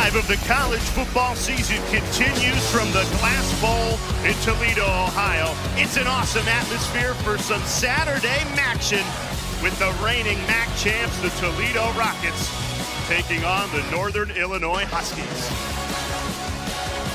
drive of the college football season continues from the Glass Bowl in Toledo, Ohio. It's an awesome atmosphere for some Saturday action with the reigning MAC champs, the Toledo Rockets, taking on the Northern Illinois Huskies.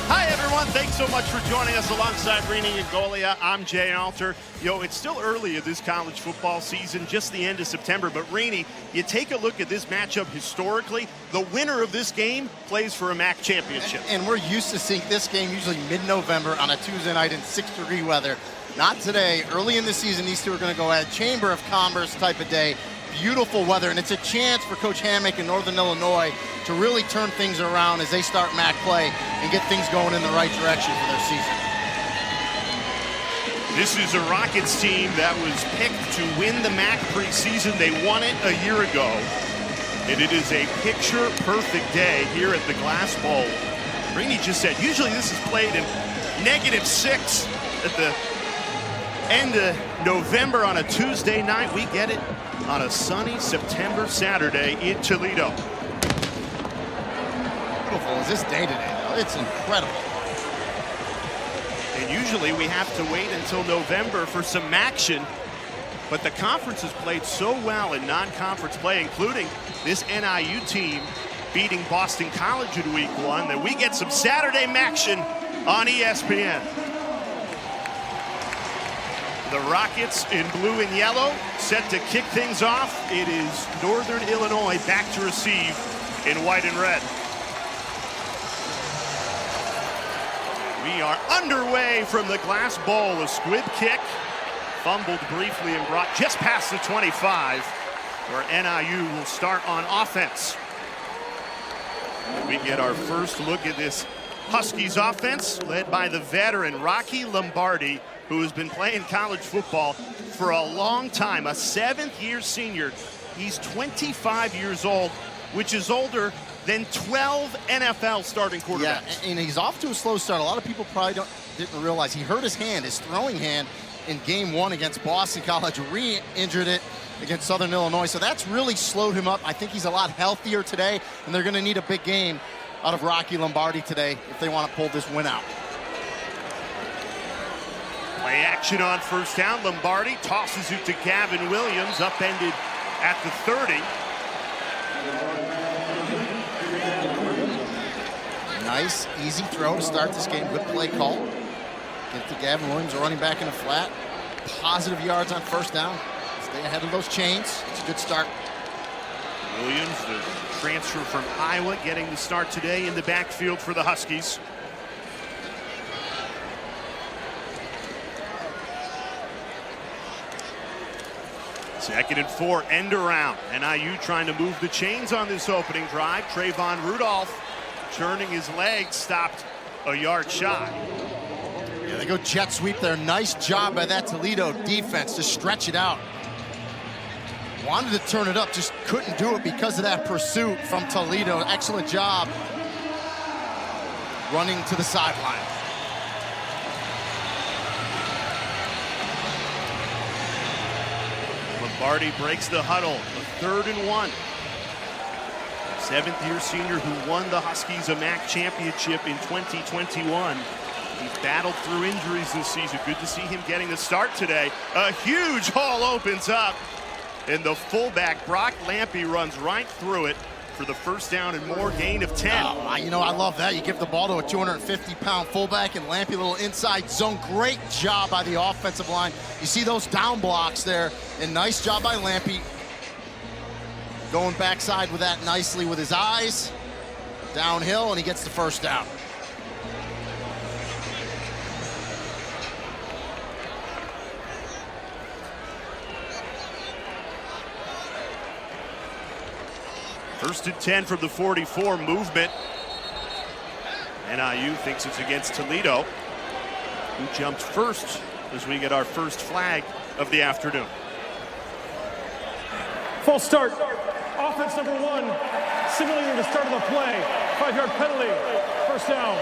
Hi, everyone. Thanks so much for joining us alongside Rini and Golia. I'm Jay Alter. It's still early in this college football season, just the end of September. But, Rini, you take a look at this matchup historically. The winner of this game plays for a MAC championship. And we're used to seeing this game usually mid-November on a Tuesday night in 6-degree weather. Not today. Early in the season, these two are going to go at a Chamber of Commerce type of day. Beautiful weather, and it's a chance for Coach Hammock in Northern Illinois to really turn things around as they start MAC play and get things going in the right direction for their season. This is a Rockets team that was picked to win the MAC preseason. They won it a year ago, and it is a picture-perfect day here at the Glass Bowl. Rini just said, usually this is played in -6 at the end of November on a Tuesday night. We get it on a sunny September Saturday in Toledo. Beautiful is this day today, though. It's incredible. And usually we have to wait until November for some action, but the conference has played so well in non-conference play, including this NIU team beating Boston College in week 1, that we get some Saturday action on ESPN. The Rockets in blue and yellow set to kick things off. It is Northern Illinois back to receive in white and red. We are underway from the Glass Bowl. A squib kick, fumbled briefly and brought just past the 25, where NIU will start on offense. We get our first look at this Huskies offense, led by the veteran Rocky Lombardi, who has been playing college football for a long time, a 7th-year senior. He's 25 years old, which is older than 12 NFL starting quarterbacks. Yeah, and he's off to a slow start. A lot of people probably didn't realize he hurt his hand, his throwing hand, in game 1 against Boston College, re-injured it against Southern Illinois. So that's really slowed him up. I think he's a lot healthier today, and they're going to need a big game out of Rocky Lombardi today if they want to pull this win out. Play action on first down. Lombardi tosses it to Gavin Williams, upended at the 30. Nice, easy throw to start this game. Good play call. Get to Gavin Williams, a running back in the flat. Positive yards on first down. Stay ahead of those chains. It's a good start. Williams, the transfer from Iowa, getting the start today in the backfield for the Huskies. Second and 4, end around. NIU trying to move the chains on this opening drive. Trayvon Rudolph turning his legs, stopped a yard shy. Yeah, they go jet sweep there. Nice job by that Toledo defense to stretch it out. Wanted to turn it up, just couldn't do it because of that pursuit from Toledo. Excellent job running to the sideline. Lombardi breaks the huddle, a 3rd and 1. 7th-year senior who won the Huskies a MAC championship in 2021. He's battled through injuries this season. Good to see him getting the start today. A huge hole opens up, and the fullback, Brock Lampe, runs right through it for the first down and more, gain of 10. Oh, I love that. You give the ball to a 250-pound fullback, and Lampe, a little inside zone. Great job by the offensive line. You see those down blocks there, and nice job by Lampe. Going backside with that nicely with his eyes. Downhill, and he gets the first down. First and 10 from the 44, movement. NIU thinks it's against Toledo, who jumped first as we get our first flag of the afternoon. Full start. Offense number 1, simulating the start of the play. 5-yard penalty, first down.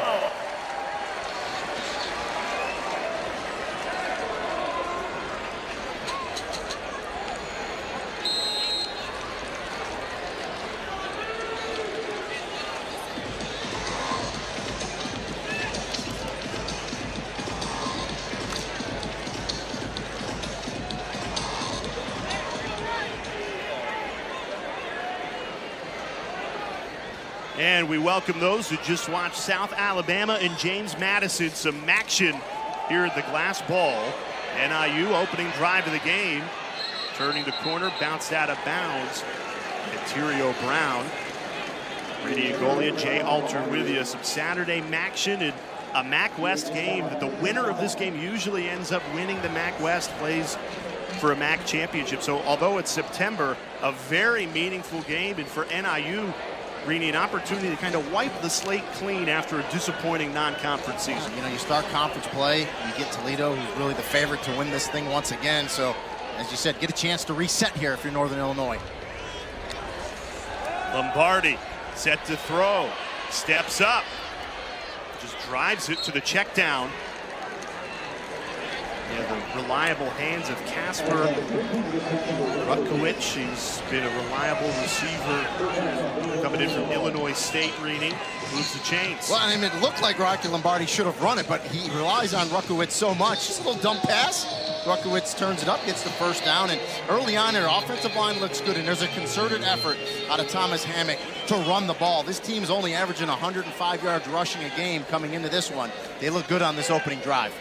And we welcome those who just watched South Alabama and James Madison. Some action here at the Glass Bowl. NIU opening drive of the game. Turning the corner, bounced out of bounds. Ontario Brown. Brady Agolia, Jay Alter with you. Some Saturday action in a MAC West game. The winner of this game usually ends up winning the MAC West, plays for a MAC championship. So although it's September, a very meaningful game, and for NIU, Greeny, an opportunity to kind of wipe the slate clean after a disappointing non-conference season. You know, you start conference play, you get Toledo, who's really the favorite to win this thing once again. So, as you said, get a chance to reset here if you're Northern Illinois. Lombardi set to throw, steps up, just drives it to the check down. Yeah, the reliable hands of Casper Rutkowicz. He's been a reliable receiver coming in from Illinois State. Reading moves the chains. Well, I mean, it looked like Rocky Lombardi should have run it, but he relies on Rutkowicz so much. Just a little dump pass. Rutkowicz turns it up, gets the first down, and early on their offensive line looks good, and there's a concerted effort out of Thomas Hammock to run the ball. This team's only averaging 105 yards rushing a game coming into this one. They look good on this opening drive.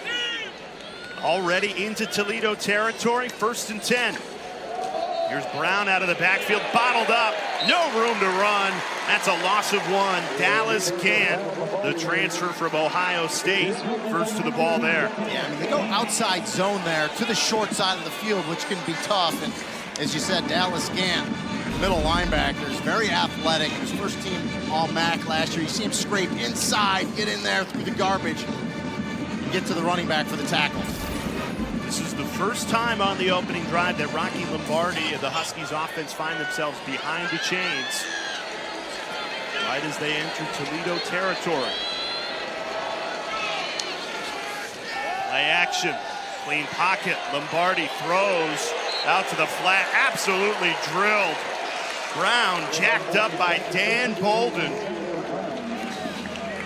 Already into Toledo territory, 1st and 10. Here's Brown out of the backfield, bottled up, no room to run. That's a loss of 1. Dallas Gant, the transfer from Ohio State, first to the ball there. Yeah, I mean, they go outside zone there to the short side of the field, which can be tough. And as you said, Dallas Gant, middle linebacker, is very athletic. He was first team All-MAC last year. You see him scrape inside, get in there through the garbage, and get to the running back for the tackle. This is the first time on the opening drive that Rocky Lombardi and the Huskies offense find themselves behind the chains right as they enter Toledo territory. Play action, clean pocket. Lombardi throws out to the flat, absolutely drilled. Brown jacked up by Dan Bolden.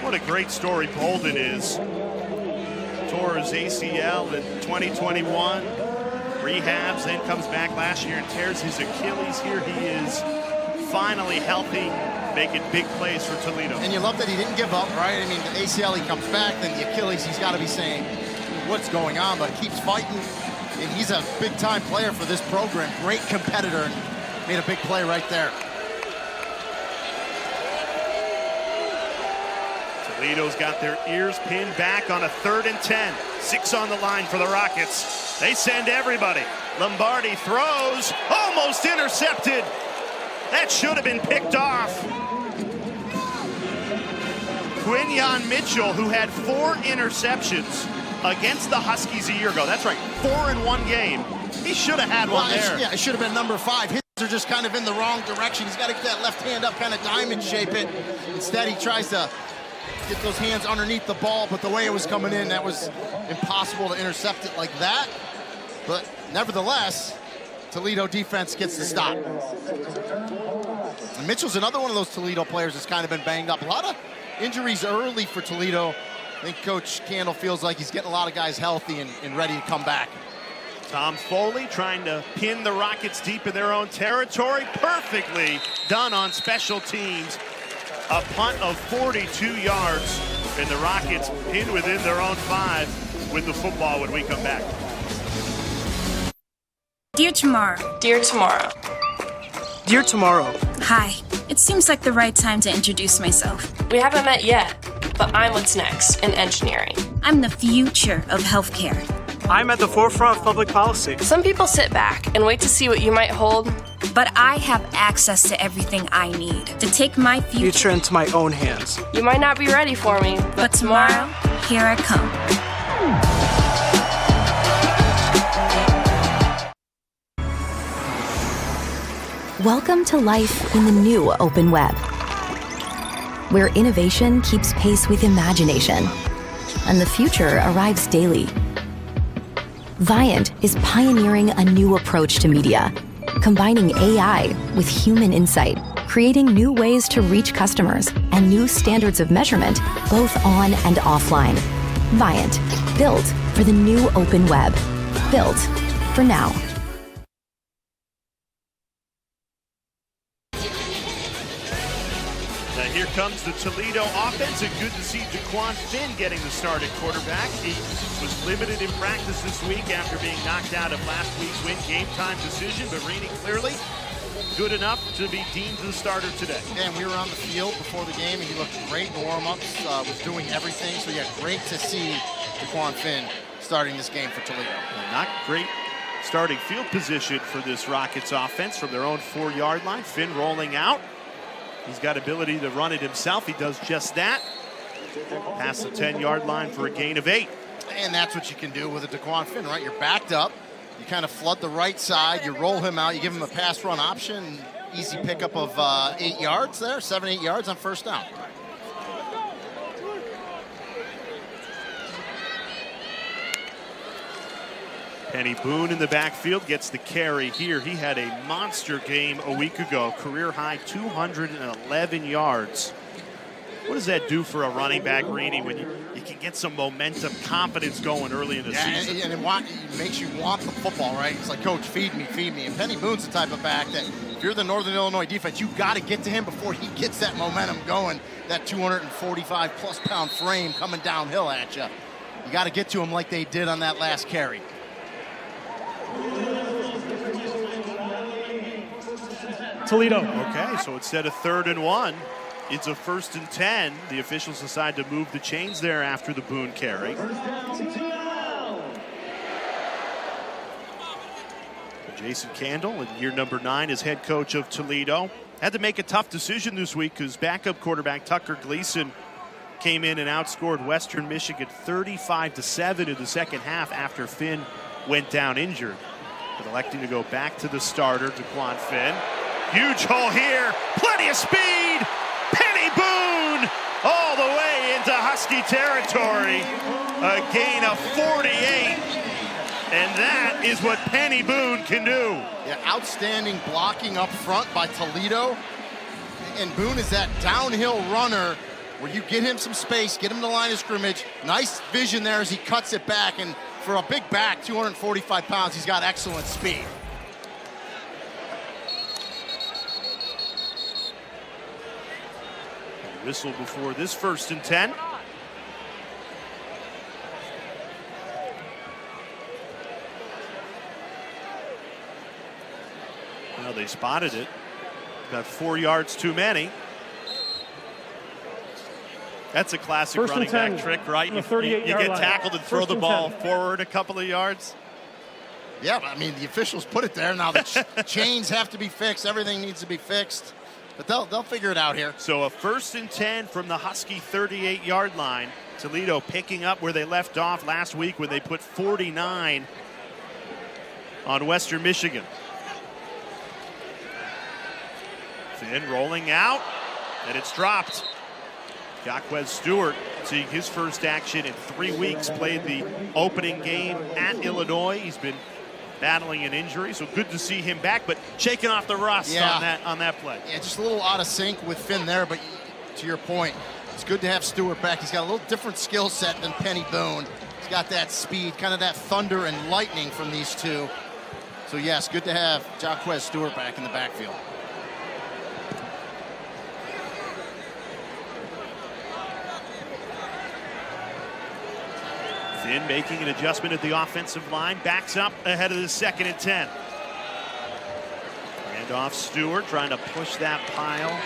What a great story Bolden is. Tore his ACL in 2021, rehabs, then comes back last year and tears his Achilles. Here he is, finally healthy, making big plays for Toledo. And you love that he didn't give up, right? I mean, the ACL, he comes back, then the Achilles, he's got to be saying what's going on, but he keeps fighting, and he's a big-time player for this program. Great competitor, and made a big play right there. Toledo's got their ears pinned back on a 3rd and 10. 6 on the line for the Rockets. They send everybody. Lombardi throws, almost intercepted. That should have been picked off. Quinyon Mitchell, who had 4 interceptions against the Huskies a year ago. That's right, 4 in one game. He should have had one there. Yeah, it should have been number 5. His are just kind of in the wrong direction. He's got to get that left hand up, kind of diamond shape it. Instead, he tries to get those hands underneath the ball, but the way it was coming in, that was impossible to intercept it like that. But nevertheless, Toledo defense gets the stop. And Mitchell's another one of those Toledo players that's kind of been banged up. A lot of injuries early for Toledo. I think Coach Candle feels like he's getting a lot of guys healthy and ready to come back. Tom Foley trying to pin the Rockets deep in their own territory. Perfectly done on special teams. A punt of 42 yards, and the Rockets pinned within their own 5 with the football when we come back. Dear Tomorrow. Dear Tomorrow. Dear Tomorrow. Hi. It seems like the right time to introduce myself. We haven't met yet, but I'm what's next in engineering. I'm the future of healthcare. I'm at the forefront of public policy. Some people sit back and wait to see what you might hold. But I have access to everything I need to take my future into my own hands. You might not be ready for me, but tomorrow, here I come. Welcome to life in the new open web, where innovation keeps pace with imagination, and the future arrives daily. Viant is pioneering a new approach to media, combining AI with human insight, creating new ways to reach customers and new standards of measurement, both on and offline. Viant, built for the new open web, built for now. Now here comes the Toledo offense, and good to see Daquan Finn getting the start at quarterback. He was limited in practice this week after being knocked out of last week's win game-time decision, but Rainey clearly good enough to be deemed the starter today. Yeah, and we were on the field before the game, and he looked great in warm-ups, was doing everything. So, yeah, great to see Daquan Finn starting this game for Toledo. Well, not great starting field position for this Rockets offense from their own 4-yard line. Finn rolling out. He's got ability to run it himself. He does just that. Past the 10-yard line for a gain of 8. And that's what you can do with a Daquan Finn, right? You're backed up. You kind of flood the right side. You roll him out. You give him a pass run option. Easy pickup of 8 yards there, 7-8 yards on first down. Penny Boone in the backfield gets the carry here. He had a monster game a week ago. Career high 211 yards. What does that do for a running back, Rainey, when you can get some momentum, confidence going early in the season? And it makes you want the football, right? It's like, coach, feed me, feed me. And Penny Boone's the type of back that if you're the Northern Illinois defense, you got to get to him before he gets that momentum going, that 245-plus pound frame coming downhill at you. You got to get to him like they did on that last carry. Toledo. Okay, so instead of 3rd and 1, it's a 1st and 10. The officials decide to move the chains there after the Boone carry. Jason Candle, in year number 9, is head coach of Toledo. Had to make a tough decision this week because backup quarterback Tucker Gleason came in and outscored Western Michigan 35-7 in the second half after Finn went down injured. But electing to go back to the starter, Daquan Finn. Huge hole here, plenty of speed. Penny Boone all the way into Husky territory. A gain of 48. And that is what Penny Boone can do. Yeah, outstanding blocking up front by Toledo. And Boone is that downhill runner where you get him some space, get him to the line of scrimmage. Nice vision there as he cuts it back. And for a big back, 245 pounds, he's got excellent speed. Whistle before this 1st and 10. Well, they spotted it. Got 4 yards too many. That's a classic running back trick, right? You get tackled and throw the ball forward a couple of yards. Yeah, I mean, the officials put it there. Now the chains have to be fixed. Everything needs to be fixed. But they'll figure it out here. So a 1st and 10 from the Husky 38-yard line. Toledo picking up where they left off last week when they put 49 on Western Michigan. Finn rolling out, and it's dropped. Jaquez Stewart seeing his first action in 3 weeks, played the opening game at Illinois. He's been battling an injury, so good to see him back, but shaking off the rust on that play. Yeah, just a little out of sync with Finn there, but to your point, it's good to have Stewart back. He's got a little different skill set than Penny Boone. He's got that speed, kind of that thunder and lightning from these two. So yes, good to have Jaquez Stewart back in the backfield. Finn making an adjustment at the offensive line, backs up ahead of the 2nd and 10. And off Stewart, trying to push that pile.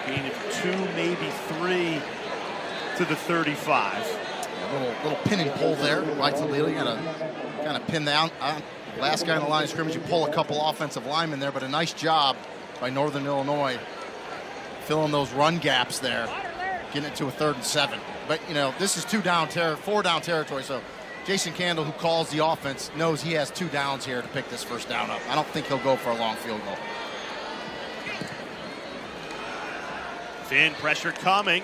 Gain of 2, maybe 3 to the 35. A little pin and pull there by Toledo. You got to kind of pin down. Last guy in the line of scrimmage, you pull a couple offensive linemen there, but a nice job by Northern Illinois filling those run gaps there, getting it to a 3rd and 7. But, you know, this is 4 down territory, so Jason Candle, who calls the offense, knows he has 2 downs here to pick this first down up. I don't think he'll go for a long field goal. Finn, pressure coming,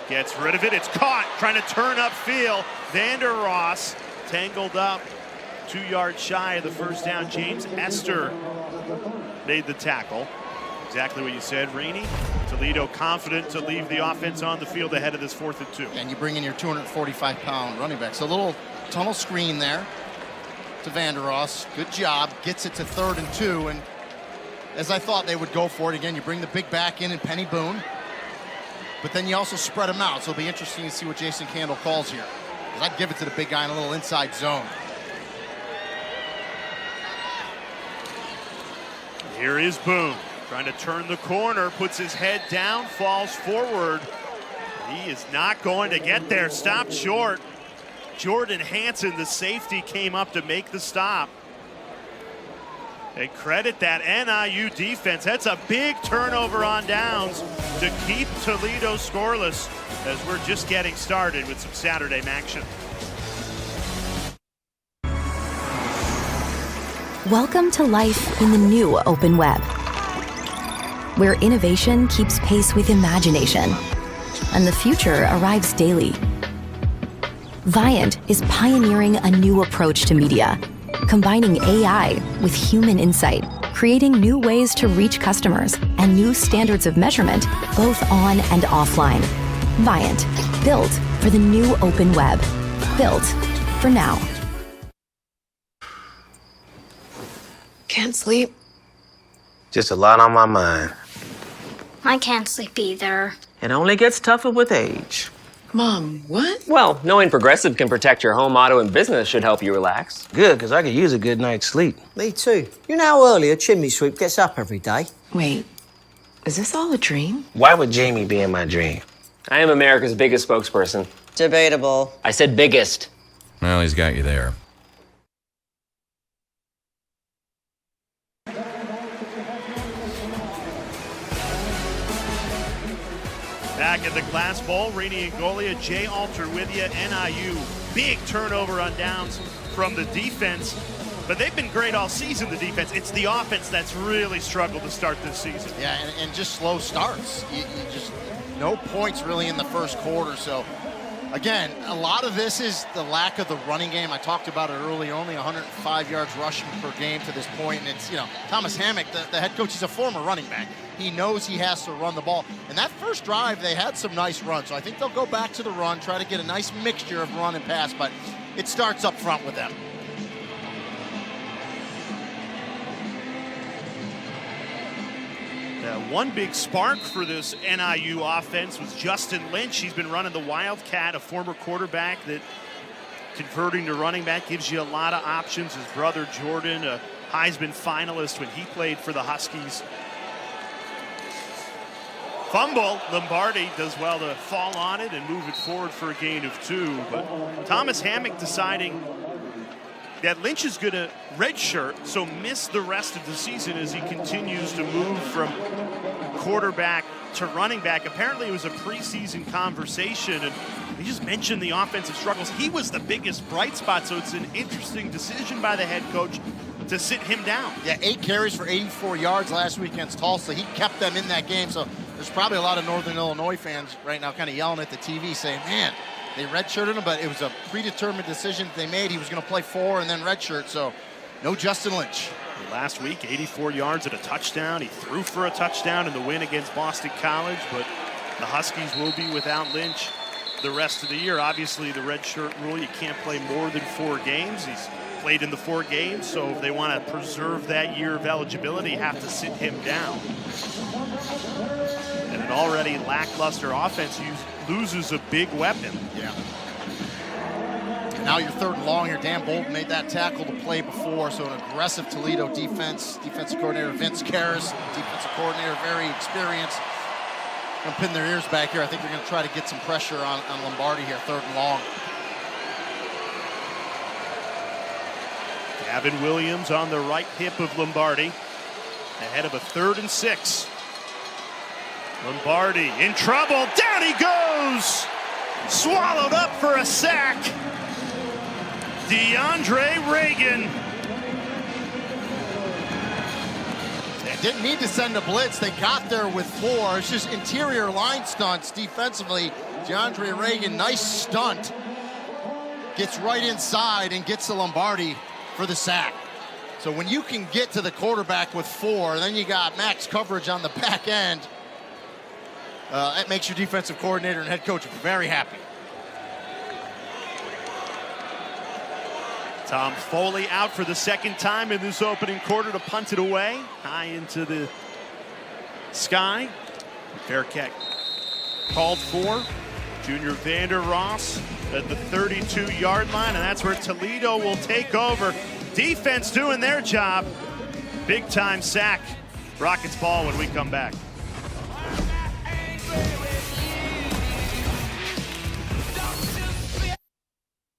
gets rid of it. It's caught, trying to turn upfield. Vander Ross tangled up 2 yards shy of the first down. James Esther made the tackle. Exactly what you said, Rainey. Toledo confident to leave the offense on the field ahead of this 4th and 2. And you bring in your 245-pound running back. So a little tunnel screen there to Vander Ross. Good job. Gets it to 3rd and 2. And as I thought they would go for it, again, you bring the big back in Penny Boone. but then you also spread them out. So it'll be interesting to see what Jason Candle calls here. Because I'd give it to the big guy in a little inside zone. Here is Boone, trying to turn the corner, puts his head down, falls forward. He is not going to get there, stopped short. Jordan Hansen, the safety, came up to make the stop. And credit that NIU defense. That's a big turnover on downs to keep Toledo scoreless as we're just getting started with some Saturday action. Welcome to life in the new open web, where innovation keeps pace with imagination and the future arrives daily. Viant is pioneering a new approach to media, combining AI with human insight, creating new ways to reach customers and new standards of measurement, both on and offline. Viant, built for the new open web, built for now. Can't sleep. Just a lot on my mind. I can't sleep either. It only gets tougher with age. Mom, what? Well, knowing Progressive can protect your home, auto, and business should help you relax. Good, because I could use a good night's sleep. Me too. You know how early a chimney sweep gets up every day? Wait, is this all a dream? Why would Jamie be in my dream? I am America's biggest spokesperson. Debatable. I said biggest. Well, he's got you there. Back at the Glass Bowl, Rainey and Golia, Jay Alter with you, NIU. Big turnover on downs from the defense, but they've been great all season, the defense. It's the offense that's really struggled to start this season. Yeah, and just slow starts. You just no points really in the first quarter. So, again, a lot of this is the lack of the running game. I talked about it early, only 105 yards rushing per game to this point. And it's, Thomas Hammock, the head coach, he's a former running back. He knows he has to run the ball. And that first drive, they had some nice runs. So I think they'll go back to the run, try to get a nice mixture of run and pass, but it starts up front with them. One big spark for this NIU offense was Justin Lynch. He's been running the Wildcat, a former quarterback that converting to running back gives you a lot of options. His brother Jordan, a Heisman finalist when he played for the Huskies. Fumble, Lombardi does well to fall on it and move it forward for a gain of 2. But Thomas Hammock deciding that Lynch is going to redshirt, so miss the rest of the season as he continues to move from quarterback to running back. Apparently it was a preseason conversation, and he just mentioned the offensive struggles. He was the biggest bright spot, so it's an interesting decision by the head coach to sit him down. Yeah, 8 carries for 84 yards last week against Tulsa. He kept them in that game, so there's probably a lot of Northern Illinois fans right now kind of yelling at the TV saying, man, they redshirted him, but it was a predetermined decision they made. He was going to play 4 and then redshirt, so no Justin Lynch. Last week, 84 yards and a touchdown. He threw for a touchdown in the win against Boston College, but the Huskies will be without Lynch the rest of the year. Obviously, the redshirt rule, you can't play more than 4 games. He's played in the 4 games, so if they want to preserve that year of eligibility, have to sit him down. And an already lackluster offense loses a big weapon. Yeah. And now you're 3rd and long here. Dan Bolton made that tackle to play before, so an aggressive Toledo defense. Defensive coordinator Vince Karras, defensive coordinator, very experienced. Going to pin their ears back here. I think they're going to try to get some pressure on Lombardi here, 3rd and long. Gavin Williams on the right hip of Lombardi, ahead of a 3rd and 6. Lombardi in trouble, down he goes! Swallowed up for a sack. DeAndre Reagan. They didn't need to send a blitz. They got there with 4. It's just interior line stunts defensively. DeAndre Reagan, nice stunt. Gets right inside and gets to Lombardi for the sack. So when you can get to the quarterback with 4, then you got max coverage on the back end. That makes your defensive coordinator and head coach very happy. Tom Foley out for the 2nd time in this opening quarter to punt it away. High into the sky. Fair kick. called for. Junior Vander Ross at the 32-yard line, and that's where Toledo will take over. Defense doing their job. Big-time sack. Rockets ball when we come back.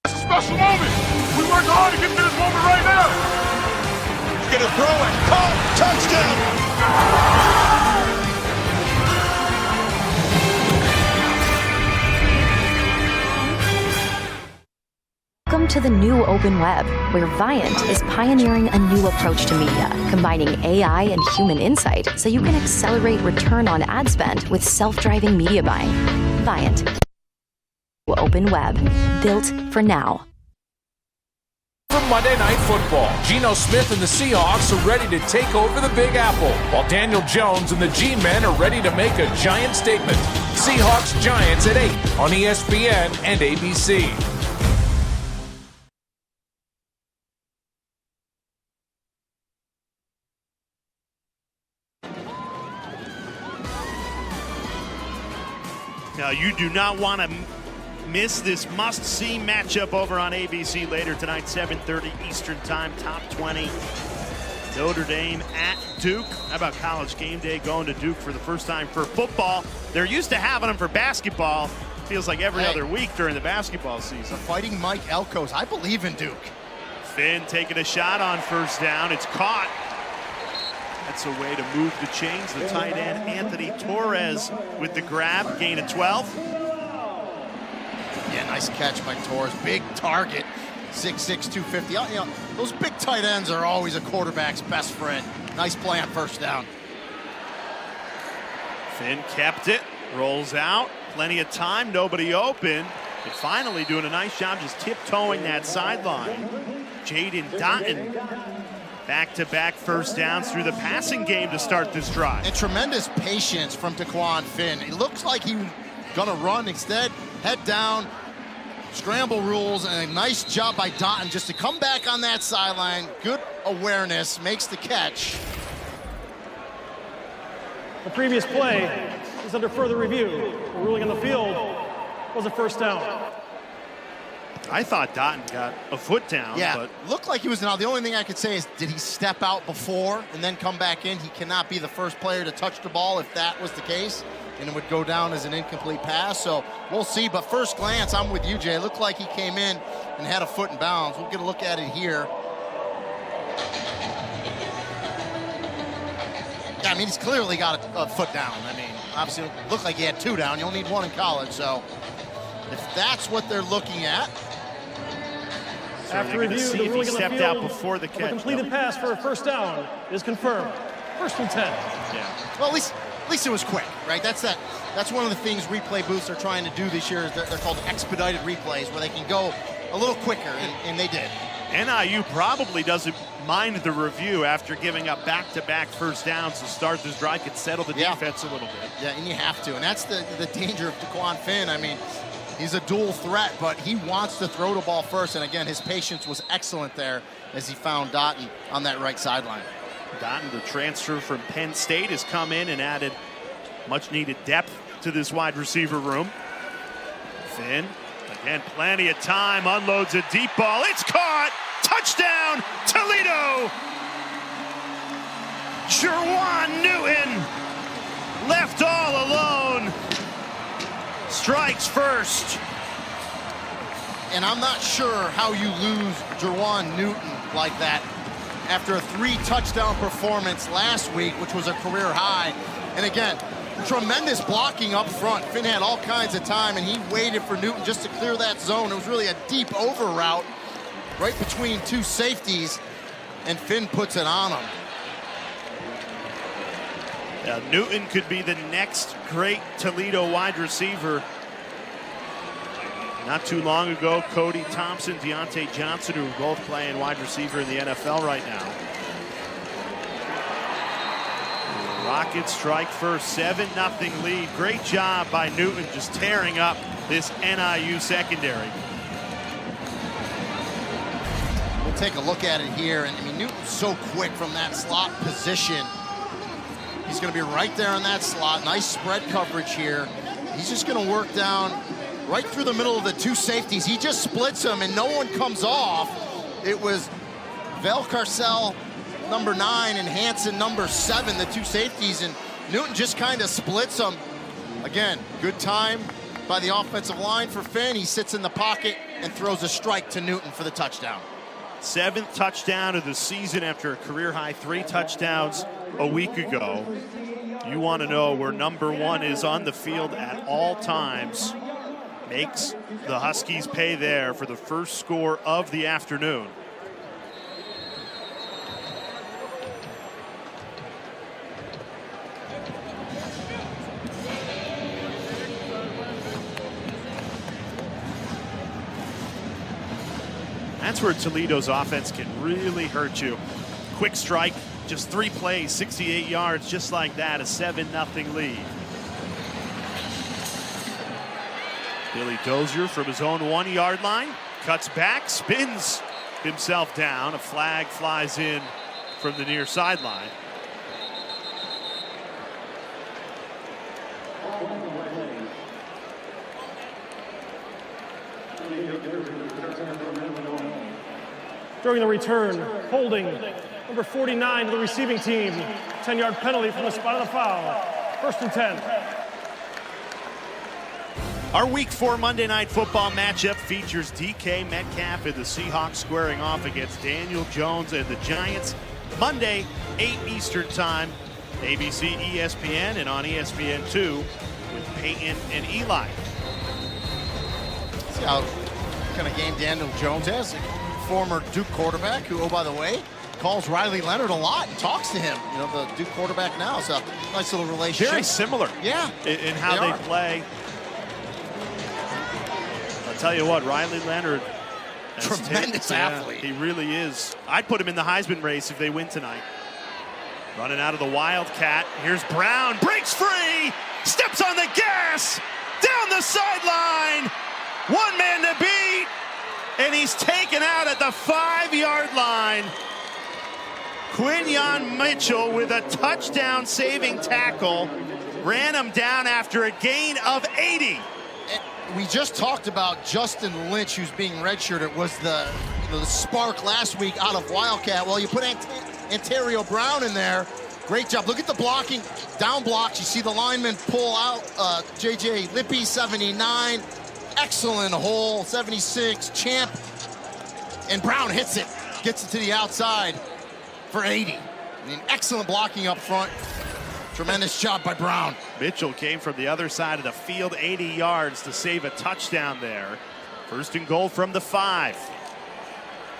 It's a special moment. We worked hard to get to this moment right now. He's gonna throw it. Caught. Touchdown. Welcome to the new open web, where Viant is pioneering a new approach to media, combining AI and human insight so you can accelerate return on ad spend with self-driving media buying. Viant. Open web, built for now. From Monday Night Football, Geno Smith and the Seahawks are ready to take over the Big Apple, while Daniel Jones and the G-Men are ready to make a giant statement. Seahawks-Giants at 8 on ESPN and ABC. Now, you do not want to miss this must-see matchup over on ABC later tonight, 7:30 Eastern Time, top 20. Notre Dame at Duke. How about College Game Day going to Duke for the first time for football? They're used to having them for basketball. Feels like every other week during the basketball season. Fighting Mike Elkos. I believe in Duke. Finn taking a shot on first down. It's caught. That's a way to move the chains. The tight end, Anthony Torres, with the grab, gain of 12. Yeah, nice catch by Torres. Big target, 6'6", 250. You know, those big tight ends are always a quarterback's best friend. Nice play on first down. Finn kept it, rolls out, plenty of time, nobody open. And finally doing a nice job just tiptoeing that sideline. Jaden Dotton. Back-to-back first downs through the passing game to start this drive. And tremendous patience from Daquan Finn. It looks like he was gonna run, instead head down, scramble rules, and a nice job by Dotton just to come back on that sideline. Good awareness, makes the catch. The previous play is under further review. The ruling on the field was a first down. I thought Dotton got a foot down. Yeah, but looked like he was now. The only thing I could say is, did he step out before and then come back in? He cannot be the first player to touch the ball if that was the case, and it would go down as an incomplete pass. So we'll see. But first glance, I'm with you, Jay. It looked like he came in and had a foot in bounds. We'll get a look at it here. Yeah, I mean, he's clearly got a foot down. I mean, obviously, it looked like he had two down. You only need one in college. So if that's what they're looking at. After review, the ruling on the field out before the catch. A completed pass for a first down is confirmed. First and 10. Yeah. Well, at least it was quick, right? That's one of the things replay booths are trying to do this year. Is they're called expedited replays, where they can go a little quicker, and they did. NIU probably doesn't mind the review after giving up back-to-back first downs to start this drive. Could settle the defense a little bit. Yeah, and you have to, and that's the danger of Daquan Finn. I mean, he's a dual threat, but he wants to throw the ball first. And again, his patience was excellent there as he found Dotton on that right sideline. Dotton, the transfer from Penn State, has come in and added much-needed depth to this wide receiver room. Finn, again, plenty of time, unloads a deep ball. It's caught! Touchdown, Toledo! Jerwan Newton, left all alone. Strikes first. And I'm not sure how you lose Jerwan Newton like that after a 3-touchdown performance last week, which was a career high. And again, tremendous blocking up front. Finn had all kinds of time, and he waited for Newton just to clear that zone. It was really a deep over route right between two safeties, and Finn puts it on him. Now, Newton could be the next great Toledo wide receiver. Not too long ago, Cody Thompson, Deontay Johnson, who are both playing wide receiver in the NFL right now. The Rockets strike first, 7-0 lead. Great job by Newton just tearing up this NIU secondary. We'll take a look at it here, and I mean, Newton's so quick from that slot position. He's going to be right there in that slot. Nice spread coverage here. He's just going to work down right through the middle of the two safeties. He just splits them, and no one comes off. It was Valcarcel, number 9, and Hansen, number 7, the two safeties, and Newton just kind of splits them. Again, good time by the offensive line for Finn. He sits in the pocket and throws a strike to Newton for the touchdown. 7th touchdown of the season after a career-high 3 touchdowns a week ago. You want to know where number 1 is on the field at all times. Makes the Huskies pay there for the first score of the afternoon. That's where Toledo's offense can really hurt you. Quick strike, just 3 plays, 68 yards, just like that, a 7-0 lead. Billy Dozier from his own 1-yard line, cuts back, spins himself down. A flag flies in from the near sideline. During the return, holding number 49 to the receiving team. 10-yard penalty from the spot of the foul. 1st and 10. Our Week 4 Monday Night Football matchup features DK Metcalf and the Seahawks squaring off against Daniel Jones and the Giants. Monday, 8 Eastern Time, ABC, ESPN, and on ESPN2 with Peyton and Eli. See how kind of game Daniel Jones has. Former Duke quarterback who, oh, by the way, calls Riley Leonard a lot and talks to him. You know, the Duke quarterback now. So nice little relationship. Very similar. Yeah. In how they play. I'll tell you what, Riley Leonard. Tremendous athlete. He really is. I'd put him in the Heisman race if they win tonight. Running out of the Wildcat. Here's Brown. Breaks free. Steps on the gas. Down the sideline. 1 man to beat. And he's taken out at the 5-yard line. Quinyon Mitchell with a touchdown saving tackle. Ran him down after a gain of 80. And we just talked about Justin Lynch, who's being redshirted, was the spark last week out of Wildcat. Well, you put Ontario Brown in there. Great job. Look at the blocking. Down blocks. You see the lineman pull out J.J. Lippy, 79. Excellent hole, 76, Champ, and Brown hits it, gets it to the outside for 80. I mean, excellent blocking up front. Tremendous job by Brown. Mitchell came from the other side of the field, 80 yards to save a touchdown there. 1st and goal from the 5.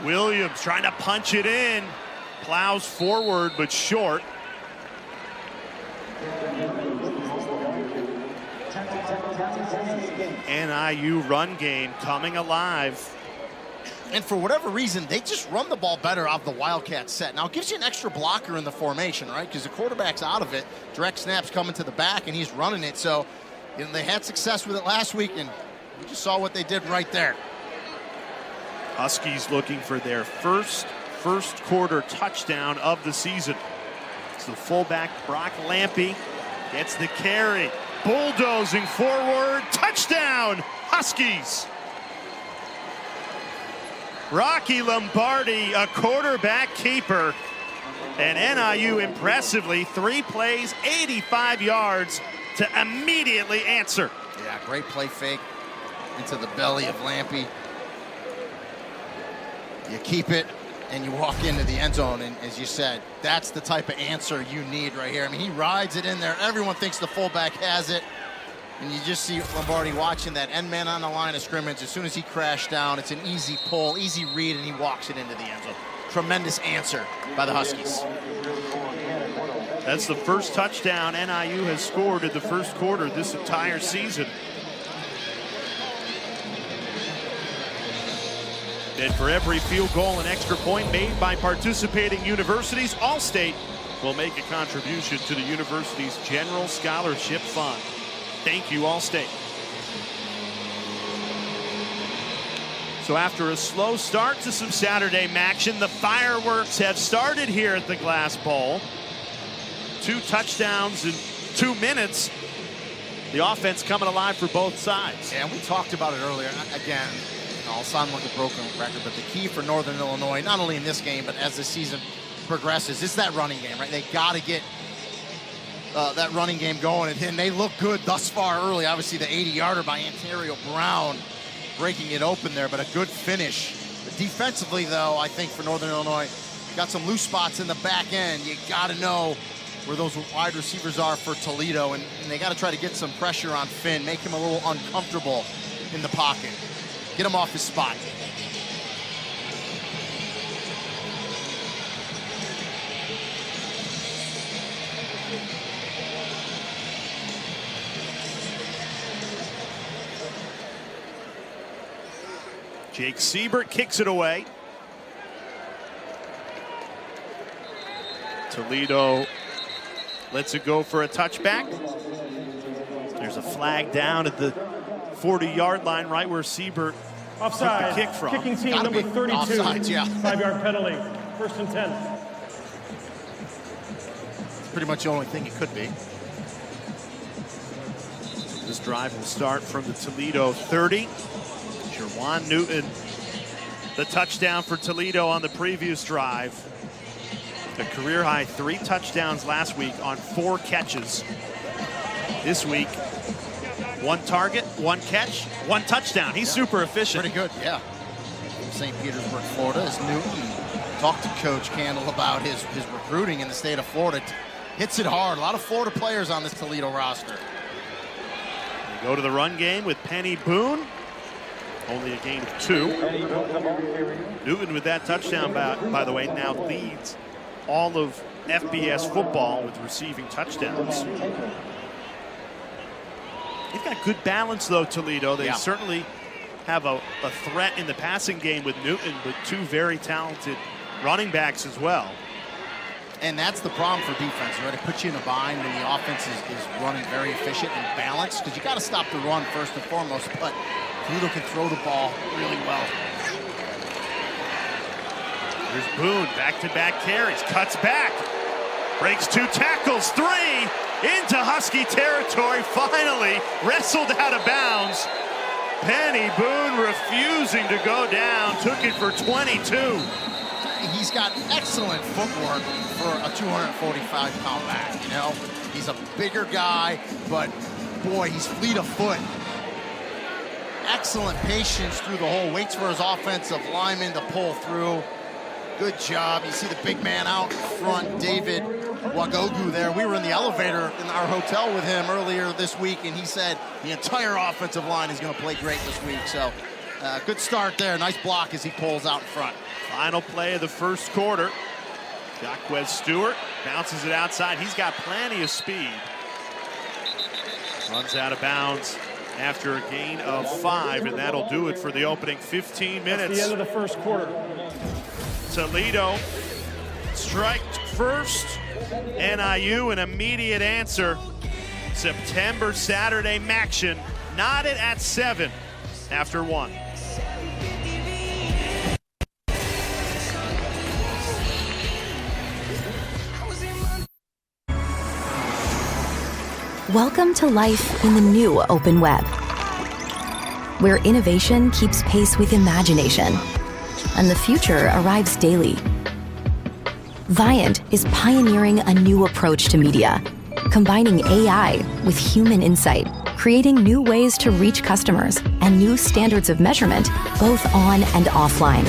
Williams trying to punch it in, plows forward but short. NIU run game coming alive. And for whatever reason, they just run the ball better out of the Wildcat set. Now, it gives you an extra blocker in the formation, right? Because the quarterback's out of it. Direct snap's coming to the back, and he's running it. So, you know, they had success with it last week, and we just saw what they did right there. Huskies looking for their first quarter touchdown of the season. So the fullback, Brock Lampy, gets the carry. Bulldozing forward, touchdown, Huskies. Rocky Lombardi, a quarterback keeper. And NIU impressively, 3 plays, 85 yards to immediately answer. Yeah, great play fake into the belly of Lampy. You keep it and you walk into the end zone, and as you said, that's the type of answer you need right here. I mean, he rides it in there. Everyone thinks the fullback has it, and you just see Lombardi watching that end man on the line of scrimmage. As soon as he crashed down, it's an easy pull, easy read, and he walks it into the end zone. Tremendous answer by the Huskies. That's the first touchdown NIU has scored in the first quarter this entire season. And for every field goal and extra point made by participating universities, Allstate will make a contribution to the university's general scholarship fund. Thank you, Allstate. So after a slow start to some Saturday action, the fireworks have started here at the Glass Bowl. 2 touchdowns in 2 minutes the offense coming alive for both sides. Yeah, and we talked about it earlier. Again, I'll sound like a broken record, but the key for Northern Illinois, not only in this game, but as the season progresses, is that running game, right? They got to get that running game going, and they look good thus far early. Obviously, the 80-yarder by Ontario Brown breaking it open there, but a good finish. Defensively, though, I think for Northern Illinois, got some loose spots in the back end. You got to know where those wide receivers are for Toledo, and they got to try to get some pressure on Finn, make him a little uncomfortable in the pocket. Get him off his spot. Jake Siebert kicks it away. Toledo lets it go for a touchback. There's a flag down at the 40-yard line, right where Siebert offside. Took the kick from. Kicking team number 32. Offsides, yeah. 5-yard penalty. 1st and 10. It's pretty much the only thing it could be. This drive will start from the Toledo 30. Juwan Newton, the touchdown for Toledo on the previous drive. A career high 3 touchdowns last week on 4 catches. This week, 1 target, 1 catch, 1 touchdown. He's super efficient. Pretty good, yeah. From St. Petersburg, Florida, as Newton talked to Coach Candle about his recruiting in the state of Florida. Hits it hard. A lot of Florida players on this Toledo roster. They go to the run game with Penny Boone. Only a gain of 2. Newton with that touchdown, by the way, now leads all of FBS football with receiving touchdowns. They've got good balance, though, Toledo. They certainly have a threat in the passing game with Newton, but 2 very talented running backs as well. And that's the problem for defense, right? It puts you in a bind when the offense is running very efficient and balanced, because you got to stop the run first and foremost, but Toledo can throw the ball really well. Here's Boone, back-to-back carries, cuts back, breaks 2 tackles, 3, into Husky territory, finally wrestled out of bounds. Penny Boone refusing to go down, took it for 22. He's got excellent footwork for a 245-pound back, you know? He's a bigger guy, but boy, he's fleet of foot. Excellent patience through the hole, waits for his offensive lineman to pull through. Good job. You see the big man out front, David Wagogu there. We were in the elevator in our hotel with him earlier this week, and he said the entire offensive line is going to play great this week. So good start there. Nice block as he pulls out in front. Final play of the first quarter. Jacquez Stewart bounces it outside. He's got plenty of speed. Runs out of bounds after a gain of 5, and that'll do it for the opening 15 minutes. That's the end of the first quarter. Toledo striked first. NIU an immediate answer. September Saturday Maction knotted at 7 after 1. Welcome to life in the new open web, where innovation keeps pace with imagination, and the future arrives daily. Viant is pioneering a new approach to media, combining AI with human insight, creating new ways to reach customers and new standards of measurement, both on and offline.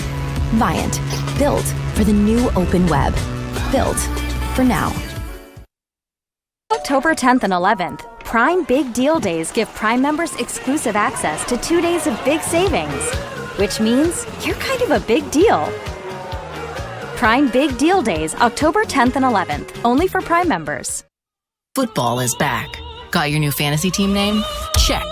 Viant, built for the new open web, built for now. October 10th and 11th, Prime Big Deal Days give Prime members exclusive access to 2 days of big savings, which means you're kind of a big deal. Prime Big Deal Days, October 10th and 11th, only for Prime members. Football is back. Got your new fantasy team name? Check.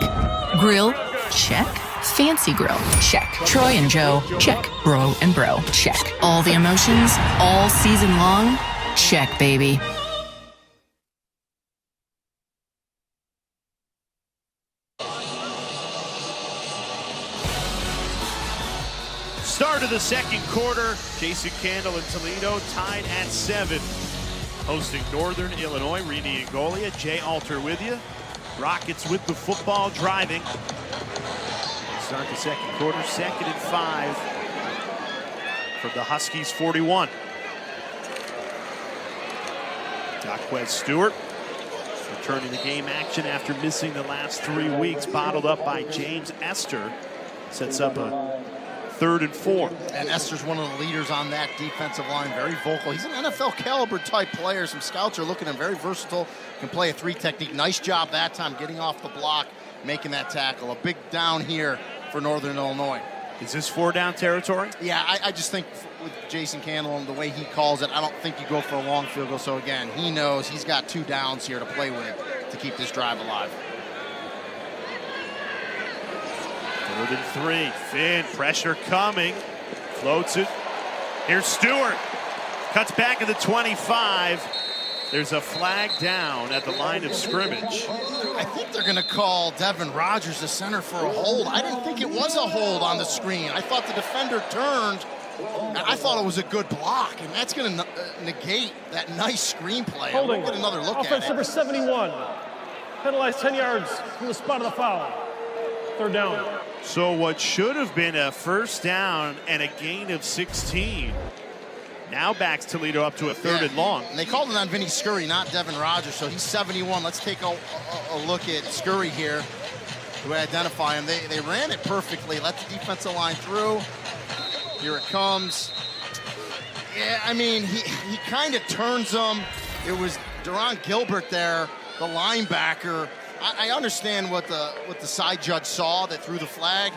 Grill? Check. Fancy Grill? Check. Troy and Joe? Check. Bro and Bro? Check. All the emotions? All season long? Check, baby. Start of the second quarter, Jason Candle and Toledo tied at 7. Hosting Northern Illinois, Rini Angolia, Jay Alter with you. Rockets with the football, driving. Start the second quarter, 2nd and 5 from the Huskies 41. Jaquez Stewart returning the game action after missing the last 3 weeks, bottled up by James Esther. Sets up a 3rd and 4. And Esther's one of the leaders on that defensive line, very vocal. He's an NFL caliber type player. Some scouts are looking at him, very versatile, can play a 3 technique. Nice job that time getting off the block, making that tackle. A big down here for Northern Illinois. Is this 4-down territory? Yeah, I just think with Jason Candle and the way he calls it, I don't think you go for a long field goal. So again, he knows he's got 2 downs here to play with to keep this drive alive. 3rd and 3. Finn, pressure coming. Floats it. Here's Stewart. Cuts back at the 25. There's a flag down at the line of scrimmage. I think they're going to call Devin Rogers, the center, for a hold. I didn't think it was a hold on the screen. I thought the defender turned. I thought it was a good block, and that's going to negate that nice screenplay. Holding. We'll get another look at it. Offense number 71. Penalized 10 yards from the spot of the foul. 3rd down. So what should have been a 1st down and a gain of 16 now backs Toledo up to a 3rd and long. And they called it on Vinny Scurry, not Devin Rogers, so he's 71. Let's take a look at Scurry here to identify him. They ran it perfectly, let the defensive line through. Here it comes. Yeah, I mean, he kind of turns them. It was Deron Gilbert there, the linebacker. I understand what the side judge saw that threw the flag.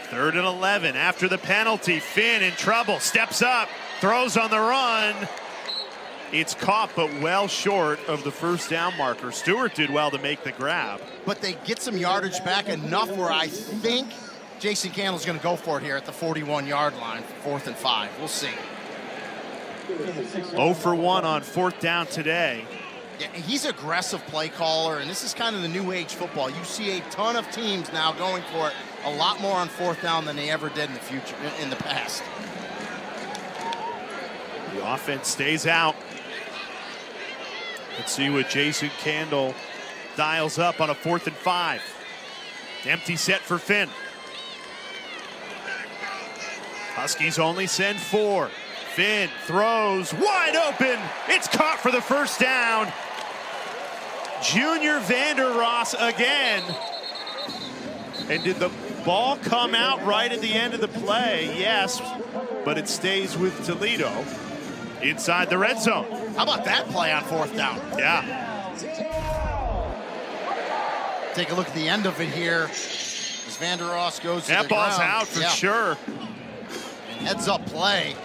3rd and 11 after the penalty. Finn in trouble, steps up, throws on the run. It's caught, but well short of the 1st down marker. Stewart did well to make the grab. But they get some yardage back enough where I think Jason Candle's going to go for it here at the 41-yard line, 4th and 5. We'll see. 0 for 1 on 4th down today. Yeah, he's an aggressive play caller, and this is kind of the new age football. You see a ton of teams now going for it a lot more on 4th down than they ever did in the past. The offense stays out. Let's see what Jason Candle dials up on a 4th and 5. Empty set for Finn. Huskies only send 4. Finn throws wide open. It's caught for the 1st down. Junior Vanderross again. And did the ball come out right at the end of the play? Yes, but it stays with Toledo inside the red zone. How about that play on 4th down? Yeah. Take a look at the end of it here as Vanderross goes to that the ball's ground. out for sure. Heads up play.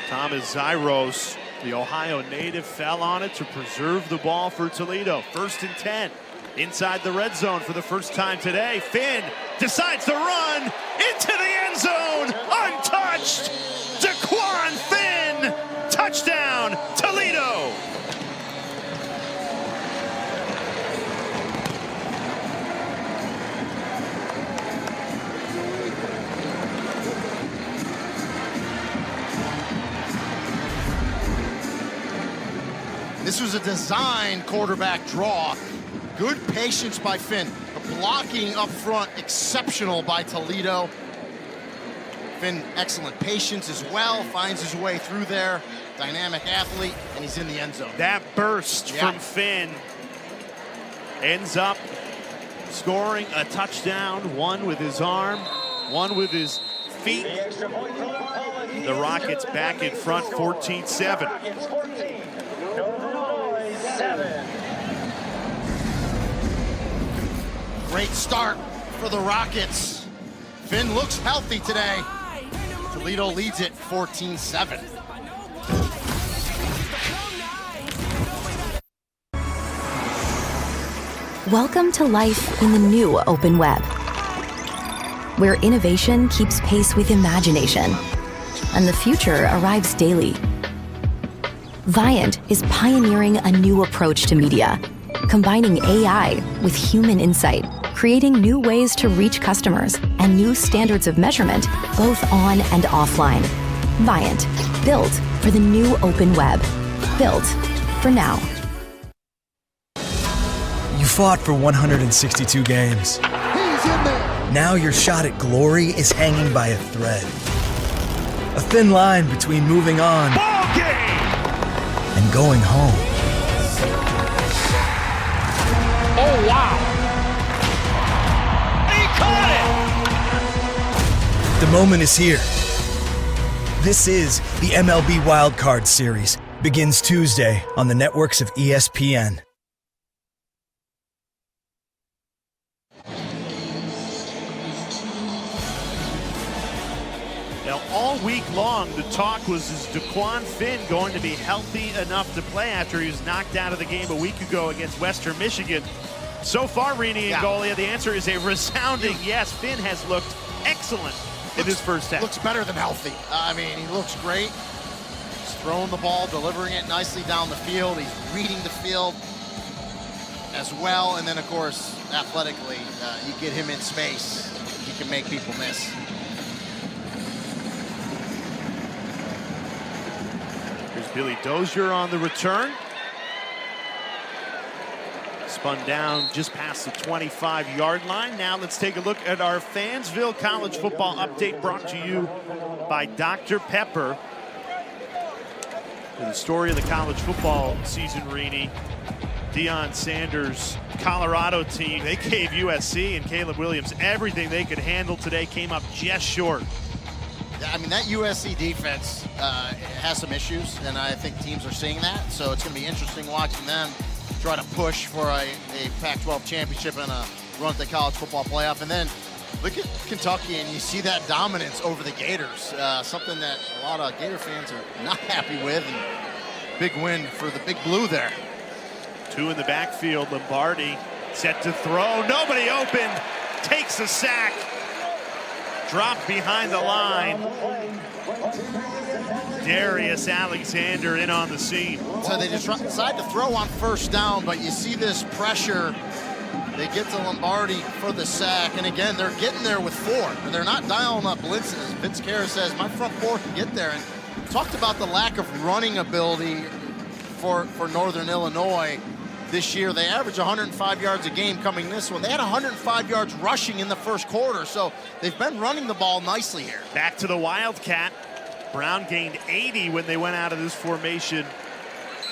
Thomas Zyros, the Ohio native, fell on it to preserve the ball for Toledo. 1st and 10 inside the red zone for the 1st time today. Finn decides to run into the end zone, untouched. Daquan Finn, touchdown, Toledo. This was a design quarterback draw. Good patience by Finn. The blocking up front, exceptional by Toledo. Finn, excellent patience as well. Finds his way through there. Dynamic athlete, and he's in the end zone. That burst from Finn ends up scoring a touchdown. One with his arm, one with his feet. The Rockets back in front, 14-7. Great start for the Rockets. Finn looks healthy today. Toledo leads it 14-7. Welcome to life in the new open web, where innovation keeps pace with imagination, and the future arrives daily. Viant is pioneering a new approach to media, combining AI with human insight, creating new ways to reach customers and new standards of measurement, both on and offline. Viant, built for the new open web, built for now. You fought for 162 games. Now your shot at glory is hanging by a thread. A thin line between moving on and going home. Oh, wow. He caught it! The moment is here. This is the MLB Wild Card Series. Begins Tuesday on the networks of ESPN. Now, all week long, the talk was, is DeQuan Finn going to be healthy enough to play after he was knocked out of the game a week ago against Western Michigan? So far, Rini and Golia, the answer is a resounding yes. Finn has looked excellent in his first half. Looks better than healthy. I mean, he looks great. He's throwing the ball, delivering it nicely down the field. He's reading the field as well. And then, of course, athletically, you get him in space, he can make people miss. Billy Dozier on the return. Spun down just past the 25-yard line. Now let's take a look at our Fansville College Football Update, brought to you by Dr. Pepper. And the story of the college football season, Rini, Deion Sanders' Colorado team, they gave USC and Caleb Williams everything they could handle today, came up just short. I mean, that USC defense has some issues, and I think teams are seeing that. So it's going to be interesting watching them try to push for a Pac-12 championship and a run at the college football playoff. And then look at Kentucky, and you see that dominance over the Gators, something that a lot of Gator fans are not happy with. And big win for the Big Blue there. Two in the backfield. Lombardi set to throw. Nobody open. Takes a sack. Dropped behind the line. Darius Alexander in on the scene. So they just decide to throw on first down, but you see this pressure. They get to Lombardi for the sack, and again, they're getting there with four. And they're not dialing up blitzes. Vince Carey says, my front four can get there. And talked about the lack of running ability for Northern Illinois this year. They average 105 yards a game coming this one. They had 105 yards rushing in the first quarter, so they've been running the ball nicely here. Back to the Wildcat. Brown gained 80 when they went out of this formation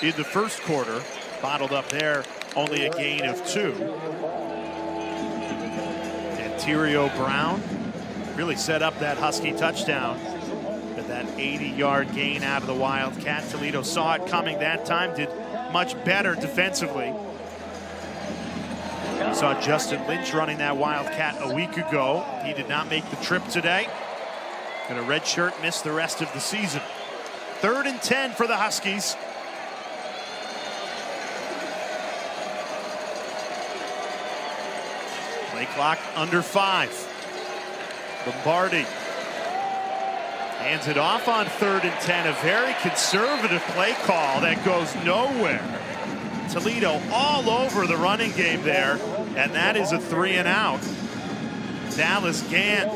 in the first quarter. Bottled up there, only a gain of 2. Anterio Brown really set up that Husky touchdown. But that 80-yard gain out of the Wildcat. Toledo saw it coming that time, did much better defensively. We saw Justin Lynch running that Wildcat a week ago. He did not make the trip today. And a red shirt missed the rest of the season. 3rd and 10 for the Huskies. Play clock under 5. Lombardi hands it off on 3rd and 10. A very conservative play call that goes nowhere. Toledo all over the running game there, and that is a 3 and out. Dallas Gant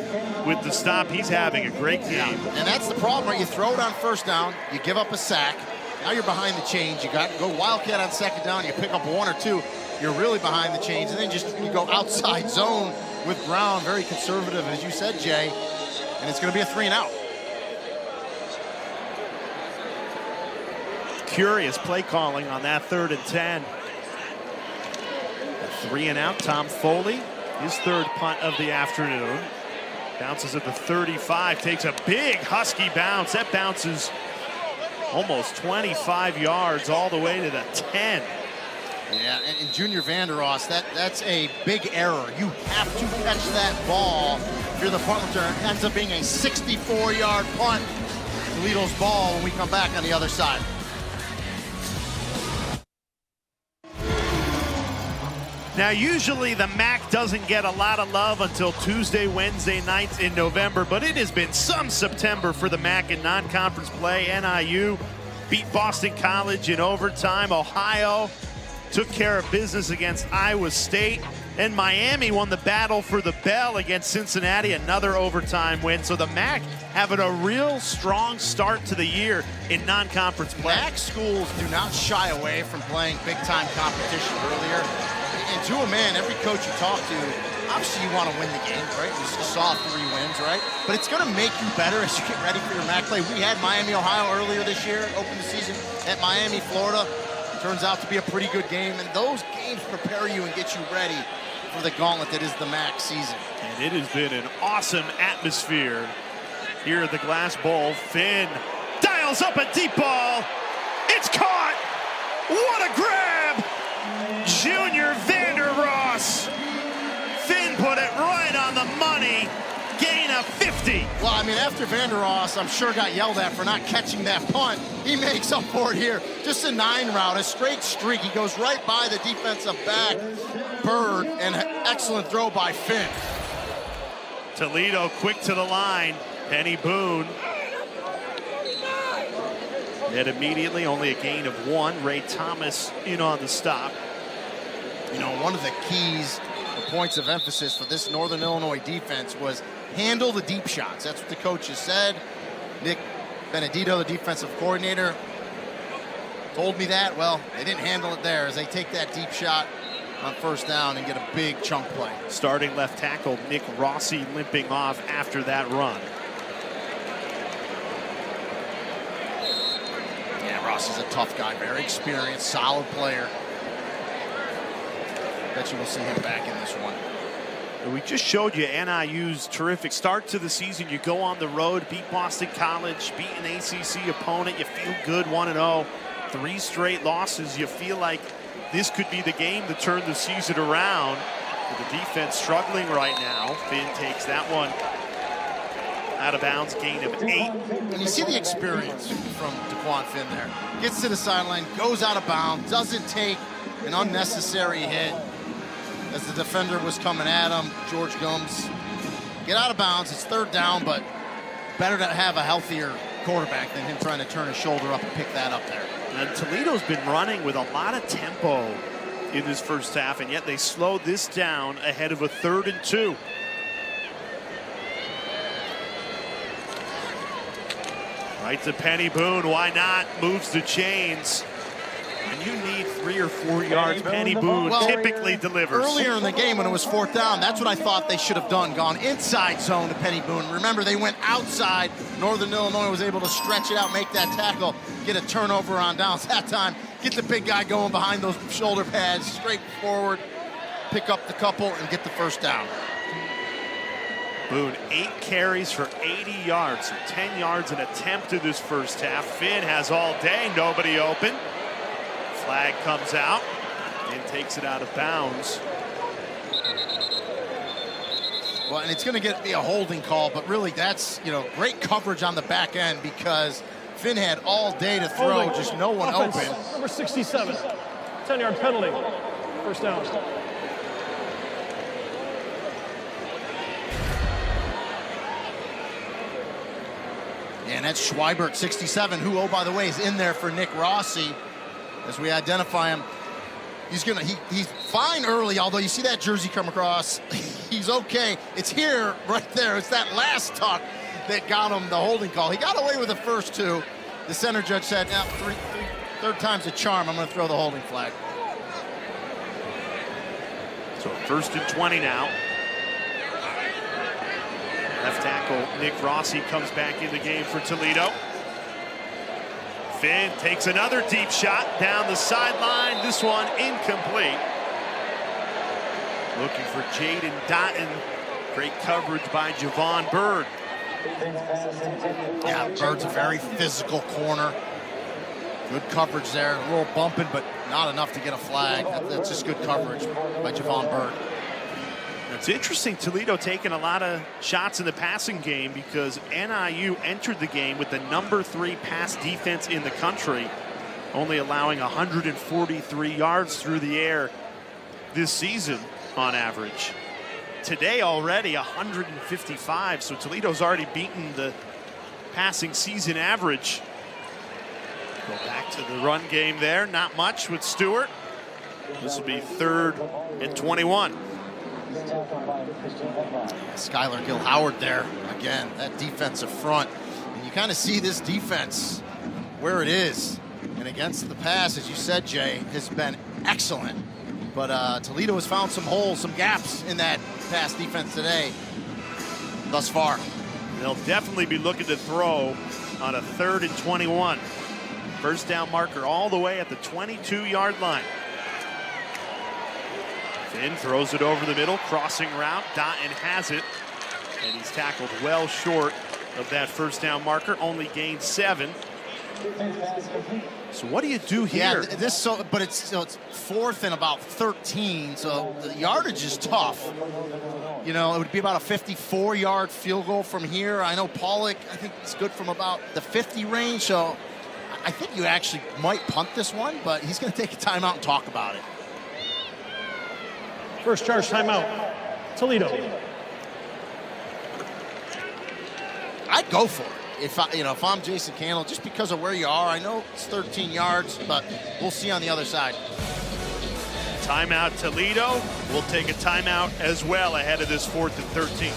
with the stop. He's having a great game. Yeah. And that's the problem, right? You throw it on first down, you give up a sack. Now you're behind the chains. You got to go Wildcat on 2nd down. You pick up 1 or 2. You're really behind the chains. And then you go outside zone with Brown. Very conservative, as you said, Jay. And it's going to be a 3 and out. Curious play calling on that 3rd and 10. A 3 and out. Tom Foley, his 3rd punt of the afternoon. Bounces at the 35, takes a big Husky bounce. That bounces almost 25 yards all the way to the 10. Yeah, and Junior Vandeross, that's a big error. You have to catch that ball if you're the punt return. It ends up being a 64-yard punt. Toledo's ball when we come back on the other side. Now, usually the MAC doesn't get a lot of love until Tuesday, Wednesday nights in November, but it has been some September for the MAC in non-conference play. NIU beat Boston College in overtime. Ohio took care of business against Iowa State. And Miami won the battle for the bell against Cincinnati, another overtime win. So the MAC having a real strong start to the year in non-conference play. MAC schools do not shy away from playing big-time competition earlier. And to a man, every coach you talk to, obviously you want to win the game, right? You saw 3 wins, right? But it's going to make you better as you get ready for your MAC play. We had Miami, Ohio earlier this year, open the season at Miami, Florida. Turns out to be a pretty good game, and those games prepare you and get you ready for the gauntlet that is the MAC season. And it has been an awesome atmosphere here at the Glass Bowl. Finn dials up a deep ball. It's caught. What a grab. Junior Vander Ross. Finn put it right on the money. Gain of 50. Well, I mean, after Vander Ross, I'm sure got yelled at for not catching that punt. He makes up for it here. Just a 9 route, a straight streak. He goes right by the defensive back, Bird, and excellent throw by Finn. Toledo quick to the line. Penny Boone. And immediately only a gain of 1. Ray Thomas in on the stop. You know, one of the keys, the points of emphasis for this Northern Illinois defense was handle the deep shots. That's what the coaches said. Nick Benedito, the defensive coordinator, told me that. Well, they didn't handle it there as they take that deep shot on first down and get a big chunk play. Starting left tackle Nick Rossi limping off after that run. Yeah, Rossi's a tough guy, very experienced, solid player. Bet you will see him back in this one. We just showed you NIU's terrific start to the season. You go on the road, beat Boston College, beat an ACC opponent. You feel good, 1-0. 3 straight losses. You feel like this could be the game to turn the season around. With the defense struggling right now. Finn takes that one out of bounds, gain of 8. And you see the experience from DeQuan Finn there. Gets to the sideline, goes out of bounds, doesn't take an unnecessary hit. As the defender was coming at him, George Gums, get out of bounds. It's 3rd down, but better to have a healthier quarterback than him trying to turn his shoulder up and pick that up there. And Toledo's been running with a lot of tempo in this first half, and yet they slowed this down ahead of a 3rd and 2. Right to Penny Boone, why not? Moves the chains. And you need 3 or 4 yards. Penny Boone typically delivers. Earlier in the game when it was 4th down, that's what I thought they should have done. Gone inside zone to Penny Boone. Remember, they went outside. Northern Illinois was able to stretch it out, make that tackle, get a turnover on downs. That time, get the big guy going behind those shoulder pads, straight forward, pick up the couple, and get the 1st down. Boone, 8 carries for 80 yards. So 10 yards an attempt in this first half. Finn has all day, nobody open. Flag comes out and takes it out of bounds. Well, and it's going to be a holding call, but really that's, you know, great coverage on the back end because Finn had all day to throw, holding. just no one Offense, open. Number 67, 10-yard penalty, 1st down. And that's Schweibert, 67, who, oh, by the way, is in there for Nick Rossi. As we identify him, he's fine early, although you see that jersey come across. He's okay. It's here, right there. It's that last tuck that got him the holding call. He got away with the first 2. The center judge said, now, 3rd time's a charm. I'm going to throw the holding flag. So 1st and 20 now. Left tackle Nick Rossi comes back in the game for Toledo. Finn takes another deep shot down the sideline. This one incomplete. Looking for Jaden Dotton. Great coverage by Javon Bird. Yeah, Bird's a very physical corner. Good coverage there. A little bumping, but not enough to get a flag. That's just good coverage by Javon Bird. It's interesting, Toledo taking a lot of shots in the passing game because NIU entered the game with the number 3 pass defense in the country, only allowing 143 yards through the air this season on average. Today already 155, so Toledo's already beaten the passing season average. Go back to the run game there, not much with Stewart. This will be 3rd and 21. Skylar Gill-Howard there. Again, that defensive front. And you kind of see this defense where it is. And against the pass, as you said, Jay, has been excellent. But Toledo has found some holes, some gaps in that pass defense today thus far. They'll definitely be looking to throw on a 3rd and 21. First down marker all the way at the 22-yard line. Finn throws it over the middle, crossing route. Dotton has it, and he's tackled well short of that first down marker. Only gained 7. So what do you do here? Yeah, but it's 4th and about 13, so the yardage is tough. You know, it would be about a 54-yard field goal from here. I know Pollock, I think it's good from about the 50 range, so I think you actually might punt this one, but he's going to take a timeout and talk about it. First charge timeout, Toledo. I'd go for it. If I'm Jason Candle, just because of where you are, I know it's 13 yards, but we'll see on the other side. Timeout Toledo. We'll take a timeout as well ahead of this 4th and 13.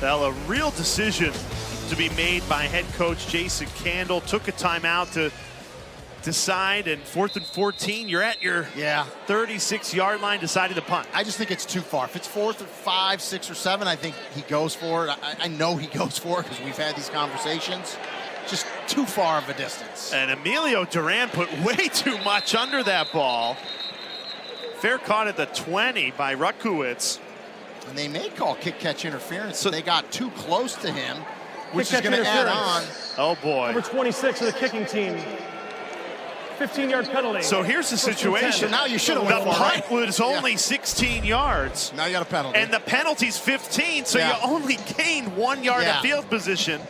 Well, a real decision to be made by head coach Jason Candle. Took a timeout to decide, and 4th and 14, you're at your 36-yard line, deciding to punt. I just think it's too far. If it's 4th or 5, 6, or 7, I think he goes for it. I know he goes for it because we've had these conversations. Just too far of a distance. And Emilio Duran put way too much under that ball. Fair caught at the 20 by Rutkowitz. And they may call kick-catch interference, so they got too close to him, which is going to add on. Oh, boy. Number 26 of the kicking team. 15-yard penalty. So here's the situation. So now you should have went for it. The punt was only 16 yards. Now you got a penalty. And the penalty's 15, so you only gained 1 yard of field position.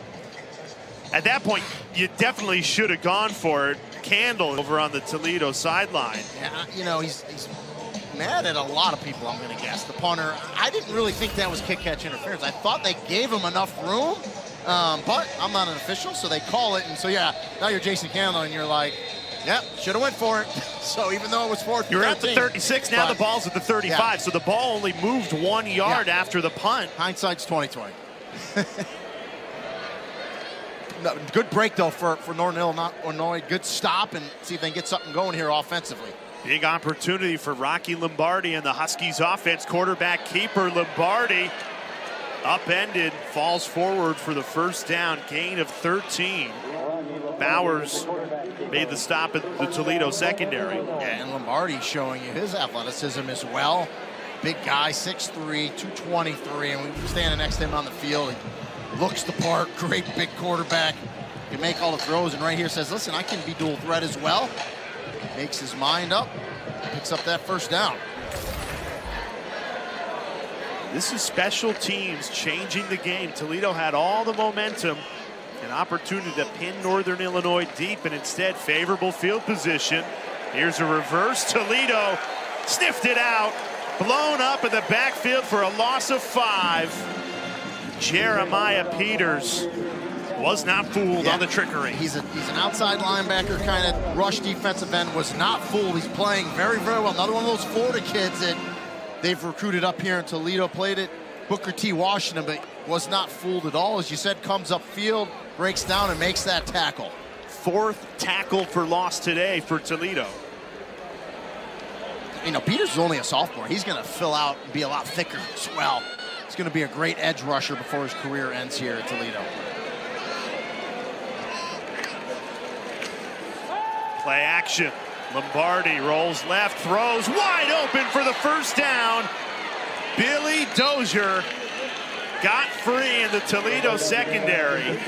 At that point, you definitely should have gone for it. Candle over on the Toledo sideline. Yeah, you know, he's mad at a lot of people, I'm going to guess. The punter, I didn't really think that was kick-catch interference. I thought they gave him enough room, but I'm not an official, so they call it. And so, now you're Jason Candle, and you're like, yep, should have went for it. So even though it was 4th and 13. You're at the 36, now the ball's at the 35. So the ball only moved 1 yard after the punt. Hindsight's 20/20. No, good break, though, for Northern Illinois. Good stop, and see if they can get something going here offensively. Big opportunity for Rocky Lombardi and the Huskies offense. Quarterback keeper Lombardi upended, falls forward for the first down, gain of 13. Bowers made the stop at the Toledo secondary. Yeah, and Lombardi showing you his athleticism as well. Big guy, 6'3", 223, and we were standing next to him on the field. He looks the part, great big quarterback. He can make all the throws, and right here says, listen, I can be dual threat as well. Makes his mind up, picks up that first down. This is special teams changing the game. Toledo had all the momentum, an opportunity to pin Northern Illinois deep, and instead favorable field position. Here's a reverse. Toledo sniffed it out, blown up in the backfield for a loss of 5. Jeremiah Peters was not fooled on the trickery. He's an outside linebacker, kind of rush defensive end, was not fooled. He's playing very, very well. Another one of those Florida kids that they've recruited up here in Toledo, played at Booker T. Washington, but was not fooled at all. As you said, comes upfield, breaks down, and makes that tackle. 4th tackle for loss today for Toledo. You know, Peters is only a sophomore. He's going to fill out and be a lot thicker as well. He's going to be a great edge rusher before his career ends here at Toledo. Play action. Lombardi rolls left, throws wide open for the first down. Billy Dozier got free in the Toledo secondary.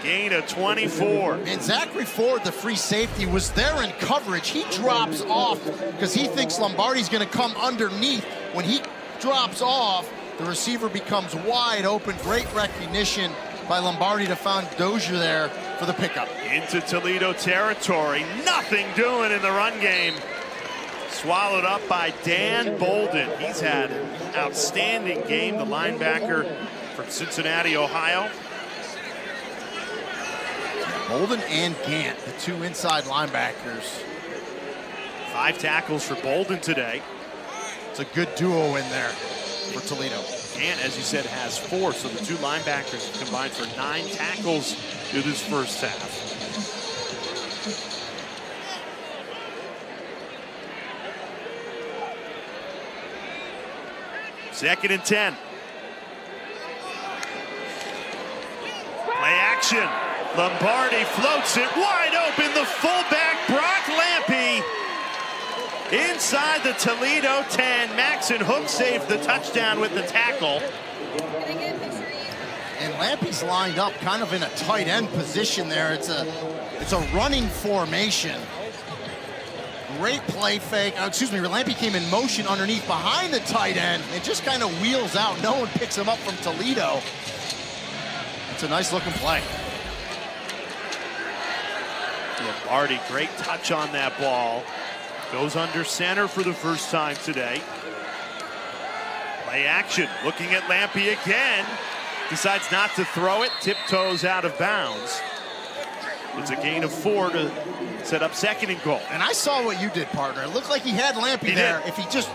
Gain of 24. And Zachary Ford, the free safety, was there in coverage. He drops off because he thinks Lombardi's going to come underneath. When he drops off, the receiver becomes wide open. Great recognition by Lombardi to find Dozier there for the pickup. Into Toledo territory. Nothing doing in the run game. Swallowed up by Dan Bolden. He's had an outstanding game, the linebacker from Cincinnati, Ohio. Bolden and Gant, the two inside linebackers. 5 tackles for Bolden today. It's a good duo in there for Toledo. Gant, as you said, has 4, so the two linebackers combined for 9 tackles in this first half. Second and 10. Play action. Lombardi floats it wide open. The fullback, Brock Lampe, inside the Toledo 10. Maxon Hook saved the touchdown with the tackle. And Lampe's lined up kind of in a tight end position there. It's a running formation. Great play fake. Lampe came in motion underneath behind the tight end. It just kind of wheels out. No one picks him up from Toledo. It's a nice looking play. Lombardi, great touch on that ball. Goes under center for the first time today. Play action, looking at Lampe again. Decides not to throw it, tiptoes out of bounds. It's a gain of 4 to set up second and goal. And I saw what you did, partner. It looked like he had Lampe there. If he just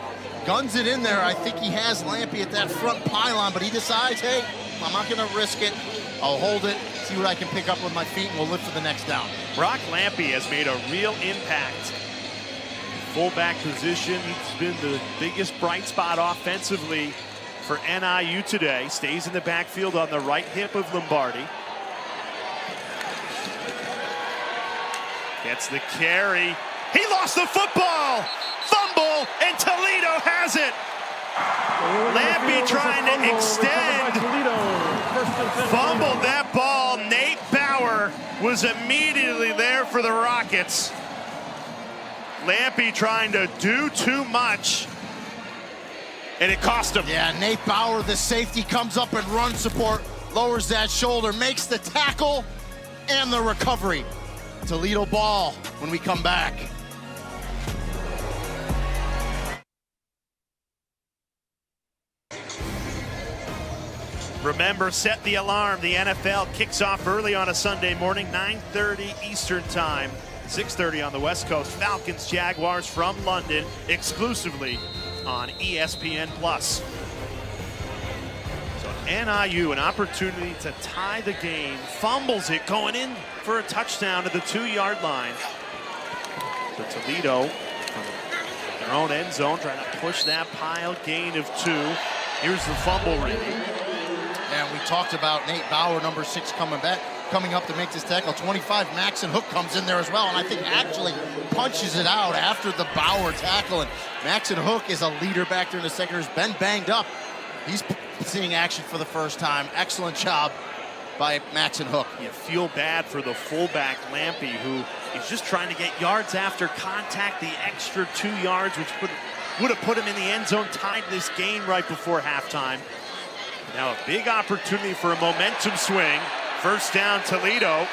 guns it in there, I think he has Lampe at that front pylon, but he decides, hey, I'm not going to risk it. I'll hold it, see what I can pick up with my feet, and we'll look for the next down. Brock Lampe has made a real impact. Fullback position, he's been the biggest bright spot offensively for NIU today. Stays in the backfield on the right hip of Lombardi. Gets the carry. He lost the football. Fumble, and Toledo has it. Lampe trying to extend. Fumbled that ball. Nate Bauer was immediately there for the Rockets. Lampe trying to do too much, and it cost him. Yeah, Nate Bauer, the safety, comes up and run support, lowers that shoulder, makes the tackle and the recovery. Toledo ball when we come back. Remember, set the alarm. The NFL kicks off early on a Sunday morning, 9:30 Eastern time, 6:30 on the West Coast. Falcons, Jaguars from London, exclusively on ESPN+. So NIU, an opportunity to tie the game, fumbles it, going in for a touchdown to the 2-yard line. So Toledo, from their own end zone, trying to push that pile, gain of 2. Here's the fumble ring. And we talked about Nate Bauer, number 6, coming up to make this tackle. 25, Maxon Hook comes in there as well, and I think actually punches it out after the Bauer tackle. And Maxon Hook is a leader back there in the secondary. Has been banged up. He's seeing action for the first time. Excellent job by Maxon Hook. You feel bad for the fullback, Lampe, who is just trying to get yards after contact, the extra 2 yards, which would have put him in the end zone, tied this game right before halftime. Now a big opportunity for a momentum swing. First down, Toledo.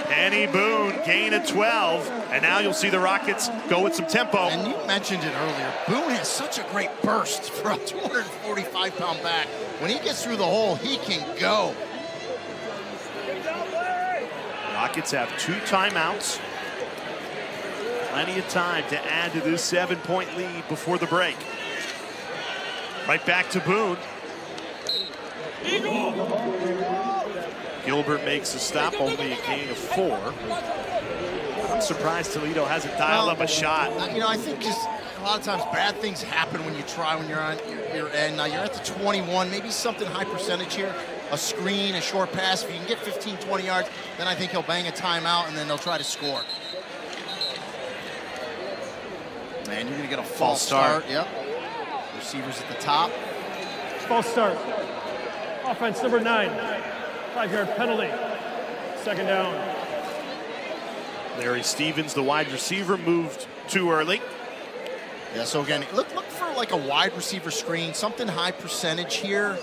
Kenny Boone, gain of 12. And now you'll see the Rockets go with some tempo. And you mentioned it earlier. Boone has such a great burst for a 245-pound back. When he gets through the hole, he can go. Rockets have 2 timeouts. Plenty of time to add to this 7-point lead before the break. Right back to Boone. Gilbert makes a stop, only a gain of 4. I'm surprised Toledo hasn't dialed up a shot. You know, I think just a lot of times bad things happen when you try, when you're on your end. Now you're at the 21, maybe something high percentage here. A screen, a short pass. If you can get 15, 20 yards, then I think he'll bang a timeout and then they'll try to score. Man, you're gonna get a false start. Yep. Receivers at the top. False start. Offense number 9. 5-yard penalty. Second down. Larry Stevens, the wide receiver, moved too early. Yeah, so again, look for like a wide receiver screen, something high percentage here.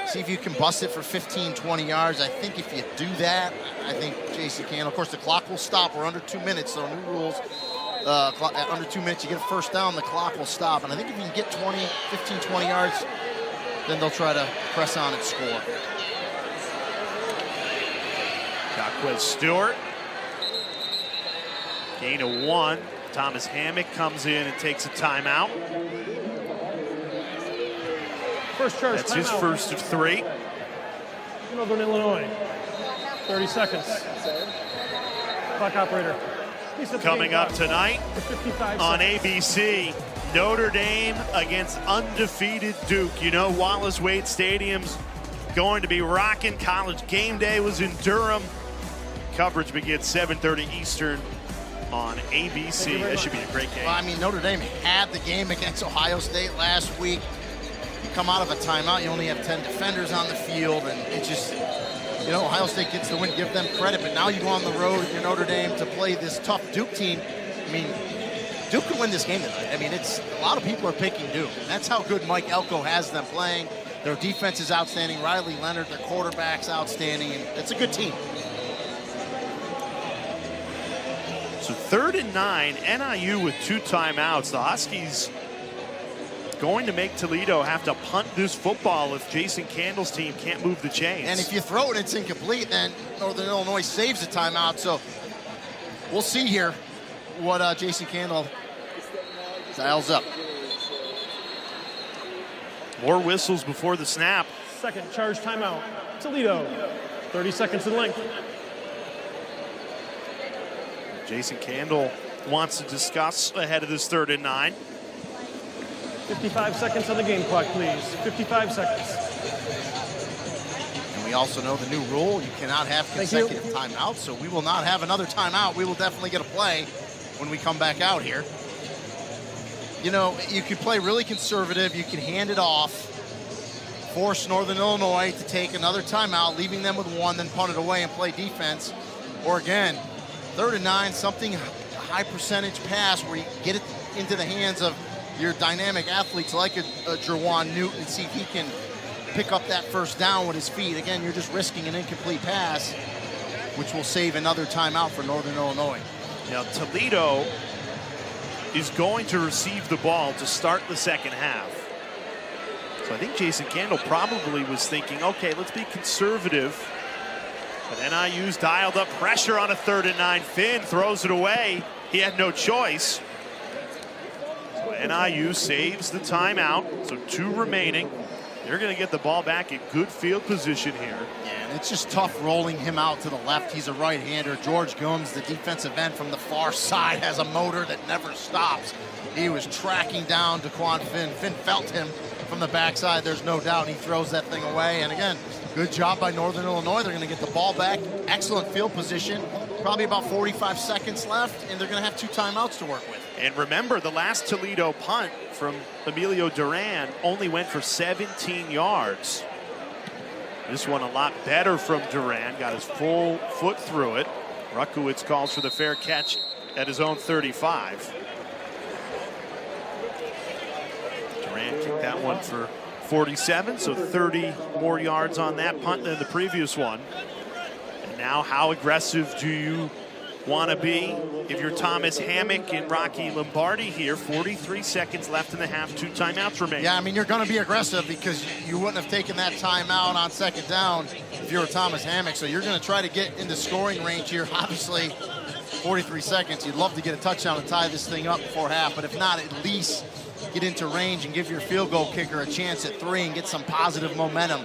See if you can bust it for 15, 20 yards. I think if you do that, I think JC can. Of course, the clock will stop. We're under 2 minutes, so new rules. Under 2 minutes, you get a first down, the clock will stop. And I think if you can get 15, 20 yards, then they'll try to press on and score. Marquez Stewart. Gain of 1. Thomas Hammock comes in and takes a timeout. First charge. That's his first of 3. Northern Illinois. 30 seconds. Clock operator. Coming up tonight on ABC, Notre Dame against undefeated Duke. You know, Wallace Wade Stadium's going to be rocking. College game day was in Durham. Coverage begins 7:30 Eastern on ABC. That should be a great game. Well, I mean, Notre Dame had the game against Ohio State last week. You come out of a timeout, you only have 10 defenders on the field, and it just, you know, Ohio State gets the win, give them credit, but now you go on the road in Notre Dame to play this tough Duke team. I mean, Duke can win this game tonight. I mean, it's a lot of people are picking Duke. That's how good Mike Elko has them playing. Their defense is outstanding. Riley Leonard, their quarterback's outstanding, and it's a good team. So 3rd and 9, NIU with 2 timeouts. The Huskies going to make Toledo have to punt this football if Jason Candle's team can't move the chains. And if you throw it, it's incomplete, then Northern Illinois saves the timeout. So we'll see here what Jason Candle dials up. More whistles before the snap. Second charge timeout. Toledo. 30 seconds in length. Jason Candle wants to discuss ahead of this 3rd and 9. 55 seconds on the game clock, please. 55 seconds. And we also know the new rule. You cannot have consecutive timeouts, so we will not have another timeout. We will definitely get a play when we come back out here. You know, you could play really conservative. You can hand it off, force Northern Illinois to take another timeout, leaving them with 1, then punt it away and play defense. Or again, 3rd and 9, something high percentage pass where you get it into the hands of your dynamic athletes like a Jerwan Newton and see if he can pick up that first down with his feet. Again, you're just risking an incomplete pass, which will save another timeout for Northern Illinois. Now, Toledo is going to receive the ball to start the second half. So I think Jason Candle probably was thinking, okay, let's be conservative. But NIU's dialed up pressure on a 3rd and 9. Finn throws it away. He had no choice. So NIU saves the timeout. So 2 remaining. They're going to get the ball back in good field position here. Yeah, and it's just tough rolling him out to the left. He's a right-hander. George Gomes, the defensive end from the far side, has a motor that never stops. He was tracking down Daquan Finn. Finn felt him from the backside, there's no doubt. He throws that thing away. And again, good job by Northern Illinois. They're going to get the ball back. Excellent field position. Probably about 45 seconds left, and they're going to have 2 timeouts to work with. And remember, the last Toledo punt from Emilio Duran only went for 17 yards. This one a lot better from Duran. Got his full foot through it. Ruckowitz calls for the fair catch at his own 35. Duran kicked that one for 47, so 30 more yards on that punt than the previous one. And now, how aggressive do you want to be if you're Thomas Hammock and Rocky Lombardi here? 43 seconds left in the half, 2 timeouts remain. Yeah, I mean, you're going to be aggressive because you wouldn't have taken that timeout on 2nd down if you were Thomas Hammock. So you're going to try to get into scoring range here. Obviously, 43 seconds. You'd love to get a touchdown and tie this thing up before half, but if not, at least get into range and give your field goal kicker a chance at 3 and get some positive momentum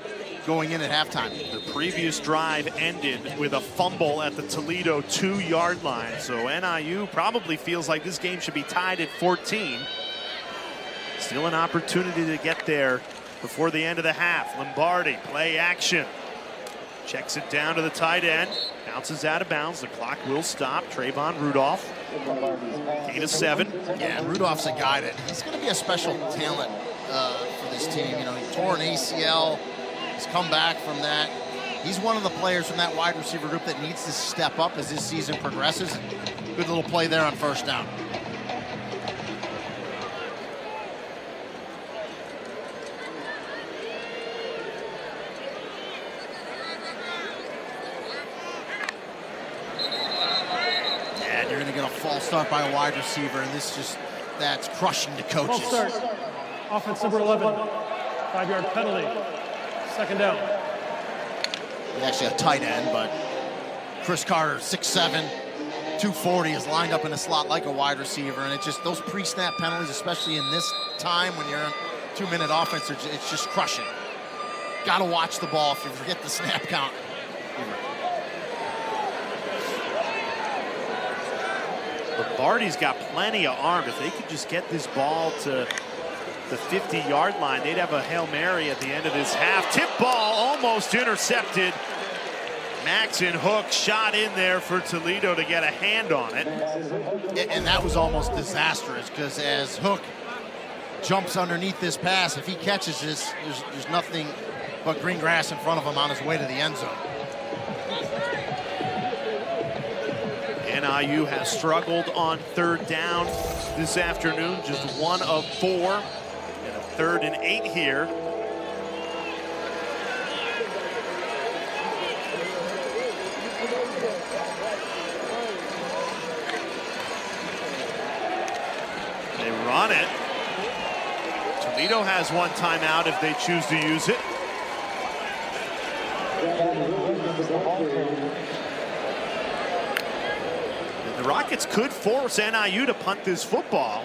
going in at halftime. The previous drive ended with a fumble at the Toledo 2-yard line. So NIU probably feels like this game should be tied at 14. Still an opportunity to get there before the end of the half. Lombardi, play action. Checks it down to the tight end. Bounces out of bounds. The clock will stop. Trayvon Rudolph. Gain of 7. Yeah, and Rudolph's a guy that he's going to be a special talent for this team. You know, he tore an ACL. He's come back from that. He's one of the players from that wide receiver group that needs to step up as this season progresses. Good little play there on 1st down. And you're going to get a false start by a wide receiver, and that's crushing to coaches. False start. Offense number 11. 5-yard penalty. 2nd down. He's actually a tight end, but Chris Carter, 6'7", 240, is lined up in a slot like a wide receiver, and it's just those pre-snap penalties, especially in this time when you're in 2-minute offense, it's just crushing. Got to watch the ball if you forget the snap count. Lombardi's got plenty of arm. If they could just get this ball to the 50-yard line, they'd have a Hail Mary at the end of this half. Tip ball almost intercepted. Max and Hook shot in there for Toledo to get a hand on it. And that was almost disastrous, because as Hook jumps underneath this pass, if he catches this, there's nothing but green grass in front of him on his way to the end zone. NIU has struggled on third down this afternoon, just 1 of 4, and a 3rd and 8 here. They run it. Toledo has 1 timeout if they choose to use it. The Rockets could force NIU to punt this football.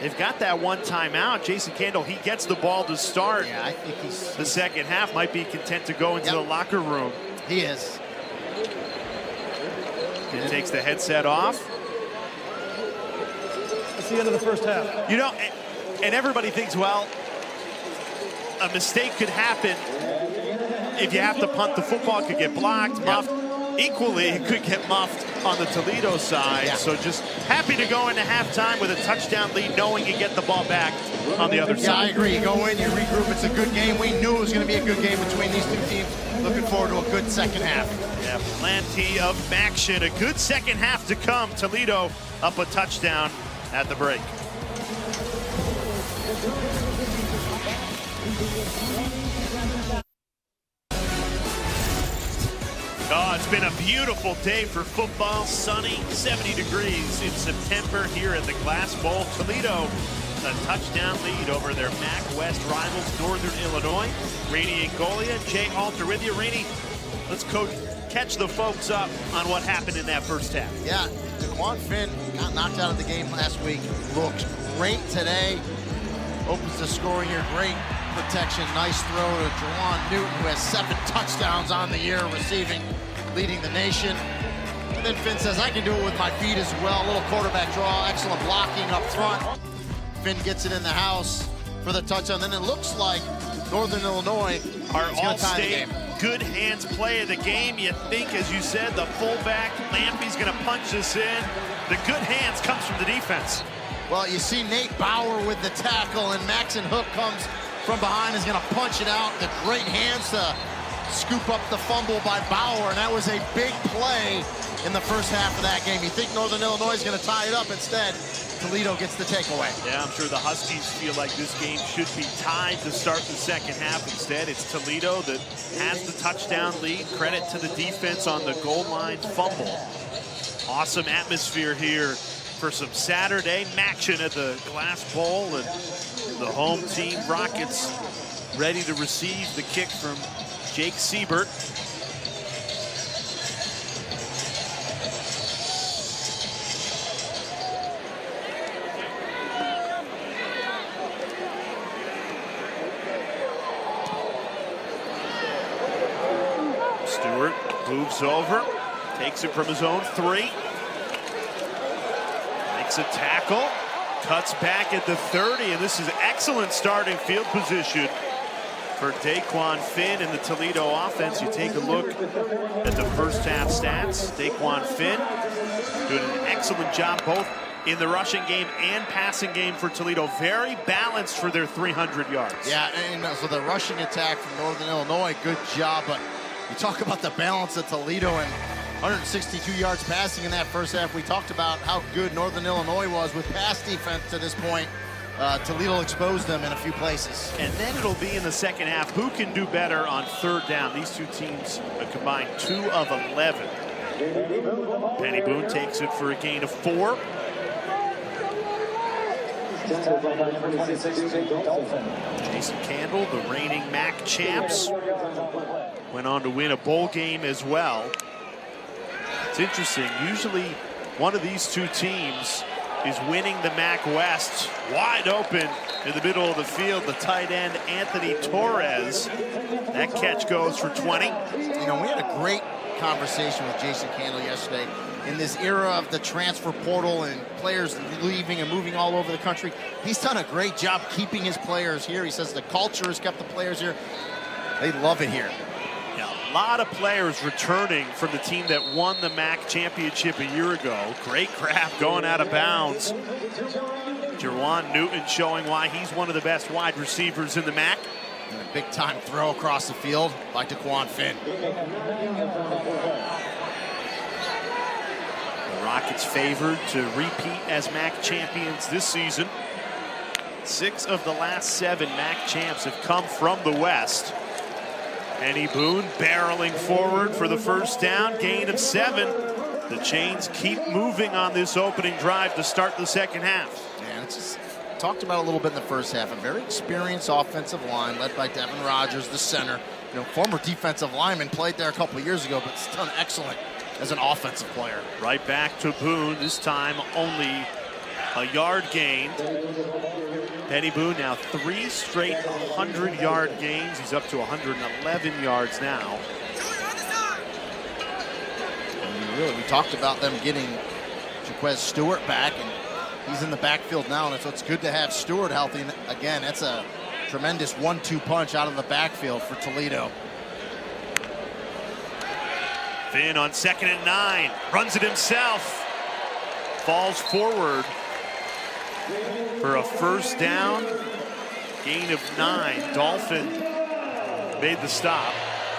They've got that 1 timeout. Jason Candle, he gets the ball to start. Yeah, I think the second half. Might be content to go into the locker room. He is. He takes the headset off. It's the end of the first half. You know, and everybody thinks, well, a mistake could happen if you have to punt the football. It could get blocked, muffed. Equally, it could get muffed on the Toledo side. Yeah. So just happy to go into halftime with a touchdown lead, knowing you get the ball back on the other side. Yeah, I agree. You go in, you regroup. It's a good game. We knew it was going to be a good game between these 2 teams. Looking forward to a good second half. Yeah, plenty of action. A good second half to come. Toledo up a touchdown at the break. Oh, it's been a beautiful day for football. Sunny, 70 degrees in September here at the Glass Bowl. Toledo, a touchdown lead over their MAC West rivals, Northern Illinois. Rainey and Golia, Jay Halter with you. Rainey, let's catch the folks up on what happened in that first half. Yeah, Daquan Finn got knocked out of the game last week. Looks great today. Opens the scoring here. Great protection. Nice throw to Jawan Newton, who has 7 touchdowns on the year receiving, leading the nation. And then Finn says, I can do it with my feet as well. A little quarterback draw, excellent blocking up front. Finn gets it in the house for the touchdown. Then it looks like Northern Illinois our is going to tie the game. Good hands play of the game. You think, as you said, the fullback, Lampy's going to punch this in. The good hands comes from the defense. Well, you see Nate Bauer with the tackle, and Maxon Hook comes from behind, is going to punch it out. The great hands to scoop up the fumble by Bauer, and that was a big play in the first half of that game. You think Northern Illinois is going to tie it up. Instead, Toledo gets the takeaway. Yeah, I'm sure the Huskies feel like this game should be tied to start the second half. Instead, it's Toledo that has the touchdown lead. Credit to the defense on the goal line fumble. Awesome atmosphere here for some Saturday action at the Glass Bowl, and the home team Rockets ready to receive the kick from Jake Siebert. Stewart moves over, takes it from his own 3. Makes a tackle, cuts back at the 30, and this is excellent starting field position for Daquan Finn and the Toledo offense. You take a look at the first half stats. Daquan Finn doing an excellent job both in the rushing game and passing game for Toledo. Very balanced for their 300 yards. Yeah, and so the rushing attack from Northern Illinois, good job, but you talk about the balance of Toledo and 162 yards passing in that first half. We talked about how good Northern Illinois was with pass defense to this point. Toledo exposed them in a few places. And then it'll be in the second half. Who can do better on third down? These two teams combined 2 of 11. Penny Boone takes it for a gain of 4. Jason Candle, the reigning MAC champs, went on to win a bowl game as well. It's interesting. Usually one of these two teams is winning the MAC West. Wide open in the middle of the field, the tight end Anthony Torres. That catch goes for 20. You know, we had a great conversation with Jason Candle yesterday. In this era of the transfer portal and players leaving and moving all over the country, he's done a great job keeping his players here. He says the culture has kept the players here. They love it here. Yeah, a lot of players returning from the team that won the MAC championship a year ago. Great grab going out of bounds. Jerwan Newton showing why he's one of the best wide receivers in the MAC. And a big-time throw across the field by Daquan Finn. The Rockets favored to repeat as MAC champions this season. 6 of the last 7 MAC champs have come from the West. Penny Boone barreling forward for the first down, gain of 7. The Chains keep moving on this opening drive to start the second half. Man, it's just talked about a little bit in the first half. A very experienced offensive line led by Devin Rogers, the center. You know, former defensive lineman, played there a couple of years ago, but it's done excellent as an offensive player. Right back to Boone, this time only a yard gained. Penny Boone now 3 straight 100-yard games. He's up to 111 yards now. And we talked about them getting Jaquez Stewart back, and he's in the backfield now, and so it's good to have Stewart healthy. And again, that's a tremendous 1-2 punch out of the backfield for Toledo. Finn on 2nd and 9, runs it himself, falls forward for a first down, gain of 9. Dolphin made the stop.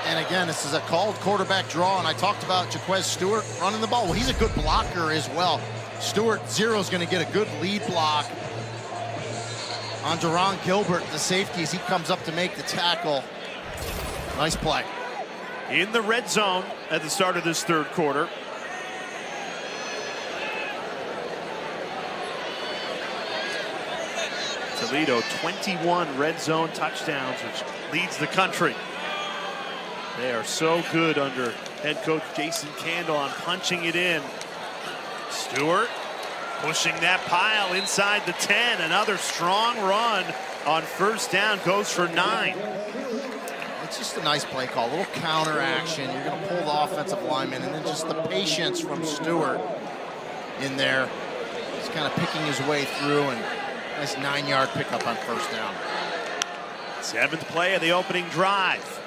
And again, this is a called quarterback draw, and I talked about Jaquez Stewart running the ball. Well, he's a good blocker as well. Stewart Zero is going to get a good lead block on Deron Gilbert, the safety, as he comes up to make the tackle. Nice play. In the red zone at the start of this third quarter. Toledo 21 red zone touchdowns, which leads the country. They are so good under head coach Jason Candle on punching it in. Stewart pushing that pile inside the 10. Another strong run on first down, goes for 9. It's just a nice play call, a little counter action. You're going to pull the offensive lineman, and then just the patience from Stewart in there. He's kind of picking his way through, and nice 9-yard pickup on first down. 7th play of the opening drive.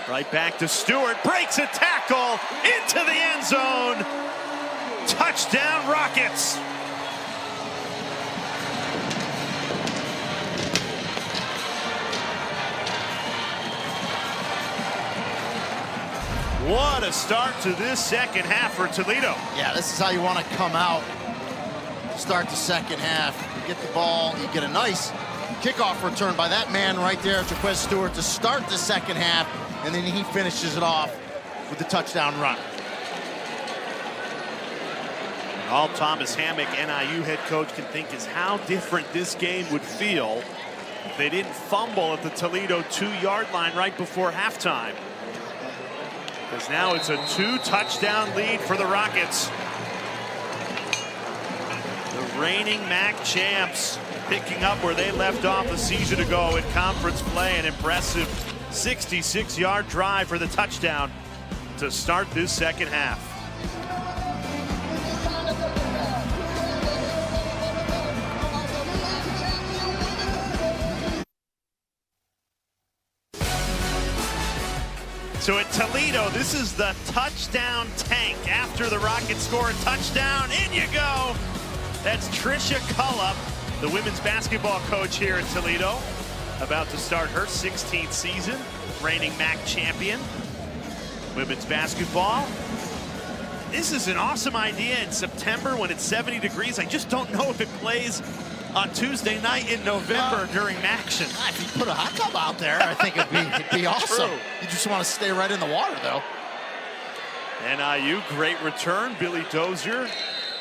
Right back to Stewart, breaks a tackle into the end zone. Touchdown Rockets. What a start to this second half for Toledo. Yeah, this is how you want to come out, start the second half. You get the ball, you get a nice kickoff return by that man right there, Jaquez Stewart, to start the second half, and then he finishes it off with the touchdown run. And all Thomas Hammock, NIU head coach, can think is how different this game would feel if they didn't fumble at the Toledo 2-yard line right before halftime. Because now it's a 2-touchdown lead for the Rockets. The reigning MAC champs picking up where they left off a season ago in conference play. An impressive 66-yard drive for the touchdown to start this second half. So at Toledo, this is the touchdown tank. After the Rockets score a touchdown, in you go. That's Trisha Cullup, the women's basketball coach here at Toledo, about to start her 16th season, reigning MAC champion. Women's basketball. This is an awesome idea in September when it's 70 degrees. I just don't know if it plays on Tuesday night in November during action. If you put a hot tub out there, I think it'd be awesome. True. You just want to stay right in the water, though. NIU, great return. Billy Dozier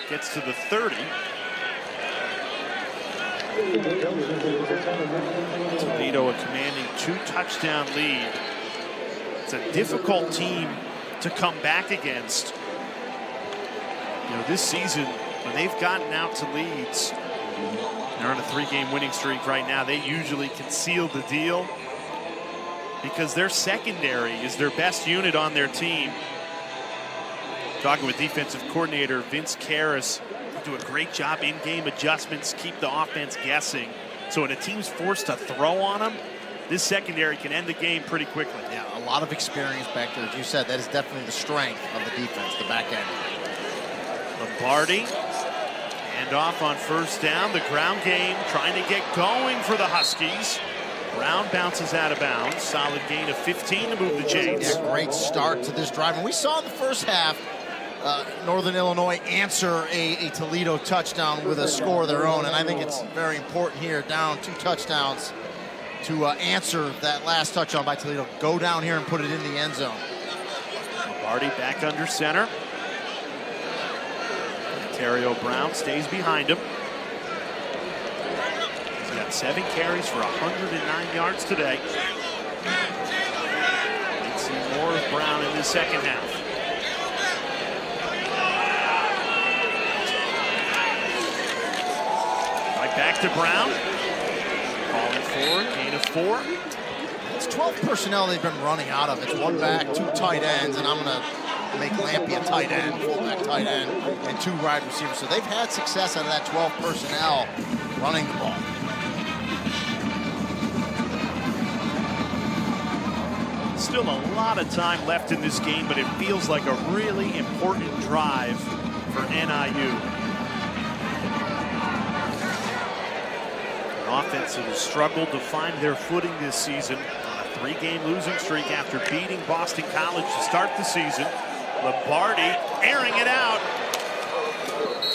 gets to the 30. Toledo a commanding 2-touchdown lead. It's a difficult team to come back against. this season, when they've gotten out to leads, they're on a 3-game winning streak right now, they usually can seal the deal because their secondary is their best unit on their team. Talking with defensive coordinator Vince Karras, they do a great job in-game adjustments, keep the offense guessing. So when a team's forced to throw on them, this secondary can end the game pretty quickly. Yeah, a lot of experience back there. As you said, that is definitely the strength of the defense, the back end. Lombardi, hand off on first down. The ground game trying to get going for the Huskies. Brown bounces out of bounds. Solid gain of 15 to move the chains. Yeah, great start to this drive. And we saw in the first half, Northern Illinois answer a Toledo touchdown with a score of their own. And I think it's very important here, down 2 touchdowns, to answer that last touchdown by Toledo. Go down here and put it in the end zone. Lombardi back under center. Ontario Brown stays behind him. He's got 7 carries for 109 yards today. Let's see more of Brown in the second half. Right back to Brown. Falling forward, gain of 4. It's 12 personnel they've been running out of. It's 1 back, 2 tight ends, and I'm going to make Lampy a tight end, fullback tight end, and 2 wide receivers. So they've had success out of that 12 personnel running the ball. Still a lot of time left in this game, but it feels like a really important drive for NIU. An offense that has struggled to find their footing this season on a 3-game losing streak after beating Boston College to start the season. Lombardi airing it out.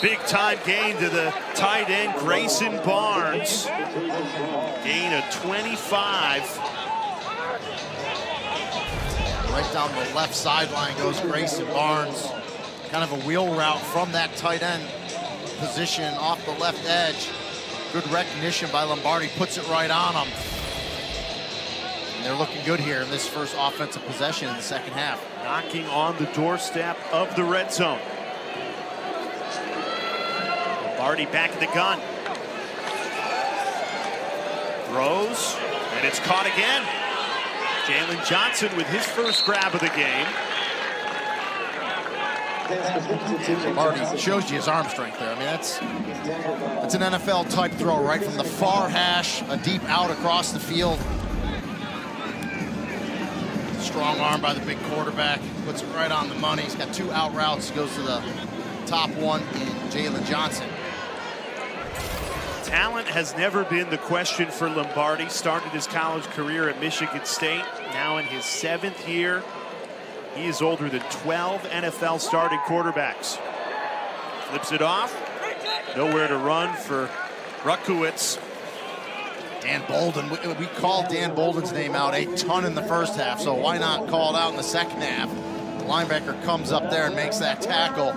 Big time gain to the tight end Grayson Barnes. Gain of 25. Right down the left sideline goes Grayson Barnes. Kind of a wheel route from that tight end position off the left edge. Good recognition by Lombardi, puts it right on him. And they're looking good here in this first offensive possession in the second half. Knocking on the doorstep of the red zone. Lombardi back at the gun. Throws, and it's caught again. Jalen Johnson with his first grab of the game. Lombardi shows you his arm strength there. I mean, that's an NFL type throw right from the far hash, a deep out across the field. Strong arm by the big quarterback, puts it right on the money. He's got 2 out routes, goes to the top one in Jalen Johnson. Talent has never been the question for Lombardi. Started his college career at Michigan State, now in his 7th year. He is older than 12 NFL starting quarterbacks. Flips it off. Nowhere to run for Ruckowitz. Dan Bolden, we called Dan Bolden's name out a ton in the first half, so why not call it out in the second half? The linebacker comes up there and makes that tackle,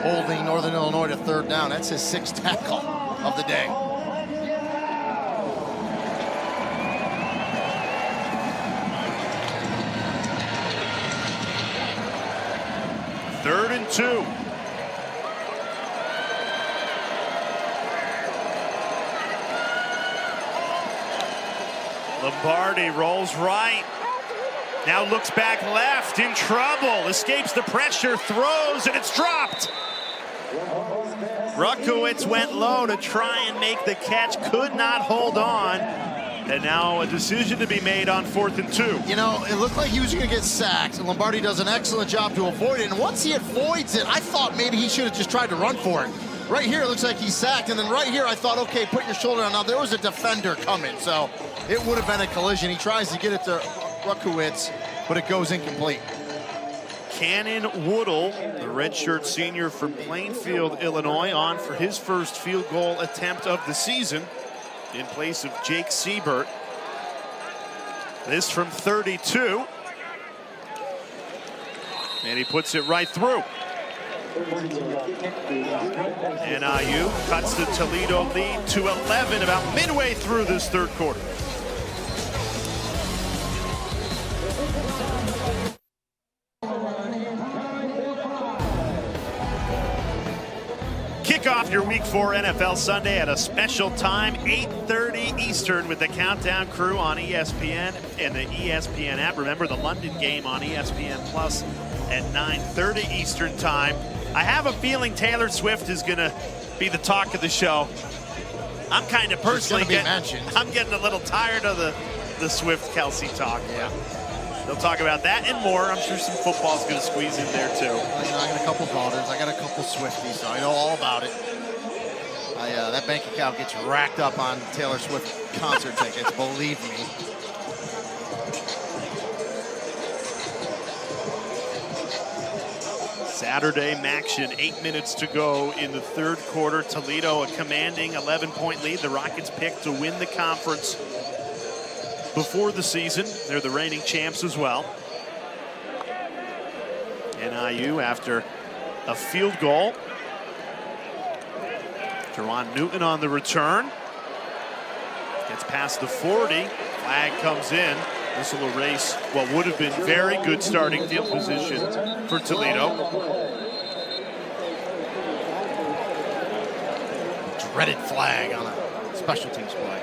holding Northern Illinois to 3rd down. That's his 6th tackle of the day. Third and 2. Lombardi rolls right. Now looks back left, in trouble. Escapes the pressure, throws, and it's dropped. Ruckowitz went low to try and make the catch, could not hold on. And now a decision to be made on 4th and 2. You know, it looked like he was going to get sacked, and Lombardi does an excellent job to avoid it. And once he avoids it, I thought maybe he should have just tried to run for it. Right here, it looks like he's sacked, and then right here, I thought, okay, put your shoulder on. Now, there was a defender coming, so it would have been a collision. He tries to get it to Ruckowitz, but it goes incomplete. Cannon Woodle, the redshirt senior from Plainfield, Illinois, on for his first field goal attempt of the season in place of Jake Siebert. This from 32. And he puts it right through. NIU cuts the Toledo lead to 11 about midway through this 3rd quarter. Kick off your Week 4 NFL Sunday at a special time, 8:30 Eastern, with the Countdown Crew on ESPN and the ESPN app. Remember the London game on ESPN Plus at 9:30 Eastern time. I have a feeling Taylor Swift is going to be the talk of the show. I'm kind of personally I'm getting a little tired of the Swift-Kelsey talk. Yeah. They'll talk about that and more. I'm sure some football's going to squeeze in there, too. Well, I got a couple daughters. I got a couple Swifties, so I know all about it. That bank account gets racked up on Taylor Swift concert tickets, believe me. Saturday action, 8 minutes to go in the third quarter. Toledo, a commanding 11-point lead. The Rockets picked to win the conference before the season. They're the reigning champs as well. NIU, after a field goal. Teron Newton on the return. Gets past the 40. Flag comes in. This will erase what would have been very good starting field position for Toledo. Dreaded flag on a special teams play.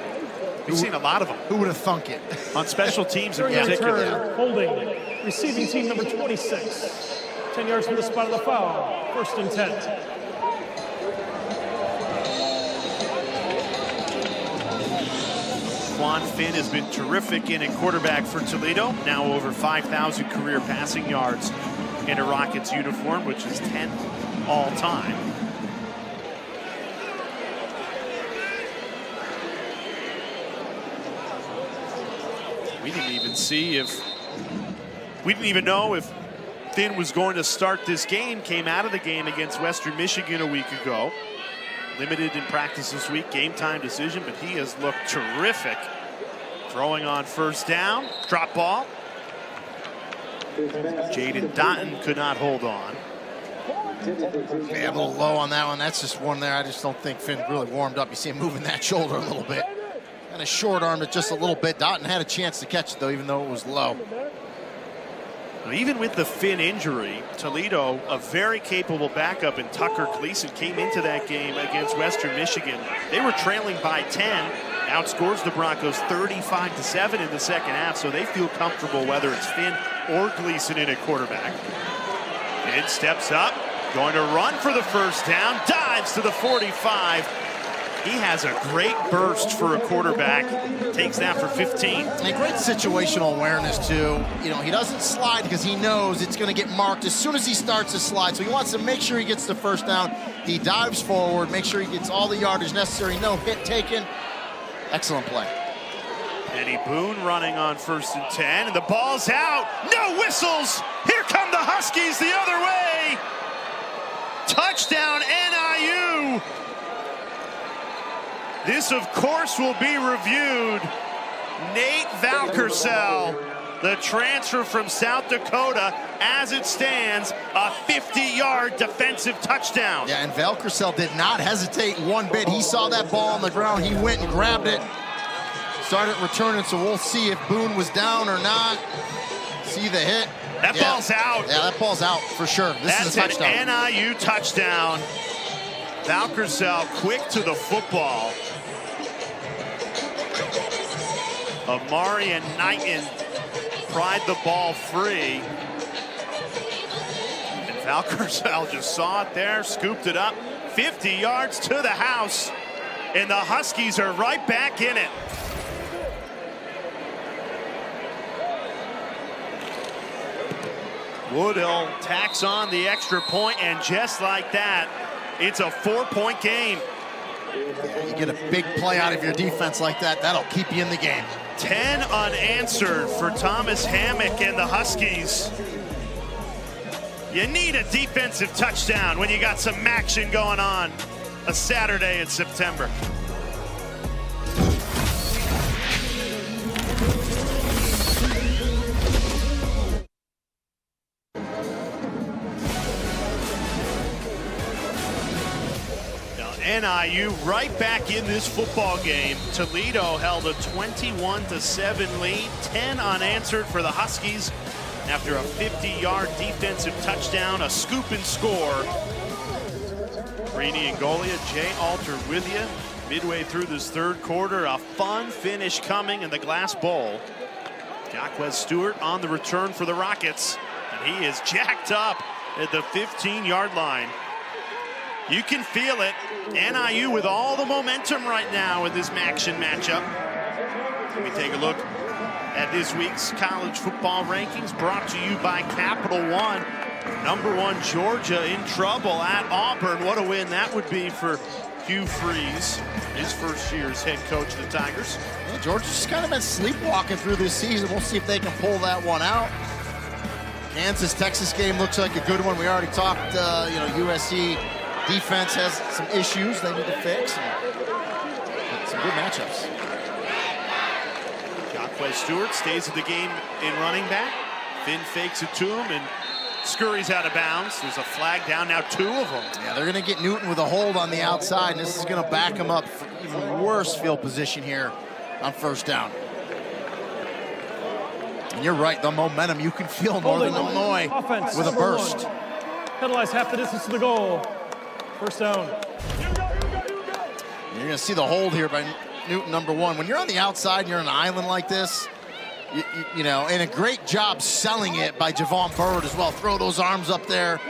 We've seen a lot of them. Who would have thunk it? On special teams in During the particular. return, holding, receiving team number 26. 10 yards from the spot of the foul. 1st and 10. Quan Finn has been terrific in a quarterback for Toledo. Now over 5,000 career passing yards in a Rockets uniform, which is 10th all time. We didn't even know if Finn was going to start this game. Came out of the game against Western Michigan a week ago. Limited in practice this week, game time decision, but he has looked terrific. Throwing on first down, drop ball. Jaden Dotton could not hold on. Yeah, a little low on that one. That's just one there. I just don't think Finn really warmed up. You see him moving that shoulder a little bit. Kind of short-armed it just a little bit. Dotton had a chance to catch it, though, even though it was low. Even with the Finn injury, Toledo, a very capable backup in Tucker Gleason, came into that game against Western Michigan. They were trailing by 10, outscores the Broncos 35-7 in the second half, so they feel comfortable whether it's Finn or Gleason in at quarterback. Finn steps up, going to run for the first down, dives to the 45. He has a great burst for a quarterback. Takes that for 15. And great situational awareness, too. You know, he doesn't slide because he knows it's going to get marked as soon as he starts to slide. So he wants to make sure he gets the first down. He dives forward, make sure he gets all the yardage necessary. No hit taken. Excellent play. Eddie Boone running on 1st and 10. And the ball's out. No whistles. Here come the Huskies the other way. Touchdown, NIU. This, of course, will be reviewed. Nate Valkersel, the transfer from South Dakota, as it stands, a 50-yard defensive touchdown. Yeah, and Valkersel did not hesitate one bit. He saw that ball on the ground. He went and grabbed it. Started returning, so we'll see if Boone was down or not. See the hit. That ball's out. Yeah, that ball's out for sure. This is a touchdown. That's an NIU touchdown. Valkersel quick to the football. Amari and Knighton pried the ball free. And Valkersel just saw it there, scooped it up, 50 yards to the house. And the Huskies are right back in it. Woodhill tacks on the extra point, and just like that, it's a 4-point game. Yeah, you get a big play out of your defense like that, that'll keep you in the game. 10 unanswered for Thomas Hammock and the Huskies. You need a defensive touchdown when you got some action going on a Saturday in September. NIU right back in this football game. Toledo held a 21-7 lead, 10 unanswered for the Huskies after a 50-yard defensive touchdown, a scoop and score Greeny and Golia, Jay Alter with you. Midway through this third quarter, a fun finish coming in the Glass Bowl. Jacquez Stewart on the return for the Rockets, and he is jacked up at the 15-yard line. You can feel it. NIU with all the momentum right now in this action matchup. Let me take a look at this week's college football rankings, brought to you by Capital One. Number 1 Georgia in trouble at Auburn. What a win that would be for Hugh Freeze, his first year as head coach of the Tigers. Yeah, Georgia's just kind of been sleepwalking through this season. We'll see if they can pull that one out. Kansas-Texas game looks like a good one. We already talked, USC defense has some issues they need to fix. Some good matchups. Jacquez Stewart stays at the game in running back. Finn fakes it to him and scurries out of bounds. There's a flag down, now 2 of them. Yeah, they're going to get Newton with a hold on the outside, and this is going to back him up for even worse field position here on first down. And you're right, the momentum you can feel in Northern Illinois with a burst. Penalize half the distance to the goal. First down. You're going to see the hold here by Newton, number 1. When you're on the outside and you're on an island like this, you know, and a great job selling it by Javon Bird as well. Throw those arms up there,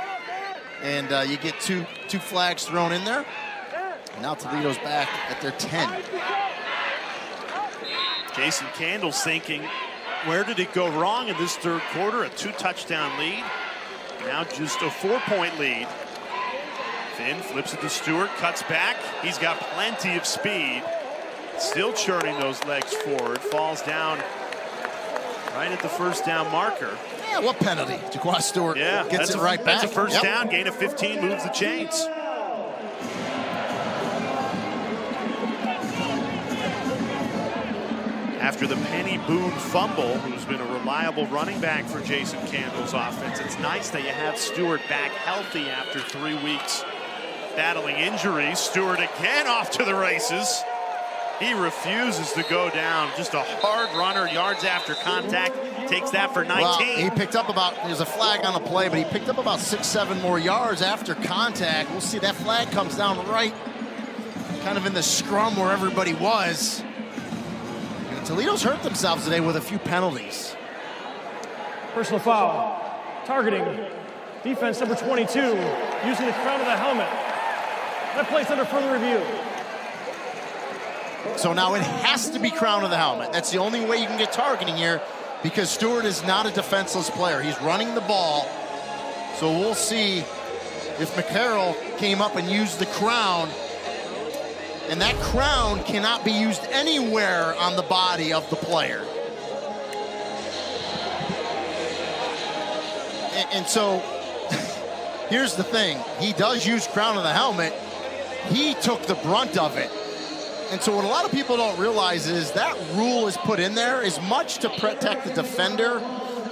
and you get two flags thrown in there. And now Toledo's back at their 10. Jason Candle's thinking, where did it go wrong in this third quarter? A 2-touchdown lead. Now just a 4-point lead. Finn flips it to Stewart, cuts back. He's got plenty of speed. Still churning those legs forward. Falls down right at the first down marker. Yeah, what penalty? Jacquez Stewart gets it right back. That's a first down, gain of 15, moves the chains. After the Penny Boone fumble, who's been a reliable running back for Jason Candle's offense, it's nice that you have Stewart back healthy after 3 weeks battling injuries. Stewart again off to the races. He refuses to go down. Just a hard runner, yards after contact. Takes that for 19. Well, he picked up there's a flag on the play, but he picked up about 6-7 more yards after contact. We'll see that flag comes down right kind of in the scrum where everybody was. And Toledo's hurt themselves today with a few penalties. Personal foul. Targeting. Defense number 22, using the crown of the helmet. That play's under further review. So now it has to be crown of the helmet. That's the only way you can get targeting here, because Stewart is not a defenseless player. He's running the ball. So we'll see if McCarroll came up and used the crown. And that crown cannot be used anywhere on the body of the player. And so here's the thing. He does use crown of the helmet. He took the brunt of it. And so what a lot of people don't realize is that rule is put in there as much to protect the defender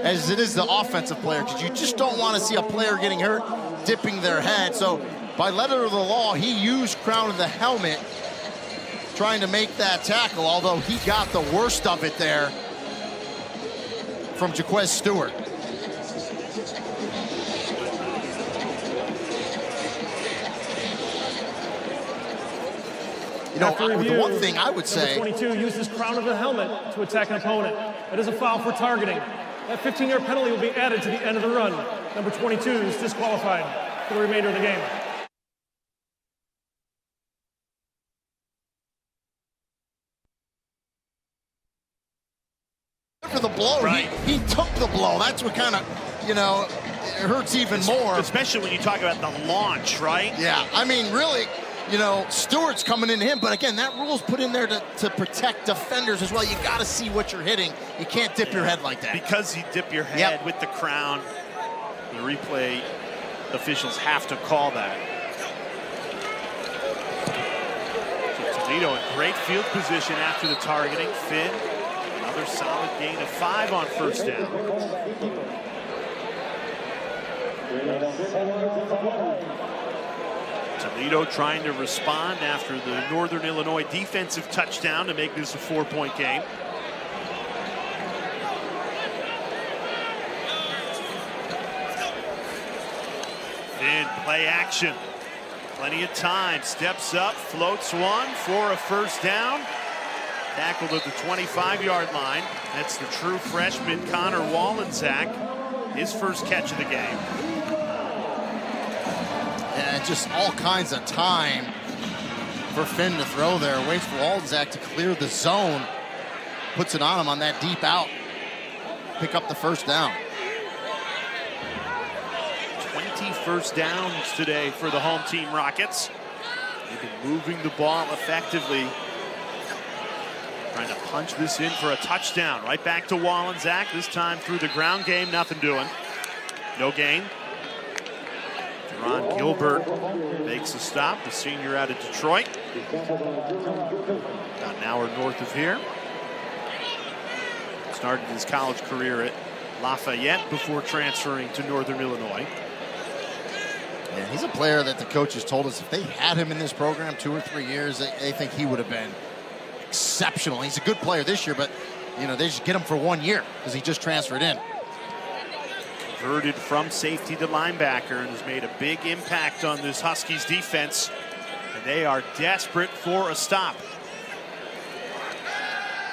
as it is the offensive player, because you just don't want to see a player getting hurt, dipping their head. So by letter of the law, he used crown of the helmet trying to make that tackle, although he got the worst of it there from Jacquez Stewart. You know, the one thing I would say... Number 22 uses crown of the helmet to attack an opponent. That is a foul for targeting. That 15-yard penalty will be added to the end of the run. Number 22 is disqualified for the remainder of the game. For the blow, right. He took the blow. That's what kind of, it hurts even more. Especially when you talk about the launch, right? Yeah, I mean, really... Stewart's coming into him, but again, that rule's put in there to protect defenders as well. You got to see what you're hitting. You can't dip your head like that. Because you dip your head with the crown, the replay officials have to call that. So Toledo in great field position after the targeting. Finn, another solid gain of 5 on first down. Toledo trying to respond after the Northern Illinois defensive touchdown to make this a 4-point game. Then play action. Plenty of time. Steps up, floats one for a first down. Tackled at the 25-yard line. That's the true freshman Connor Wallensack. His first catch of the game. And just all kinds of time for Finn to throw there. Waits for Wallensack to clear the zone. Puts it on him on that deep out. Pick up the first down. 20 first downs today for the home team Rockets. They've been moving the ball effectively. Trying to punch this in for a touchdown. Right back to Wallensack. This time through the ground game, nothing doing. No gain. Ron Gilbert makes a stop. The senior out of Detroit. About an hour north of here. Started his college career at Lafayette before transferring to Northern Illinois. Yeah, he's a player that the coaches told us if they had him in this program 2 or 3 years, they think he would have been exceptional. He's a good player this year, but you know, they just get him for 1 year because he just transferred in. Converted from safety to linebacker and has made a big impact on this Huskies defense. And they are desperate for a stop.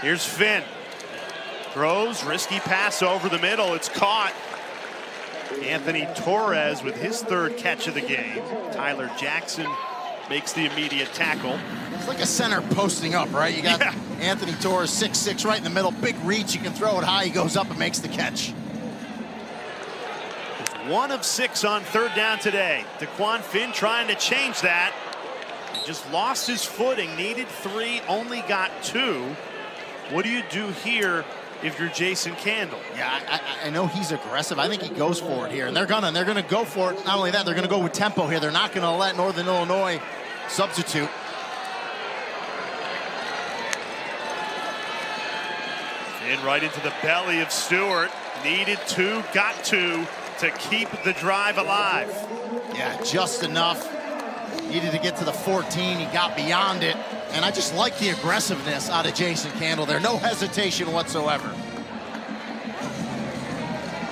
Here's Finn. Throws, risky pass over the middle. It's caught. Anthony Torres with his third catch of the game. Tyler Jackson makes the immediate tackle. It's like a center posting up, right? You got Anthony Torres, 6'6", right in the middle. Big reach. You can throw it high. He goes up and makes the catch. 1 of 6 on third down today. DeQuan Finn trying to change that. He just lost his footing. Needed 3, only got 2. What do you do here if you're Jason Candle? Yeah, I know he's aggressive. I think he goes for it here, and they're gonna go for it. Not only that, they're gonna go with tempo here. They're not gonna let Northern Illinois substitute. And right into the belly of Stewart. Needed 2, got 2 to keep the drive alive. Yeah, just enough. Needed to get to the 14. He got beyond it. And I just like the aggressiveness out of Jason Candle there. No hesitation whatsoever.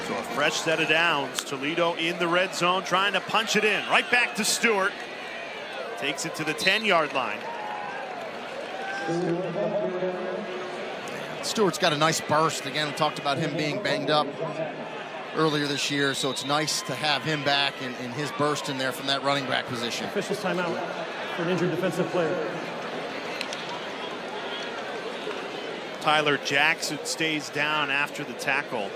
So a fresh set of downs. Toledo in the red zone trying to punch it in. Right back to Stewart. Takes it to the 10-yard line. Stewart's got a nice burst. Again, we talked about him being banged up earlier this year, so it's nice to have him back and his burst in there from that running back position. Officials timeout for an injured defensive player. Tyler Jackson stays down after the tackle.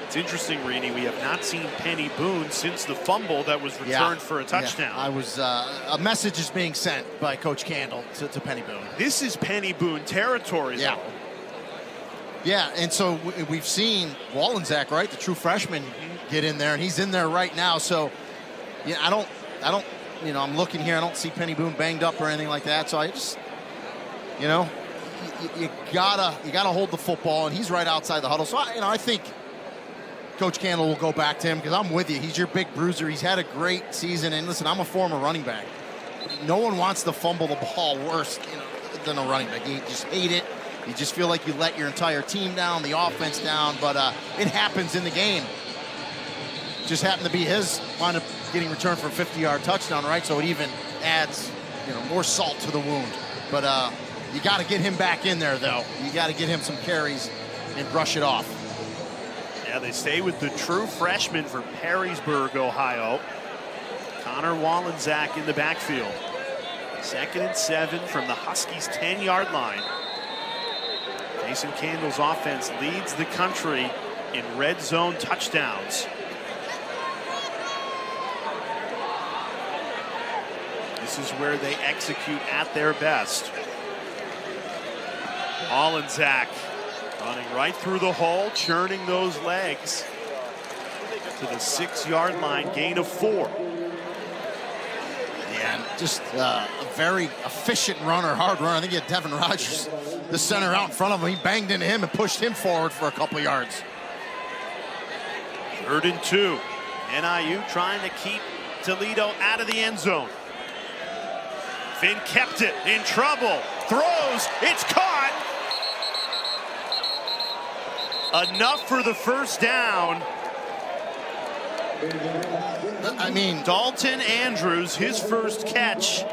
It's interesting, Rini, we have not seen Penny Boone since the fumble that was returned for a touchdown. Yeah. I was a message is being sent by Coach Candle to Penny Boone. This is Penny Boone territory, though. Yeah, and so we've seen Wallensack, right, the true freshman, get in there, and he's in there right now. So, yeah, I don't, you know, I'm looking here, I don't see Penny Boone banged up or anything like that. So I just, you know, you gotta hold the football, and he's right outside the huddle. So I think Coach Candle will go back to him because I'm with you. He's your big bruiser. He's had a great season, and listen, I'm a former running back. No one wants to fumble the ball worse, you know, than a running back. You just hate it. You just feel like you let your entire team down, the offense down, but it happens in the game. Just happened to be his wound up getting returned for a 50-yard touchdown, right? So it even adds, you know, more salt to the wound. But you got to get him back in there, though. You got to get him some carries and brush it off. Yeah, they stay with the true freshman from Perrysburg, Ohio. Connor Wallensack in the backfield. 2nd and 7 from the Huskies' 10-yard line. Jason Candle's offense leads the country in red zone touchdowns. This is where they execute at their best. Wallensack running right through the hole, churning those legs to the 6-yard line, gain of 4. And just a very efficient runner, hard runner. I think he had Devin Rogers, the center, out in front of him. He banged into him and pushed him forward for a couple yards. 3rd and 2. NIU trying to keep Toledo out of the end zone. Finn kept it, in trouble, throws, it's caught. Enough for the first down. I mean, Dalton Andrews, his first catch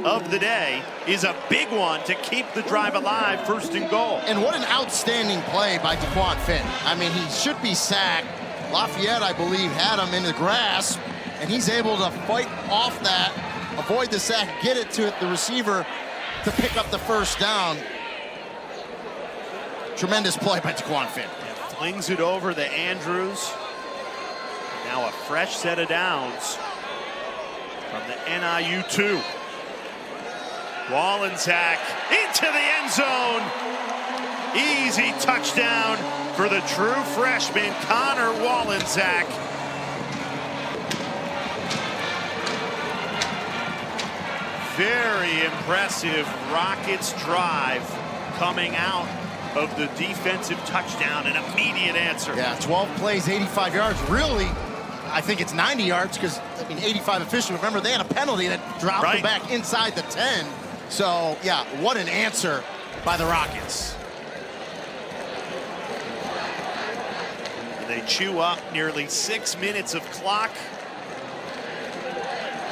of the day, is a big one to keep the drive alive, 1st and goal. And what an outstanding play by Daquan Finn. I mean, he should be sacked. Lafayette, I believe, had him in the grasp, and he's able to fight off that, avoid the sack, get it to the receiver to pick up the 1st down. Tremendous play by Daquan Finn. Yeah, flings it over to Andrews. Now a fresh set of downs from the NIU 2. Wallensack into the end zone. Easy touchdown for the true freshman, Connor Wallensack. Very impressive Rockets drive coming out of the defensive touchdown, an immediate answer. Yeah, 12 plays, 85 yards. Really, I think it's 90 yards because, I mean, 85 official. Remember, they had a penalty that dropped them back inside the 10. So, yeah, what an answer by the Rockets. They chew up nearly 6 minutes of clock.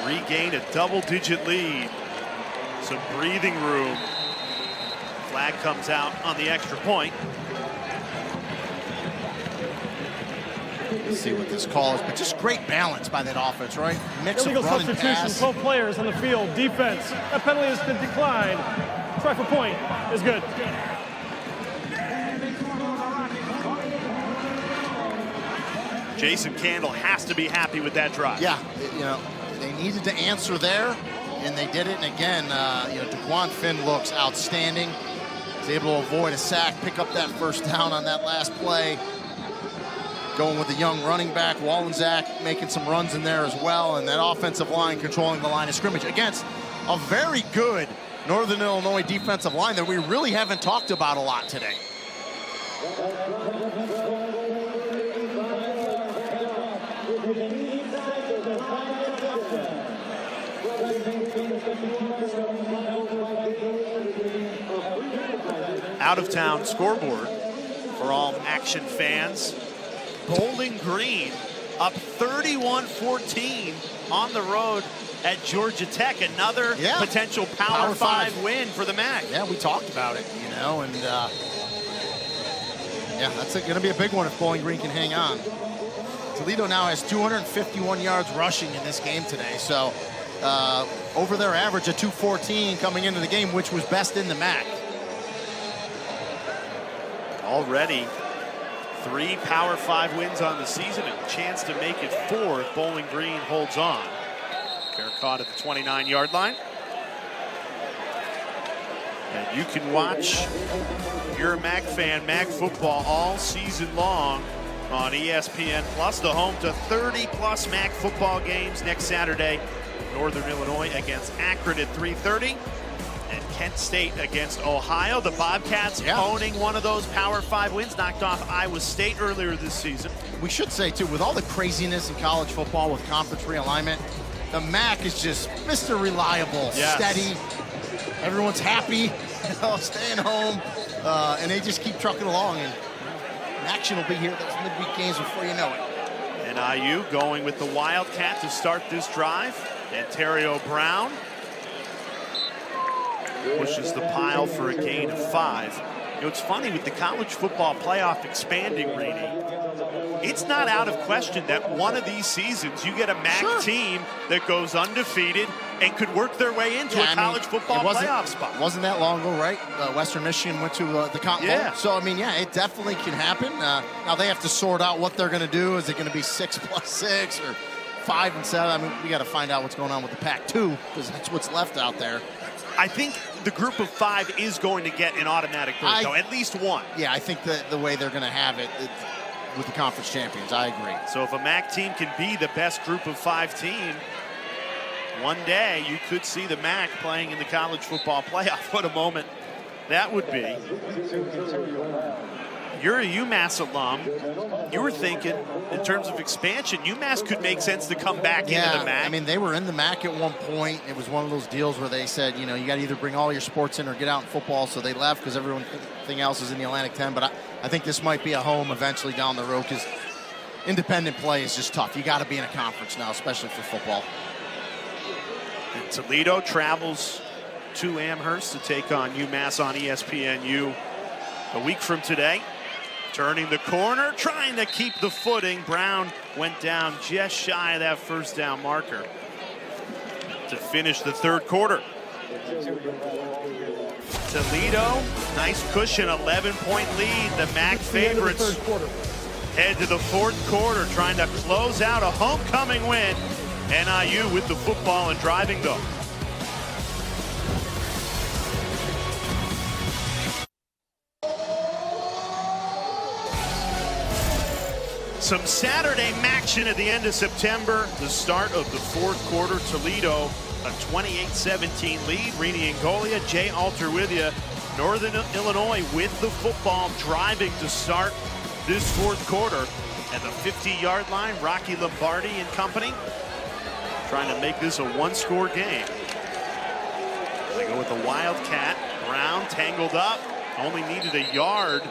Regain a double-digit lead. Some breathing room. Flag comes out on the extra point. Let's see what this call is, but just great balance by that offense, right? Mix Illegal of run and substitution, pass. 12 players on the field, defense. That penalty has been declined. Try for point is good. Jason Candle has to be happy with that drive. Yeah, you know, they needed to answer there, and they did it. And again, you know, Daquan Finn looks outstanding. He's able to avoid a sack, pick up that 1st down on that last play. Going with the young running back, Wallensack, making some runs in there as well, and that offensive line controlling the line of scrimmage against a very good Northern Illinois defensive line that we really haven't talked about a lot today. Out-of-town scoreboard for all action fans. Bowling Green up 31-14 on the road at Georgia Tech. Another potential Power 5 win for the MAC. Yeah, we talked about it, you know, and yeah, that's going to be a big one if Bowling Green can hang on. Toledo now has 251 yards rushing in this game today, so over their average of 214 coming into the game, which was best in the MAC. Already 3 Power 5 wins on the season, and a chance to make it 4 if Bowling Green holds on. Fair caught at the 29-yard line. And you can watch, if you're a MAC fan, MAC football all season long on ESPN Plus, the home to 30-plus MAC football games next Saturday. Northern Illinois against Akron at 3:30. And Kent State against Ohio. The Bobcats owning one of those Power 5 wins, knocked off Iowa State earlier this season. We should say, too, with all the craziness in college football with conference realignment, the MAC is just Mr. Reliable, steady. Everyone's happy, you know, staying home, and they just keep trucking along. And action will be here those midweek games before you know it. NIU going with the Wildcat to start this drive. Ontario Brown pushes the pile for a gain of 5. You know, it's funny with the college football playoff expanding, Reedy. It's not out of question that one of these seasons you get a MAC team that goes undefeated and could work their way into a college football playoff spot. Wasn't that long ago, right? Western Michigan went to the Cotton Bowl. So, I mean, yeah, it definitely can happen. Now they have to sort out what they're going to do. Is it going to be 6+6 or 5 and 7? I mean, we got to find out what's going on with the Pac-2 because that's what's left out there. I think the group of 5 is going to get an automatic berth, though, at least one. Yeah, I think that the way they're going to have it with the conference champions, I agree. So if a MAC team can be the best group of 5 team, one day you could see the MAC playing in the college football playoff. What a moment that would be. You're a UMass alum. You were thinking, in terms of expansion, UMass could make sense to come back into the MAC. I mean, they were in the MAC at one point. It was one of those deals where they said, you know, you got to either bring all your sports in or get out in football. So they left because everything else is in the Atlantic 10. But I think this might be a home eventually down the road because independent play is just tough. You got to be in a conference now, especially for football. And Toledo travels to Amherst to take on UMass on ESPNU a week from today. Turning the corner, trying to keep the footing. Brown went down just shy of that first down marker to finish the third quarter. Toledo, nice cushion, 11-point lead. The MAC favorites head to the fourth quarter, trying to close out a homecoming win. NIU with the football and driving though. Some Saturday action at the end of September, the start of the fourth quarter. Toledo, a 28-17 lead. Rini Angolia, Jay Alter with you. Northern Illinois with the football, driving to start this fourth quarter. At the 50-yard line, Rocky Lombardi and company trying to make this a one-score game. They go with the Wildcat. Brown tangled up, only needed a yard.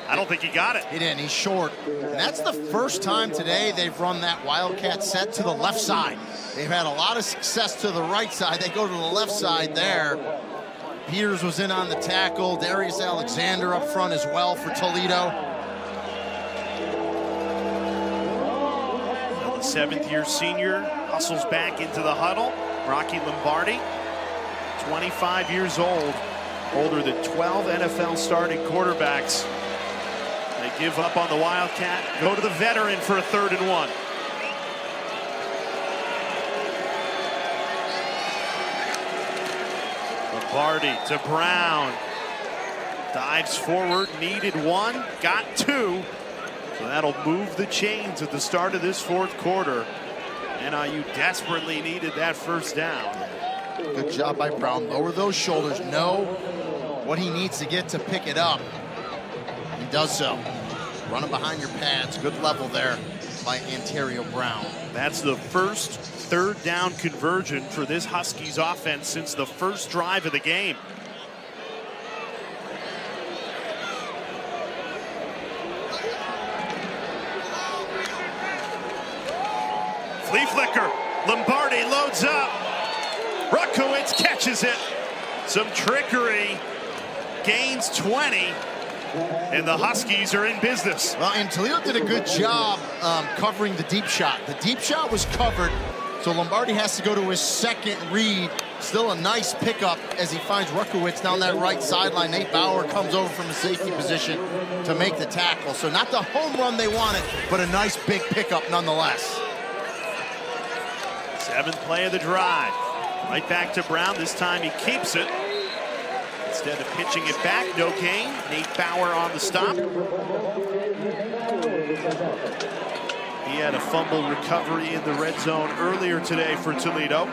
I don't think he got it. He didn't, he's short. And that's the first time today they've run that Wildcat set to the left side. They've had a lot of success to the right side. They go to the left side there. Peters was in on the tackle. Darius Alexander up front as well for Toledo. Now the seventh-year senior hustles back into the huddle. Rocky Lombardi, 25 years old, older than 12 NFL starting quarterbacks. They give up on the Wildcat, go to the veteran for a 3rd and 1. Lombardi to Brown. Dives forward, needed 1, got 2. So that'll move the chains at the start of this fourth quarter. NIU desperately needed that first down. Good job by Brown. Lower those shoulders. Know what he needs to get to pick it up. He does so. Running behind your pads. Good level there by Ontario Brown. That's the first 3rd down conversion for this Huskies offense since the first drive of the game. Flea flicker. Lombardi loads up. Ruckowitz catches it. Some trickery. Gains 20. And the Huskies are in business. Well, and Toledo did a good job covering the deep shot. The deep shot was covered, so Lombardi has to go to his second read. Still a nice pickup as he finds Ruckowitz down that right sideline. Nate Bauer comes over from the safety position to make the tackle. So not the home run they wanted, but a nice big pickup nonetheless. 7th play of the drive. Right back to Brown. This time he keeps it. Instead of pitching it back, no gain. Nate Bauer on the stop. He had a fumble recovery in the red zone earlier today for Toledo.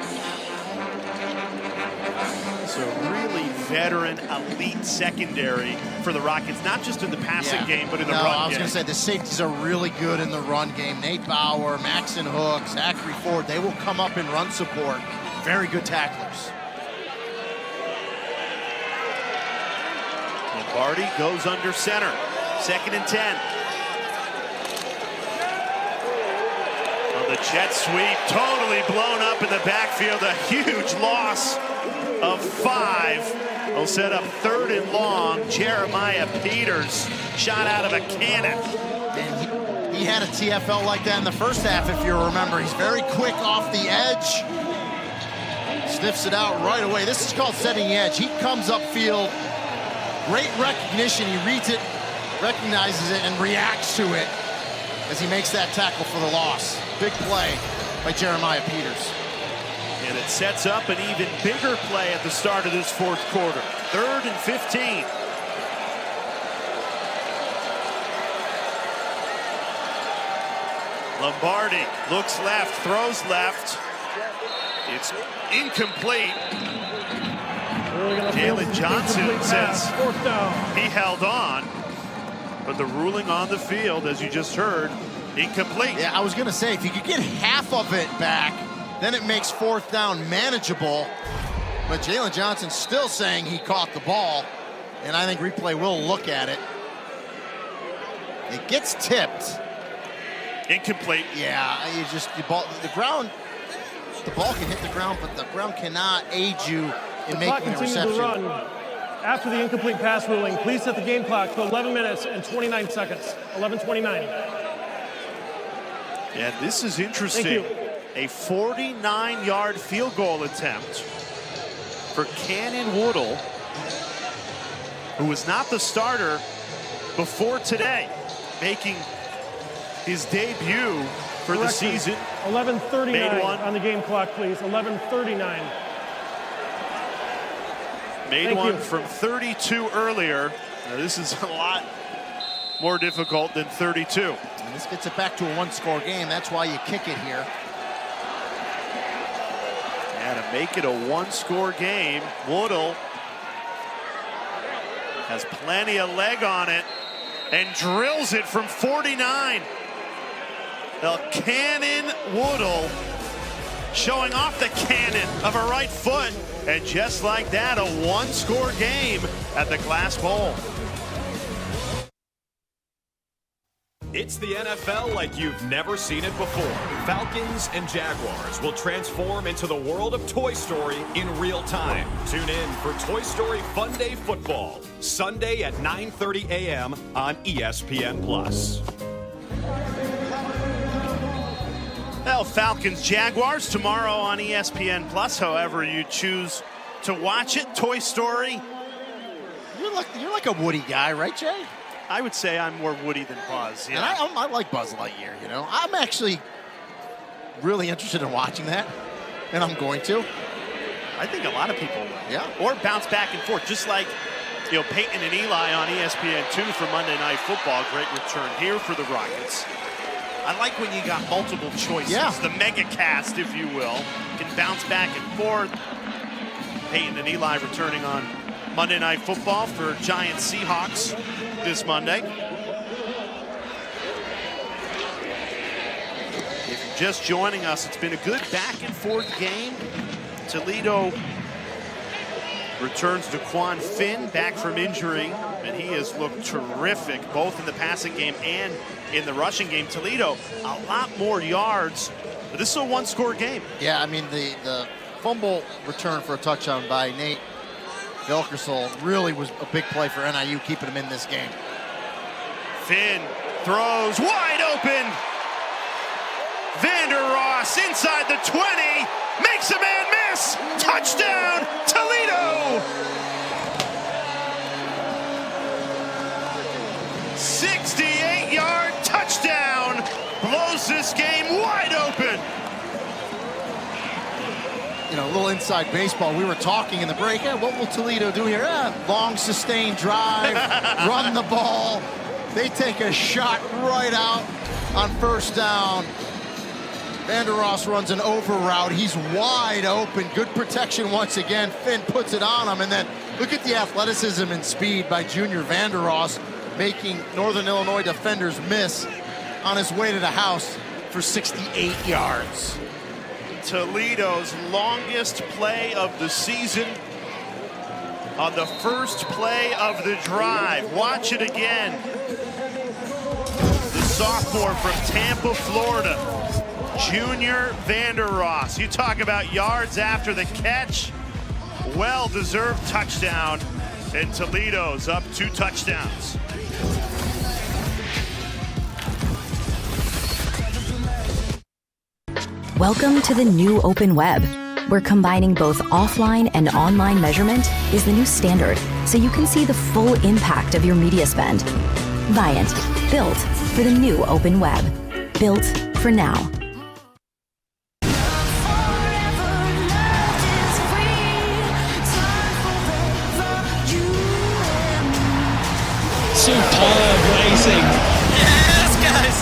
So really veteran, elite secondary for the Rockets, not just in the passing game, but in the run game. I was going to say the safeties are really good in the run game. Nate Bauer, Maxon Hook, Zachary Ford, they will come up in run support. Very good tacklers. Lombardi goes under center. 2nd and 10. On the jet sweep, totally blown up in the backfield. A huge loss of 5. Will set up 3rd and long. Jeremiah Peters shot out of a cannon. And he had a TFL like that in the first half, if you remember. He's very quick off the edge. Sniffs it out right away. This is called setting the edge. He comes upfield. Great recognition. He reads it, recognizes it, and reacts to it as he makes that tackle for the loss. Big play by Jeremiah Peters. And it sets up an even bigger play at the start of this fourth quarter. 3rd and 15. Lombardi looks left, throws left. It's incomplete. Jalen Johnson says he held on, but the ruling on the field, as you just heard, incomplete. Yeah, I was going to say, if you could get half of it back, then it makes 4th down manageable. But Jalen Johnson still saying he caught the ball, and I think replay will look at it. It gets tipped. Incomplete. Yeah, the ball can hit the ground, but the ground cannot aid you in making a reception. To run. After the incomplete pass ruling, please set the game clock to 11 minutes and 29 seconds. 11:29. Yeah, this is interesting. A 49-yard field goal attempt for Cannon Woodle, who was not the starter before today, making his debut for the season. 11:39 on the game clock, please. 11:39. Made one from 32 earlier. Now this is a lot more difficult than 32. And this gets it back to a one-score game. That's why you kick it here. Yeah, to make it a one-score game, Woodle has plenty of leg on it and drills it from 49. Cannon Woodle showing off the cannon of a right foot. And just like that, a one-score game at the Glass Bowl. It's the NFL like you've never seen it before. Falcons and Jaguars will transform into the world of Toy Story in real time. Tune in for Toy Story Fun Day Football, Sunday at 9:30 a.m. on ESPN+. Well, Falcons, Jaguars tomorrow on ESPN+, however you choose to watch it. Toy Story. You're like a Woody guy, right, Jay? I would say I'm more Woody than Buzz. Yeah. And I like Buzz Lightyear, you know. I'm actually really interested in watching that, and I'm going to. I think a lot of people will. Yeah. Or bounce back and forth, just like, you know, Peyton and Eli on ESPN2 for Monday Night Football. Great return here for the Rockets. I like when you got multiple choices. Yeah. The mega cast, if you will, can bounce back and forth. Peyton and Eli returning on Monday Night Football for Giants Seahawks this Monday. If you're just joining us, it's been a good back and forth game. Toledo returns Daquan Finn back from injury, and he has looked terrific both in the passing game and in the rushing game. Toledo, a lot more yards, but this is a one-score game. Yeah, I mean, the fumble return for a touchdown by Nate Velkersel really was a big play for NIU, keeping him in this game. Finn throws wide open. Vander Ross inside the 20, makes a man miss. Touchdown, Toledo! 68-yard touchdown, blows this game wide open. You know, a little inside baseball. We were talking in the break. Yeah, what will Toledo do here? Long sustained drive, run the ball. They take a shot right out on first down. Vander Ross runs an over route. He's wide open. Good protection once again. Finn puts it on him. And then look at the athleticism and speed by junior Vander Ross, making Northern Illinois defenders miss on his way to the house for 68 yards. Toledo's longest play of the season on the first play of the drive. Watch it again. The sophomore from Tampa, Florida, Junior Vander Ross. You talk about yards after the catch. Well-deserved touchdown, and Toledo's up 2 touchdowns. Welcome to the new open web, where combining both offline and online measurement is the new standard, so you can see the full impact of your media spend. Viant, built for the new open web. Built for now. Superb racing. Yes, guys.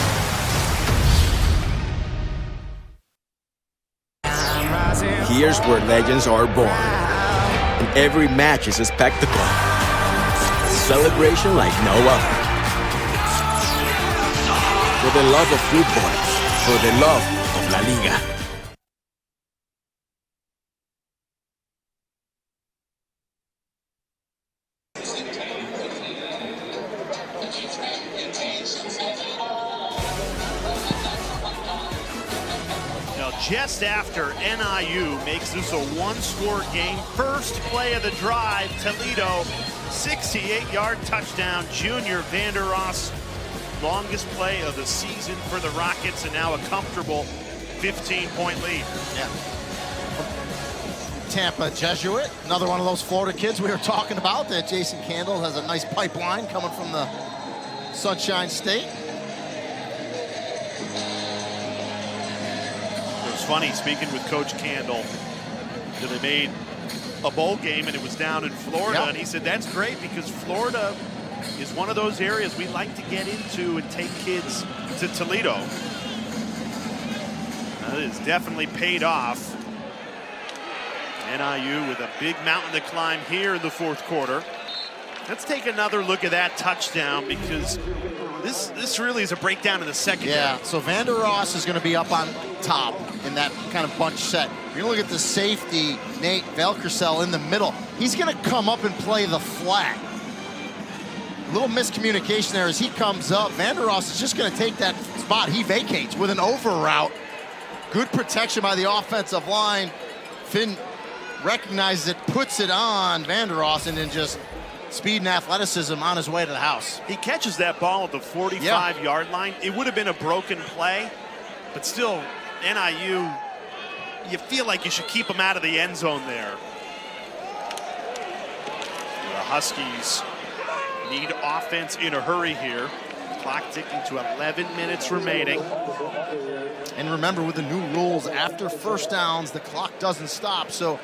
Here's where legends are born. And every match is a spectacle. A celebration like no other. For the love of football. For the love of La Liga. just after NIU makes this a one-score game. First play of the drive, Toledo, 68-yard touchdown. Junior Vander Ross, longest play of the season for the Rockets, and now a comfortable 15-point lead. Yeah. Tampa Jesuit, another one of those Florida kids we were talking about, that Jason Candle has a nice pipeline coming from the Sunshine State. It was funny speaking with Coach Candle that they made a bowl game and it was down in Florida. Yep. And he said that's great because Florida is one of those areas we like to get into and take kids to Toledo. That has definitely paid off. NIU with a big mountain to climb here in the fourth quarter. Let's take another look at that touchdown because this really is a breakdown in the secondary. Yeah, so Vander Ross is going to be up on top in that kind of bunch set. You're going to look at the safety, Nate Valkersel, in the middle. He's going to come up and play the flat. A little miscommunication there as he comes up. Vander Ross is just going to take that spot. He vacates with an over route. Good protection by the offensive line. Finn recognizes it, puts it on Vander Ross, and then just speed and athleticism on his way to the house. He catches that ball at the 45-yard line. It would have been a broken play, but still, NIU, you feel like you should keep him out of the end zone there. The Huskies need offense in a hurry here. Clock ticking to 11 minutes remaining. And remember, with the new rules, after first downs, the clock doesn't stop. So,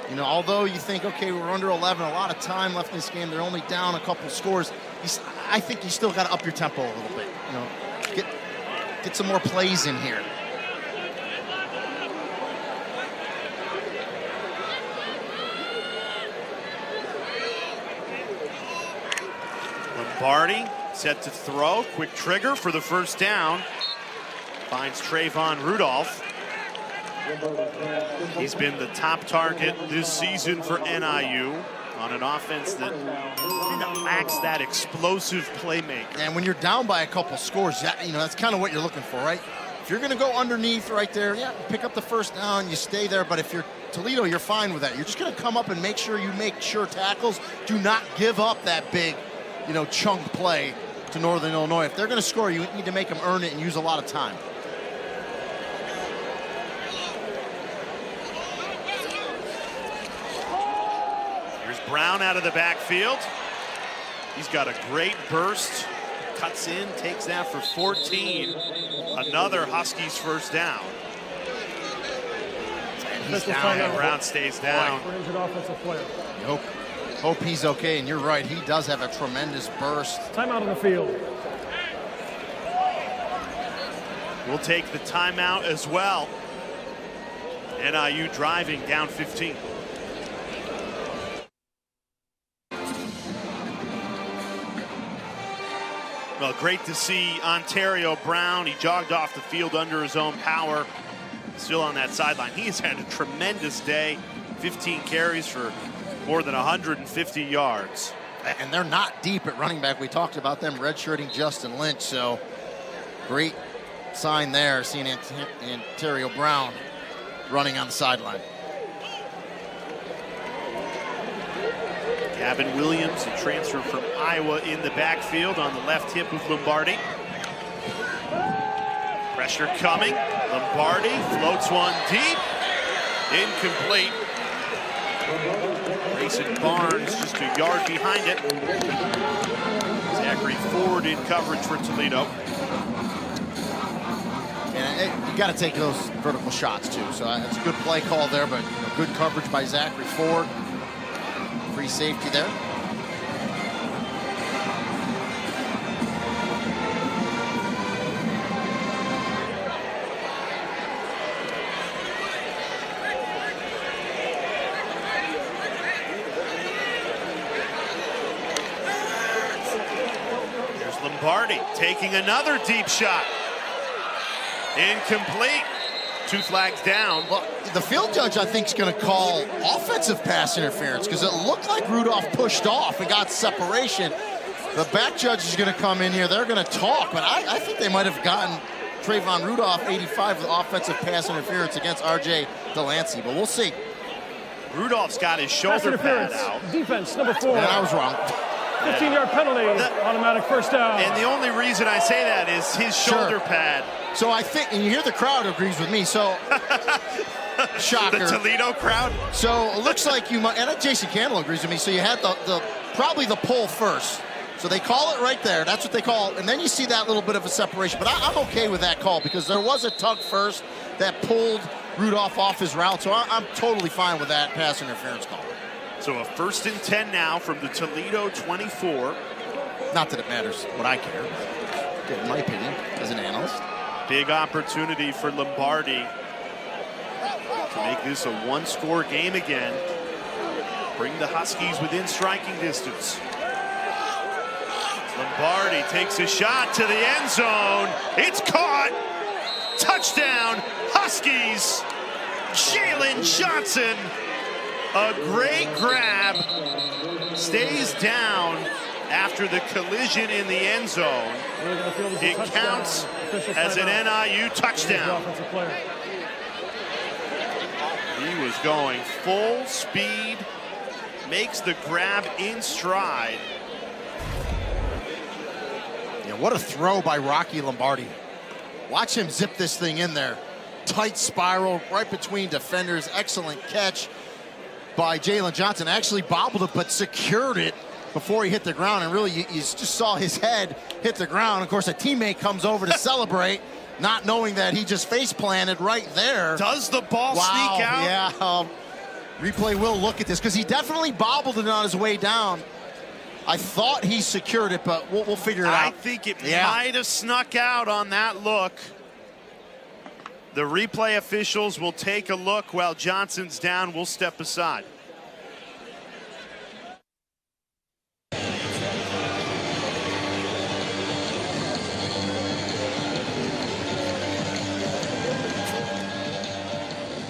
you know, although you think, okay, we're under 11, a lot of time left in this game, they're only down a couple scores. I think you still got to up your tempo a little bit. You know, get some more plays in here. Lombardi set to throw, quick trigger for the first down. Finds Trayvon Rudolph. He's been the top target this season for NIU on an offense that kind of lacks that explosive playmaker. And when you're down by a couple scores, you know, that's kind of what you're looking for, right? If you're going to go underneath right there, yeah, pick up the first down, you stay there. But if you're Toledo, you're fine with that. You're just going to come up and make sure you make sure tackles do not give up that big, you know, chunk play to Northern Illinois. If they're going to score, you need to make them earn it and use a lot of time. Brown out of the backfield. He's got a great burst. Cuts in, takes that for 14. Another Huskies first down. And he's down, and Brown stays down. For injured offensive player. Hope he's okay, and you're right, he does have a tremendous burst. Timeout on the field. We'll take the timeout as well. NIU driving down 15. Well, great to see Ontario Brown. He jogged off the field under his own power. Still on that sideline. He's had a tremendous day. 15 carries for more than 150 yards. And they're not deep at running back. We talked about them redshirting Justin Lynch, so great sign there, seeing Ontario Brown running on the sideline. Gavin Williams, a transfer from Iowa, in the backfield on the left hip of Lombardi. Pressure coming. Lombardi floats one deep. Incomplete. Grayson Barnes just a yard behind it. Zachary Ford in coverage for Toledo. And you got to take those vertical shots too. So it's a good play call there, but good coverage by Zachary Ford. Free safety there. There's Lombardi taking another deep shot. Incomplete. 2 flags down. Well, the field judge, I think, is going to call offensive pass interference because it looked like Rudolph pushed off and got separation. The back judge is going to come in here. They're going to talk, but I think they might have gotten Trayvon Rudolph, 85, with offensive pass interference against R.J. Delancey, but we'll see. Rudolph's got his shoulder pad out. Defense, number 4. And I was wrong. 15-yard penalty, automatic first down. And the only reason I say that is his shoulder pad. So I think, and you hear the crowd agrees with me, so shocker. The Toledo crowd? So it looks like you might, and Jason Candle agrees with me, so you had probably the pull first. So they call it right there. That's what they call it. And then you see that little bit of a separation. But I'm okay with that call because there was a tug first that pulled Rudolph off his route. So I'm totally fine with that pass interference call. So a 1st and 10 now from the Toledo 24. Not that it matters what I care, in my opinion, as an analyst. Big opportunity for Lombardi to make this a one-score game again. Bring the Huskies within striking distance. Lombardi takes a shot to the end zone. It's caught. Touchdown, Huskies. Jalen Johnson. A great grab. Stays down after the collision in the end zone. It counts as an NIU touchdown. He was going full speed. Makes the grab in stride. Yeah, what a throw by Rocky Lombardi. Watch him zip this thing in there. Tight spiral right between defenders. Excellent catch by Jalen Johnson. Actually bobbled it, but secured it before he hit the ground. And really, you just saw his head hit the ground. Of course, a teammate comes over to celebrate, not knowing that he just face planted right there. Does the ball sneak out? Yeah. Replay will look at this because he definitely bobbled it on his way down. I thought he secured it, but we'll figure it out. I think it might have snuck out on that look. The replay officials will take a look while Johnson's down. We'll step aside.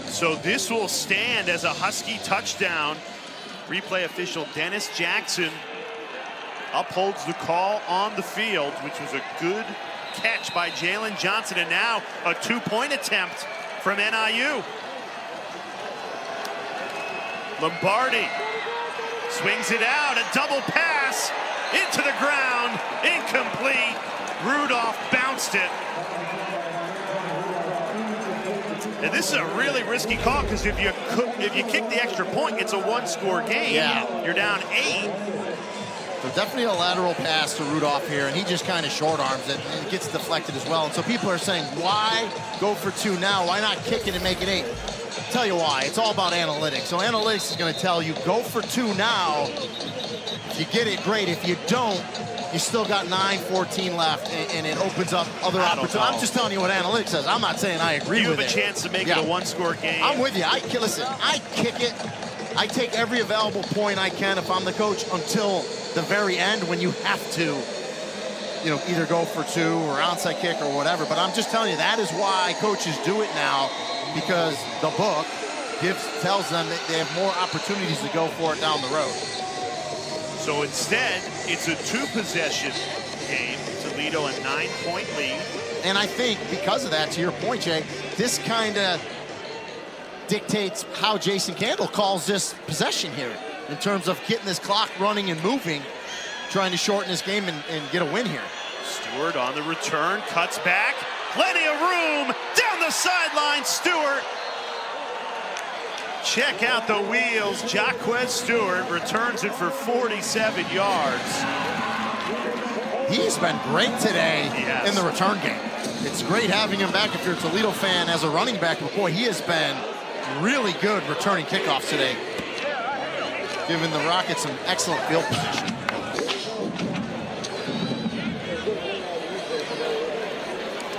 So this will stand as a Husky touchdown. Replay official Dennis Jackson upholds the call on the field, which was a good catch by Jalen Johnson, and now a 2-point attempt from NIU. Lombardi swings it out, a double pass into the ground, incomplete. Rudolph bounced it. And this is a really risky call because if you kick the extra point, it's a one-score game. Yeah. You're down 8. So definitely a lateral pass to Rudolph here, and he just kind of short arms it, and it gets deflected as well. And so people are saying, why go for 2 now? Why not kick it and make it 8? I'll tell you why. It's all about analytics. So analytics is going to tell you, go for 2 now. If you get it, great. If you don't, you still got 9:14 left, and it opens up other opportunities. I'm just telling you what analytics says. I'm not saying I agree with it. You have a chance to make it a one-score game. I'm with you. Listen, I kick it. I take every available point I can if I'm the coach until the very end when you have to, either go for 2 or onside kick or whatever. But I'm just telling you, that is why coaches do it now, because the book tells them that they have more opportunities to go for it down the road. So instead, it's a 2-possession game. Toledo a 9-point lead. And I think because of that, to your point, Jay, this kind of dictates how Jason Candle calls this possession here in terms of getting this clock running and moving, trying to shorten this game and get a win here. Stewart on the return, cuts back, plenty of room, down the sideline, Stewart. Check out the wheels. Jaquez Stewart returns it for 47 yards. He's been great today in the return game. It's great having him back if you're a Toledo fan as a running back. But boy, he has been really good returning kickoffs today, giving the Rockets some excellent field position.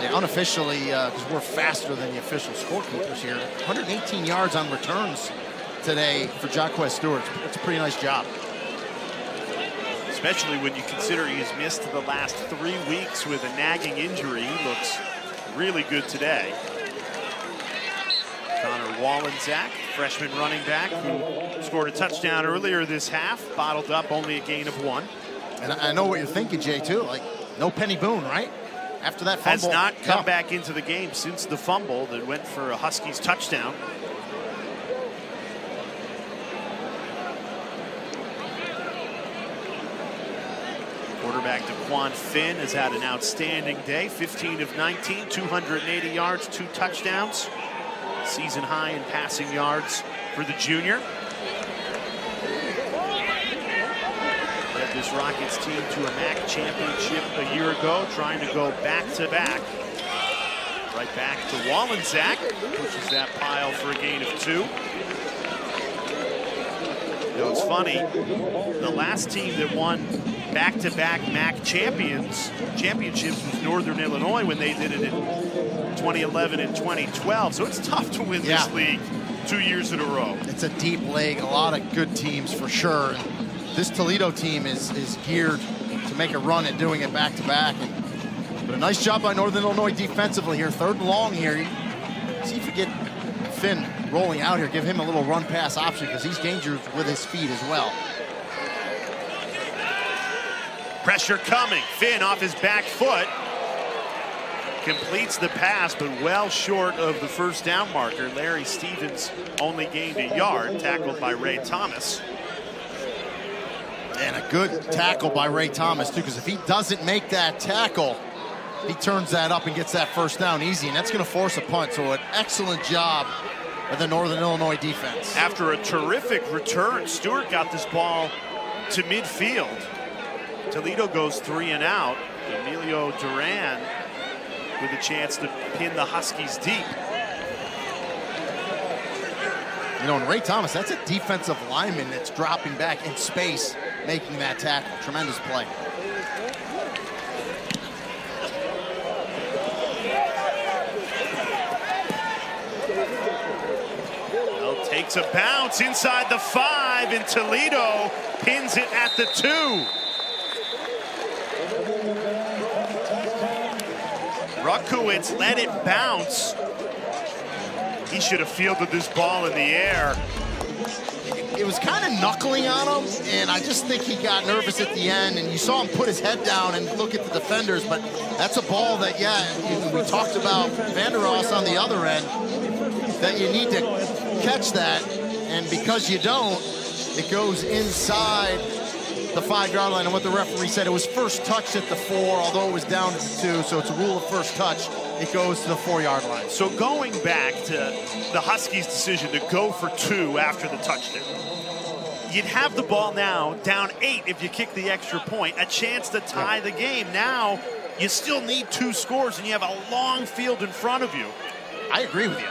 Yeah, unofficially, because we're faster than the official scorekeepers here, 118 yards on returns today for Jaquez Stewart. It's a pretty nice job. Especially when you consider he's missed the last 3 weeks with a nagging injury. He looks really good today. Connor Wallensack, freshman running back, who scored a touchdown earlier this half, bottled up only a gain of 1. And I know what you're thinking, Jay, too. Like, no Penny Boone, right? after that fumble. Has not come back into the game since the fumble that went for a Huskies touchdown. Quarterback DeQuan Finn has had an outstanding day. 15 of 19, 280 yards, 2 touchdowns. Season high in passing yards for the junior. Led this Rockets team to a MAC championship a year ago, trying to go back-to-back. Right back to Wallensack, pushes that pile for a gain of 2. You know, it's funny, the last team that won back-to-back MAC championships was Northern Illinois when they did it in 2011 and 2012. So it's tough to win this league 2 years in a row. It's a deep league, a lot of good teams for sure. This Toledo team is geared to make a run at doing it back-to-back. But a nice job by Northern Illinois defensively here. 3rd and long here. See if we get Finn rolling out here. Give him a little run pass option because he's dangerous with his feet as well. Pressure coming. Finn off his back foot. Completes the pass, but well short of the first down marker. Larry Stevens only gained a yard, tackled by Ray Thomas. And a good tackle by Ray Thomas, too, because if he doesn't make that tackle, he turns that up and gets that first down easy, and that's going to force a punt. So an excellent job by the Northern Illinois defense. After a terrific return, Stewart got this ball to midfield. Toledo goes 3 and out. Emilio Duran with a chance to pin the Huskies deep. You know, and Ray Thomas, that's a defensive lineman that's dropping back in space, making that tackle. Tremendous play. Well, takes a bounce inside the 5, and Toledo pins it at the 2. Ruckowitz let it bounce. He should have fielded this ball in the air. It was kind of knuckling on him, and I just think he got nervous at the end, and you saw him put his head down and look at the defenders, but that's a ball that, we talked about Vandeross on the other end, that you need to catch that, and because you don't, it goes inside the 5-yard line, and what the referee said, it was first touch at the 4, although it was down to the 2, so it's a rule of first touch. It goes to the 4-yard line. So going back to the Huskies' decision to go for 2 after the touchdown, you'd have the ball now down 8 if you kick the extra point, a chance to tie the game. Now you still need 2 scores, and you have a long field in front of you. I agree with you.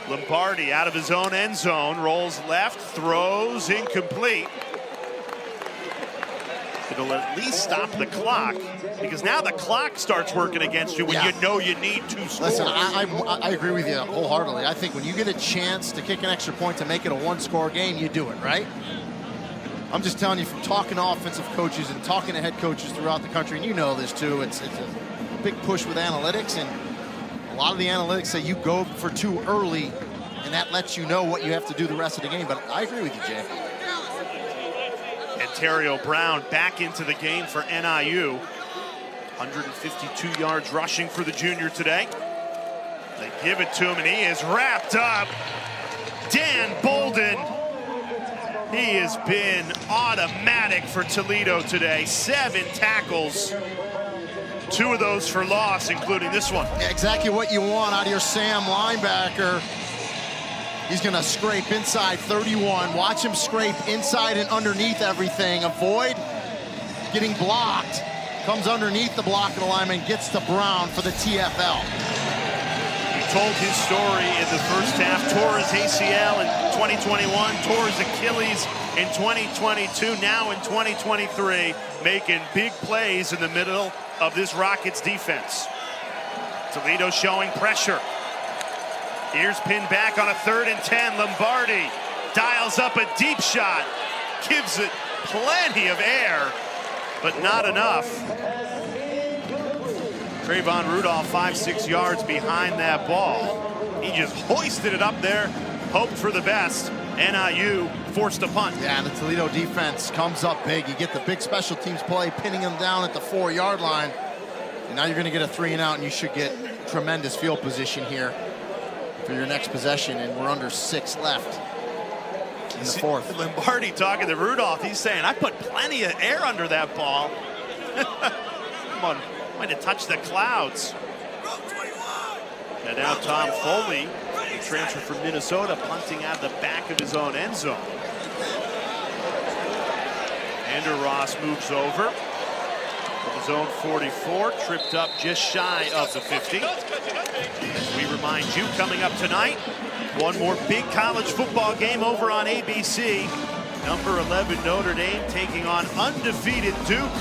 Lombardi out of his own end zone, rolls left, throws, incomplete. It'll at least stop the clock, because now the clock starts working against you when you know you need 2 scores. Listen, I agree with you wholeheartedly. I think when you get a chance to kick an extra point to make it a 1-score game, you do it, right? I'm just telling you, from talking to offensive coaches and talking to head coaches throughout the country, and you know this too, it's a big push with analytics, and a lot of the analytics say you go for 2 early, and that lets you know what you have to do the rest of the game. But I agree with you, Jay. Ontario Brown back into the game for NIU. 152 yards rushing for the junior today. They give it to him, and he is wrapped up. Dan Bolden. He has been automatic for Toledo today. 7 tackles. 2 of those for loss, including this one. Yeah, exactly what you want out of your Sam linebacker. He's going to scrape inside 31. Watch him scrape inside and underneath everything. Avoid getting blocked. Comes underneath the block of the lineman, gets to Brown for the TFL. He told his story in the first half. Tore his ACL in 2021, tore his Achilles in 2022, now in 2023, making big plays in the middle of this Rockets defense. Toledo showing pressure. Here's pinned back on a 3rd and 10. Lombardi dials up a deep shot, gives it plenty of air, but not enough. Trayvon Rudolph 5-6 yards behind that ball. He just hoisted it up there, hoped for the best. NIU forced a punt. Yeah, the Toledo defense comes up big. You get the big special teams play, pinning them down at the 4-yard line. And now you're going to get a 3 and out, and you should get tremendous field position here for your next possession, and we're under 6 left in the fourth. Lombardi talking to Rudolph. He's saying, I put plenty of air under that ball. Come on, might have touched the clouds. And now Tom Foley, the transfer from Minnesota, punting out the back of his own end zone. Andrew Ross moves over. His own 44, tripped up just shy of the 50. As we remind you, coming up tonight, one more big college football game over on ABC. Number 11 Notre Dame taking on undefeated Duke.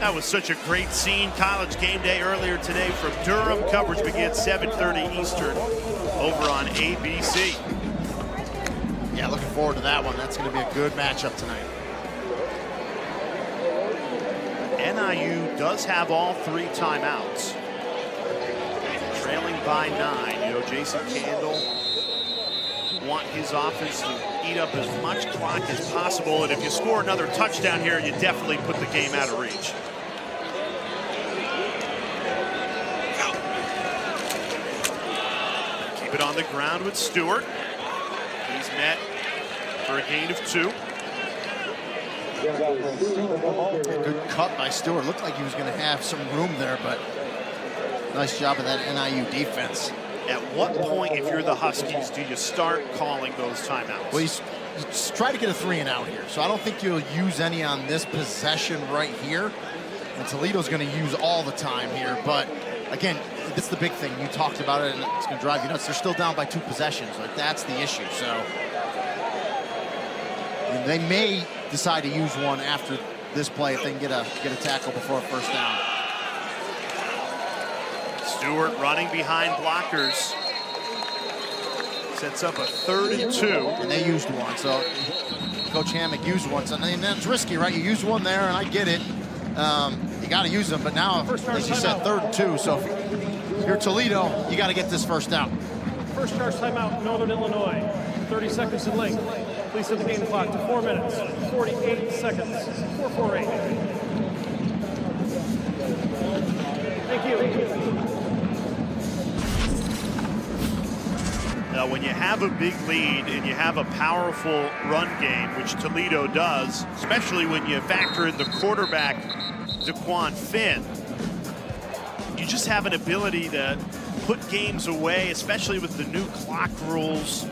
That was such a great scene. College game day earlier today from Durham. Coverage begins 7:30 Eastern over on ABC. Yeah, looking forward to that one. That's going to be a good matchup tonight. NIU does have all 3 timeouts. Trailing by 9. You know, Jason Candle want his offense to eat up as much clock as possible, and if you score another touchdown here, you definitely put the game out of reach. Keep it on the ground with Stewart. He's met for a gain of 2. Good cut by Stewart. Looked like he was going to have some room there, but nice job of that NIU defense. At what point, if you're the Huskies, do you start calling those timeouts? Well, you try to get a 3 and out here, so I don't think you'll use any on this possession right here. And Toledo's going to use all the time here, but again, that's the big thing. You talked about it, and it's going to drive you nuts. They're still down by 2 possessions. Like, that's the issue. So and they may decide to use one after this play if they can get a tackle before a first down. Stewart running behind blockers. Sets up a 3rd and 2. And they used one, so Coach Hammock used one. So and that's risky, right? You use one there, and I get it. You got to use them, but now, as you said, 3rd and 2. So if you're Toledo, you got to get this first down. First charge timeout, Northern Illinois. 30 seconds in length. Please set the game clock to 4 minutes, 48 seconds, 4:48. Thank you. Now, when you have a big lead and you have a powerful run game, which Toledo does, especially when you factor in the quarterback, Zaquan Finn, you just have an ability to put games away, especially with the new clock rules.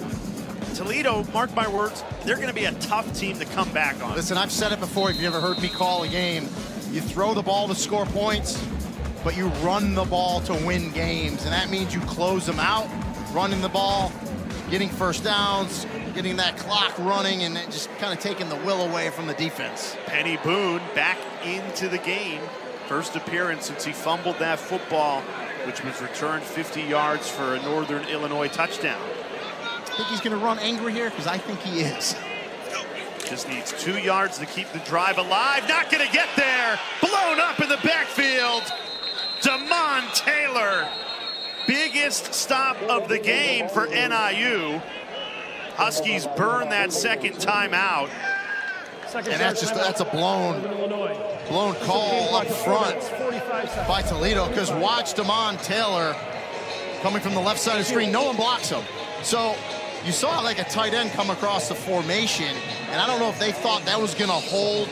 Toledo, mark my words, they're going to be a tough team to come back on. Listen, I've said it before. If you ever heard me call a game, you throw the ball to score points, but you run the ball to win games. And that means you close them out, running the ball, getting first downs, getting that clock running, and just kind of taking the will away from the defense. Penny Boone back into the game. First appearance since he fumbled that football, which was returned 50 yards for a Northern Illinois touchdown. I think he's going to run angry here, because I think he is. Just needs 2 yards to keep the drive alive. Not going to get there. Blown up in the backfield. Damon Taylor. Biggest stop of the game for NIU. Huskies burn that second timeout. And that's a blown call up front by Toledo, because watch Damon Taylor coming from the left side of the screen. No one blocks him. So you saw like a tight end come across the formation, and I don't know if they thought that was going to hold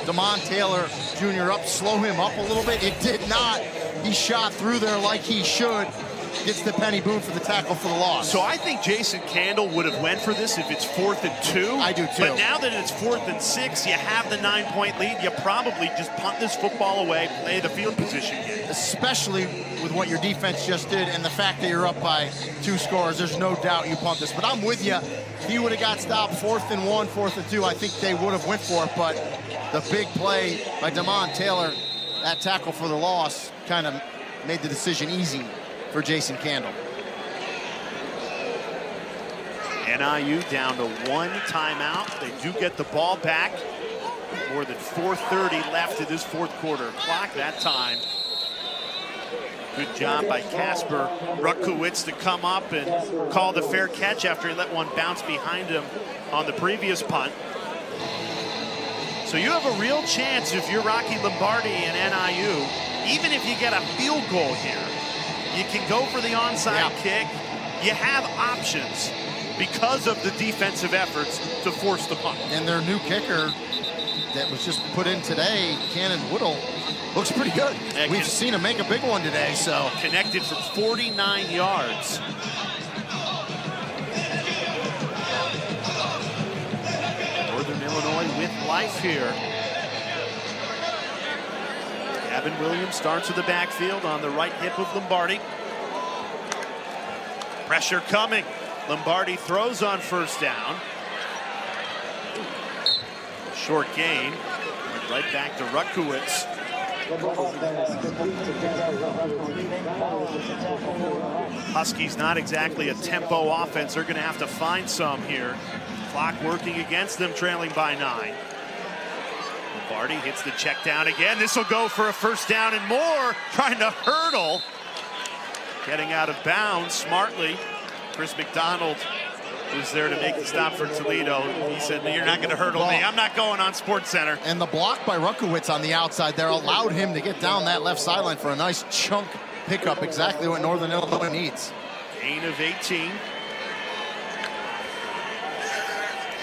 Damon Taylor Jr. up, slow him up a little bit. It did not. He shot through there like he should. Gets the Penny Boone for the tackle for the loss. So I think Jason Candle would have went for this if it's 4th and 2. I do too. But now that it's 4th and 6, you have the 9-point lead. You probably just punt this football away, play the field position game. Especially with what your defense just did and the fact that you're up by 2 scores. There's no doubt you punt this. But I'm with you. If he would have got stopped 4th and 1, 4th and 2, I think they would have went for it. But the big play by Damon Taylor, that tackle for the loss, kind of made the decision easy for Jason Candle. NIU down to 1 timeout. They do get the ball back. More than 4:30 left in this 4th quarter. Clock that time. Good job by Kasper Rutkowitz to come up and call the fair catch after he let one bounce behind him on the previous punt. So you have a real chance if you're Rocky Lombardi and NIU even if you get a field goal here, you can go for the onside kick. You have options because of the defensive efforts to force the punt. And their new kicker that was just put in today, Cannon Woodall, looks pretty good. We've seen him make a big one today, so. Connected from 49 yards. Northern Illinois with life here. Gavin Williams starts with the backfield on the right hip of Lombardi. Pressure coming. Lombardi throws on first down. Short gain. Right back to Rutkowitz. Huskies not exactly a tempo offense. They're going to have to find some here. Clock working against them, trailing by 9. Lombardi hits the check down again. This will go for a first down and more. Trying to hurdle. Getting out of bounds smartly. Chris McDonald was there to make the stop for Toledo. He said, "You're not going to hurdle me. I'm not going on Sports Center." And the block by Rutkowitz on the outside there allowed him to get down that left sideline for a nice chunk pickup. Exactly what Northern Illinois needs. Gain of 18.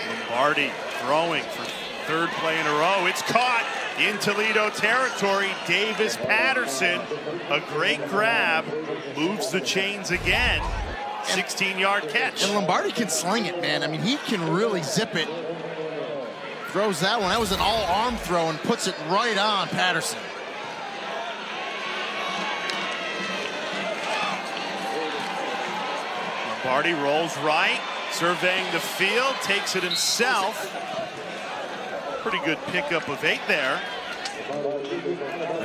Lombardi throwing for third play in a row. It's caught in Toledo territory. Davis Patterson, a great grab, moves the chains again. 16-yard catch. And Lombardi can sling it, man. I mean, he can really zip it. Throws that one. That was an all-arm throw and puts it right on Patterson. Lombardi rolls right, surveying the field, takes it himself. Pretty good pickup of 8 there.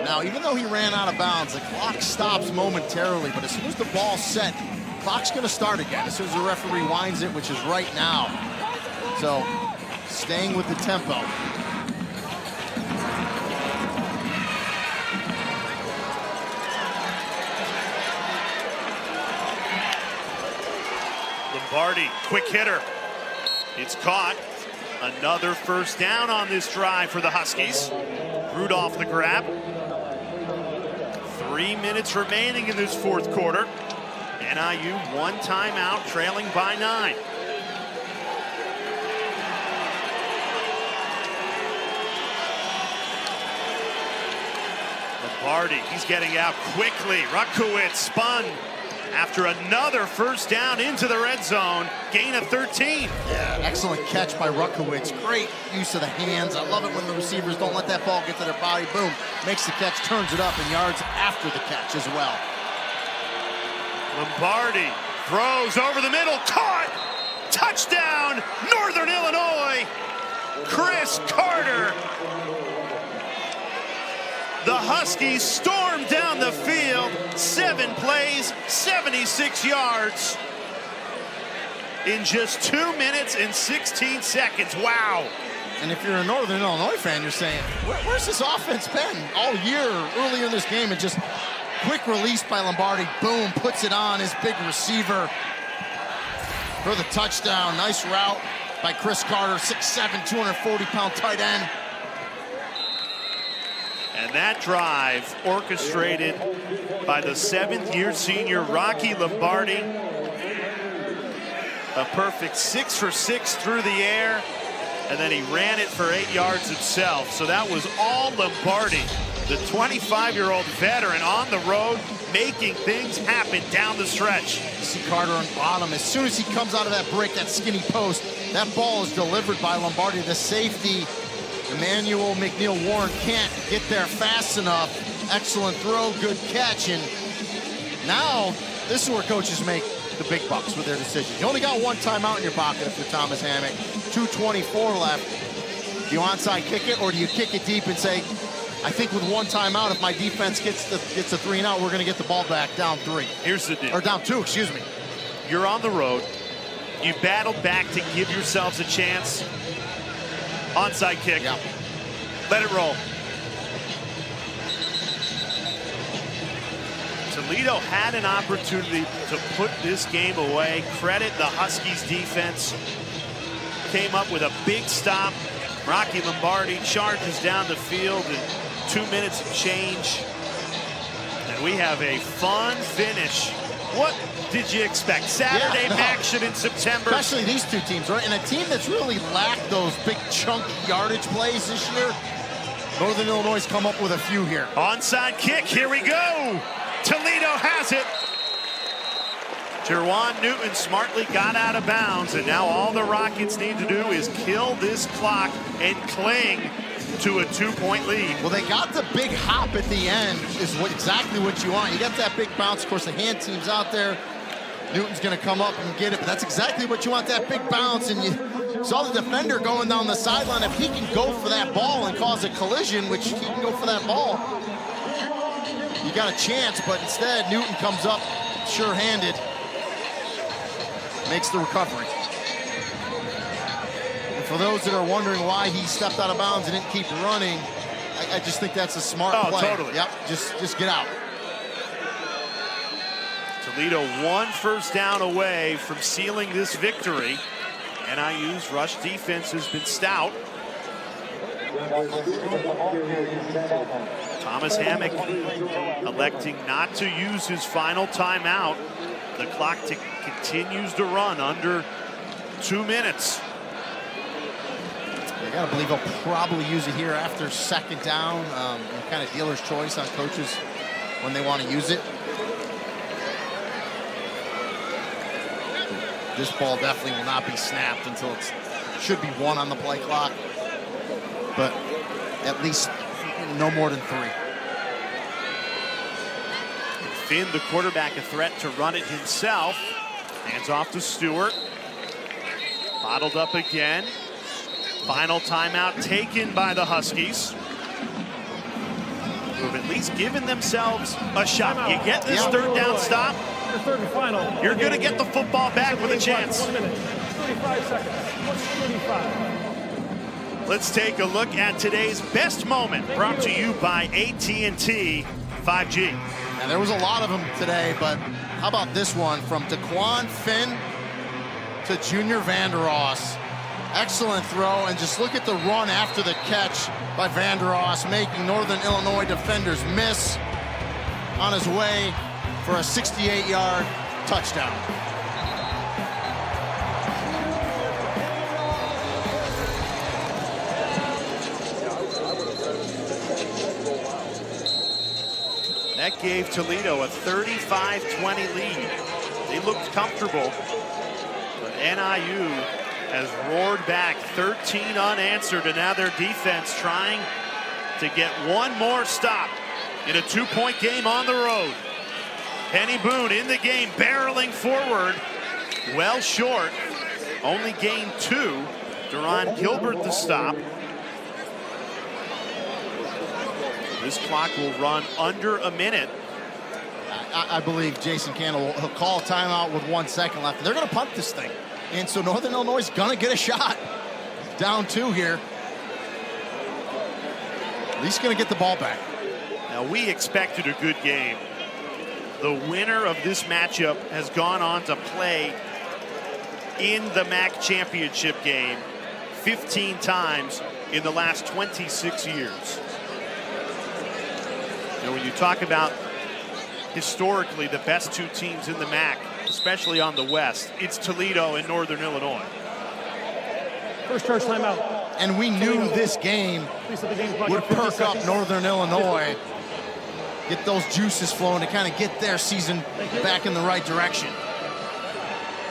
Now, even though he ran out of bounds, the clock stops momentarily, but as soon as the ball's set, clock's going to start again as soon as the referee winds it, which is right now. So, staying with the tempo. Lombardi, quick hitter. It's caught. Another first down on this drive for the Huskies. Rudolph the grab. 3 minutes remaining in this fourth quarter. NIU one timeout, trailing by 9. Lombardi, he's getting out quickly. Rutkowitz spun after another first down into the red zone. Gain of 13. Yeah, excellent catch by Rutkowitz. Great use of the hands. I love it when the receivers don't let that ball get to their body. Boom, makes the catch, turns it up, and yards after the catch as well. Lombardi throws over the middle, caught! Touchdown, Northern Illinois! Chris Carter. The Huskies storm down the field, 7 plays, 76 yards in just 2 minutes and 16 seconds. Wow. And if you're a Northern Illinois fan, you're saying, where's this offense been all year earlier in this game? And just quick release by Lombardi, boom, puts it on his big receiver for the touchdown. Nice route by Chris Carter, 6'7", 240-pound tight end. And that drive orchestrated by the 7th-year senior Rocky Lombardi. A perfect 6 for 6 through the air, and then he ran it for 8 yards himself. So that was all Lombardi, the 25-year-old veteran on the road, making things happen down the stretch. You see Carter on bottom. As soon as he comes out of that break, that skinny post, that ball is delivered by Lombardi. The safety, Emmanuel McNeil-Warren, can't get there fast enough. Excellent throw, good catch, and now this is where coaches make the big bucks with their decisions. You only got one timeout in your pocket if you're Thomas Hammock. 2:24 left. Do you onside kick it, or do you kick it deep and say, I think with one timeout, if my defense gets a 3 and out, we're going to get the ball back down 3. Here's the deal. Or down 2, excuse me. You're on the road. You battled back to give yourselves a chance. Onside kick. Yeah. Let it roll. Toledo had an opportunity to put this game away. Credit the Huskies defense. Came up with a big stop. Rocky Lombardi charges down the field in 2 minutes of change. And we have a fun finish. What did you expect? Saturday action in September. Especially these two teams, right? And a team that's really lacked those big chunky yardage plays this year. Northern Illinois come up with a few here. Onside kick, here we go. Toledo has it. Terwan Newton smartly got out of bounds, and now all the Rockets need to do is kill this clock and cling to a 2-point lead. Well, they got the big hop at the end, is exactly what you want. You got that big bounce. Of course, the hand team's out there. Newton's going to come up and get it, but that's exactly what you want, that big bounce. And you saw the defender going down the sideline. If he can go for that ball and cause a collision, which he can go for that ball, you got a chance. But instead, Newton comes up sure-handed, makes the recovery. And for those that are wondering why he stepped out of bounds and didn't keep running, I just think that's a smart play. Totally. Yep, just get out. Toledo 1 first down away from sealing this victory. NIU's rush defense has been stout. Thomas Hammock electing not to use his final timeout. The clock continues to run under 2 minutes. I gotta believe he'll probably use it here after second down. Kind of dealer's choice on coaches when they want to use it. This ball definitely will not be snapped until it should be 1 on the play clock, but at least no more than 3. Finn, the quarterback, a threat to run it himself. Hands off to Stewart. Bottled up again. Final timeout taken by the Huskies, who have at least given themselves a shot. You get this third down stop, Your third and final. you're going to get the football back with a chance. 1 minute, 35 seconds. What's 35? Let's take a look at today's best moment, brought to you by AT&T 5G. And there was a lot of them today, but how about this one from Daquan Finn to Junior Vandeross. Excellent throw, and just look at the run after the catch by Vandeross, making Northern Illinois defenders miss on his way for a 68-yard touchdown. That gave Toledo a 35-20 lead. They looked comfortable, but NIU has roared back 13 unanswered, and now their defense trying to get one more stop in a 2-point game on the road. Penny Boone in the game, barreling forward, well short, only gained 2. Duran Gilbert the stop. This clock will run under a minute. I believe Jason Candle will call a timeout with 1 second left. They're going to punt this thing. And so Northern Illinois is going to get a shot. Down 2 here. At least going to get the ball back. Now, we expected a good game. The winner of this matchup has gone on to play in the MAC championship game 15 times in the last 26 years. You know, when you talk about historically the best 2 teams in the MAC, especially on the West, it's Toledo and Northern Illinois. First charge timeout. And we knew this game would perk up Northern Illinois, get those juices flowing to kind of get their season back in the right direction.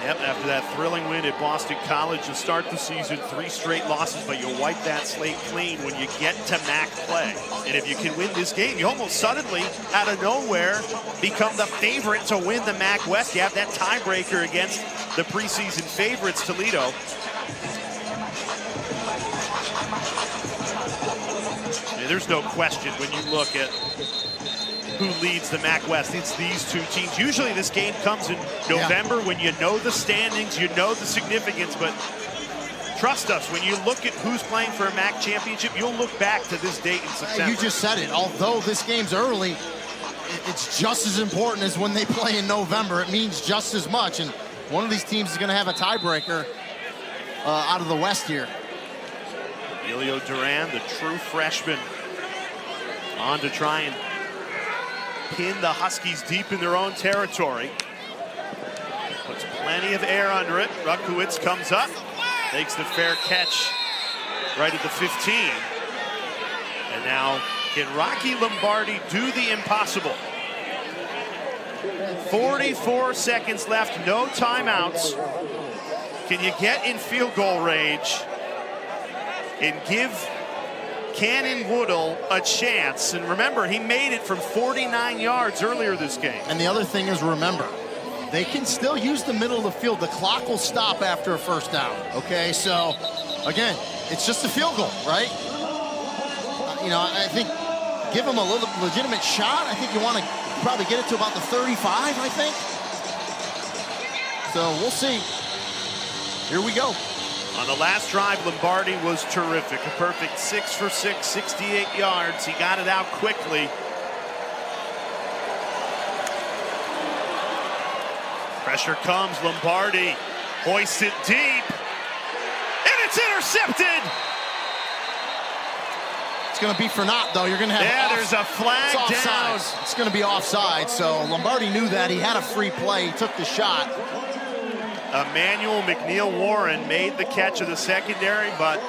Yep, after that thrilling win at Boston College to start the season, 3 straight losses, but you wipe that slate clean when you get to MAC play. And if you can win this game, you almost suddenly, out of nowhere, become the favorite to win the MAC West. You have that tiebreaker against the preseason favorites, Toledo. And there's no question when you look at who leads the MAC West. It's these 2 teams. Usually this game comes in November when you know the standings, you know the significance, but trust us, when you look at who's playing for a MAC championship, you'll look back to this date in September. You just said it. Although this game's early, it's just as important as when they play in November. It means just as much, and one of these teams is going to have a tiebreaker out of the West here. Elio Duran, the true freshman, on to try and pin the Huskies deep in their own territory. Puts plenty of air under it. Rukowitz comes up, makes the fair catch right at the 15. And now, can Rocky Lombardi do the impossible? 44 seconds left, no timeouts. Can you get in field goal range and give Cannon Woodall a chance? And remember, he made it from 49 yards earlier this game. And the other thing is, remember, they can still use the middle of the field. The clock will stop after a first down, okay? So, again, it's just a field goal, right? You know, I think give him a little legitimate shot. I think you want to probably get it to about the 35, I think. So we'll see. Here we go. On the last drive, Lombardi was terrific. A perfect 6 for 6, 68 yards. He got it out quickly. Pressure comes, Lombardi hoists it deep, and it's intercepted. It's going to be for naught, though. You're going to have there's a flag down. It's going to be offside, so Lombardi knew that. He had a free play. He took the shot. Emmanuel McNeil-Warren made the catch of the secondary, but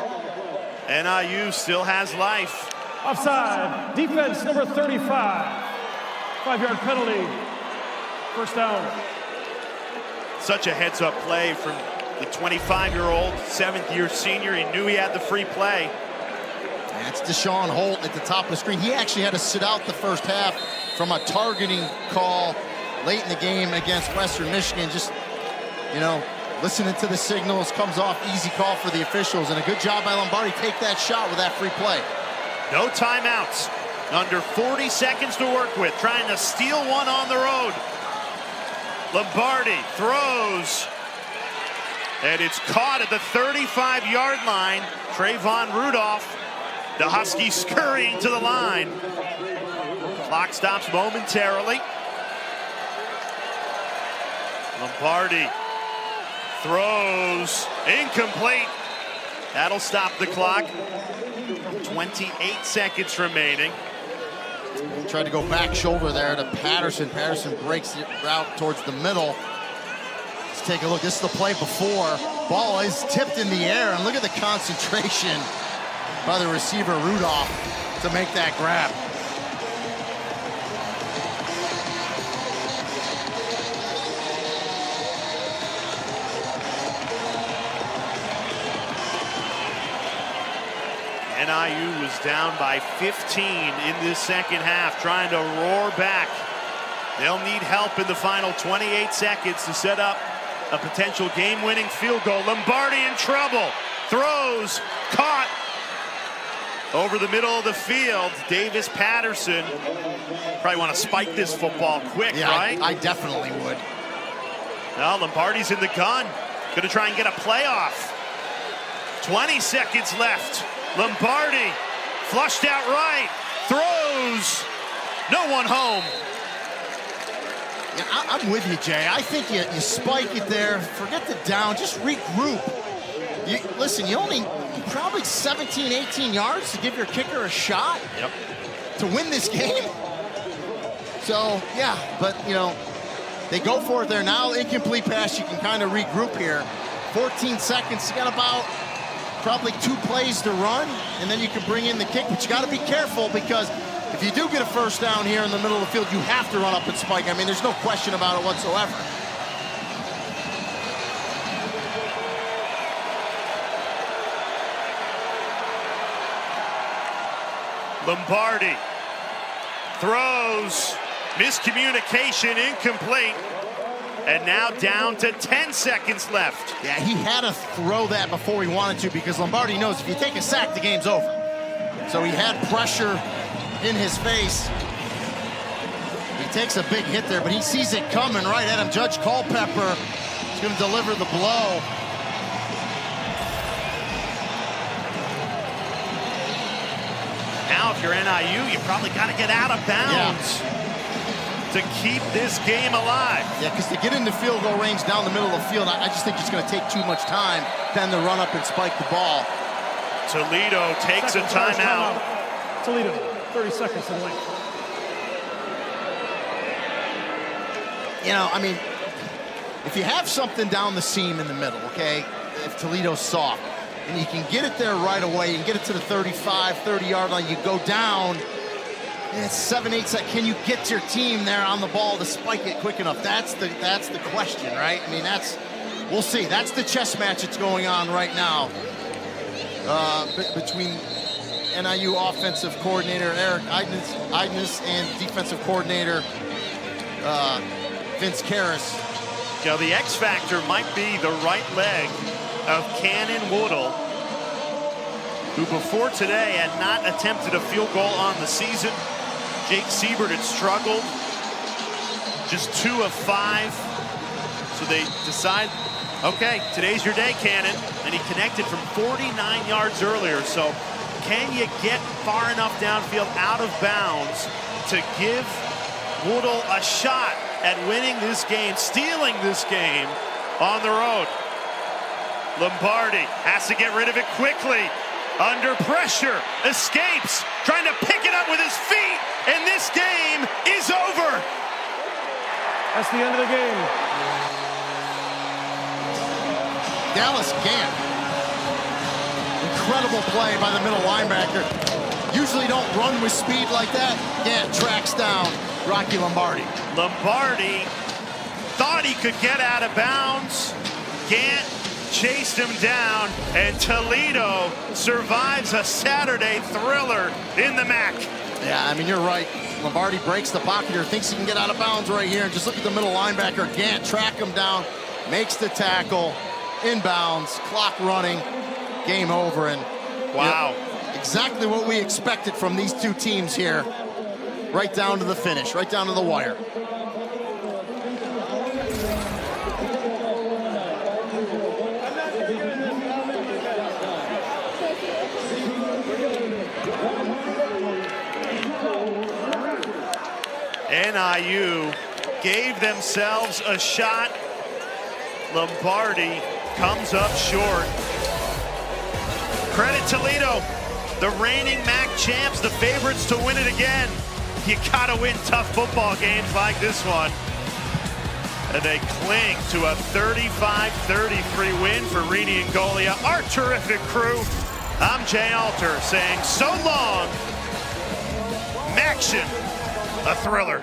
NIU still has life. Offside. Defense number 35. 5-yard penalty. First down. Such a heads-up play from the 25-year-old, 7th-year senior. He knew he had the free play. That's Deshaun Holt at the top of the screen. He actually had to sit out the first half from a targeting call late in the game against Western Michigan. Just, you know, listening to the signals, comes off easy call for the officials, and a good job by Lombardi. Take that shot with that free play. No timeouts. Under 40 seconds to work with, trying to steal one on the road. Lombardi throws, and it's caught at the 35-yard line. Trayvon Rudolph, the Huskies scurrying to the line. Clock stops momentarily. Lombardi throws, incomplete. That'll stop the clock. 28 seconds remaining. He tried to go back shoulder there to Patterson. Patterson breaks the route towards the middle. Let's take a look. This is the play before. Ball is tipped in the air, and look at the concentration by the receiver Rudolph to make that grab. NIU was down by 15 in this second half, trying to roar back. They'll need help in the final 28 seconds to set up a potential game-winning field goal. Lombardi in trouble. Throws, caught over the middle of the field. Davis Patterson. Probably want to spike this football quick, right? I definitely would. Now Lombardi's in the gun. Gonna try and get a playoff. 20 seconds left. Lombardi flushed out right, throws, no one home. Yeah, I'm with you, Jay. I think you spike it there, forget the down, just regroup. Listen, you only probably 17, 18 yards to give your kicker a shot to win this game. So, yeah, but, you know, they go for it there now. Incomplete pass, you can kind of regroup here. 14 seconds, you got about probably 2 plays to run, and then you can bring in the kick, but you got to be careful because if you do get a first down here in the middle of the field, you have to run up and spike. I mean, there's no question about it whatsoever. Lombardi throws, miscommunication, incomplete. And now down to 10 seconds left. Yeah, he had to throw that before he wanted to because Lombardi knows if you take a sack, the game's over. So he had pressure in his face. He takes a big hit there, but he sees it coming right at him. Judge Culpepper is going to deliver the blow. Now, if you're NIU, you probably got to get out of bounds. Yeah. To keep this game alive. Yeah, because to get into field goal range down the middle of the field, I just think it's going to take too much time then to run up and spike the ball. Toledo takes a timeout. Toledo, 30 seconds in length. You know, I mean, if you have something down the seam in the middle, okay, if Toledo's soft, and you can get it there right away, you can get it to the 35, 30-yard line, you go down, it's 7-8 seconds. Can you get your team there on the ball to spike it quick enough? That's the question, right? I mean, we'll see. That's the chess match that's going on right now between NIU offensive coordinator Eric Eidnes and defensive coordinator Vince Karras. You know, the X factor might be the right leg of Cannon Woodle, who before today had not attempted a field goal on the season. Jake Siebert had struggled, just 2 of 5. So they decide, okay, today's your day, Cannon. And he connected from 49 yards earlier. So can you get far enough downfield out of bounds to give Woodle a shot at winning this game, stealing this game on the road? Lombardi has to get rid of it quickly. Under pressure, escapes, trying to pick it up with his feet, and this game is over. That's the end of the game. Dallas Gant. Incredible play by the middle linebacker. Usually don't run with speed like that. Gant tracks down Rocky Lombardi. Lombardi thought he could get out of bounds. Gant chased him down, and Toledo survives a Saturday thriller in the MAC. Yeah, I mean, you're right. Lombardi breaks the pocket here, thinks he can get out of bounds right here, and just look at the middle linebacker. Gant track him down, makes the tackle, inbounds, clock running, game over. And wow, you know, exactly what we expected from these two teams here, right down to the finish, right down to the wire. NIU gave themselves a shot. Lombardi comes up short. Credit Toledo, the reigning MAC champs, the favorites to win it again. You gotta win tough football games like this one. And they cling to a 35-33 win for Rini and Golia, our terrific crew. I'm Jay Alter saying so long, MACtion, a thriller.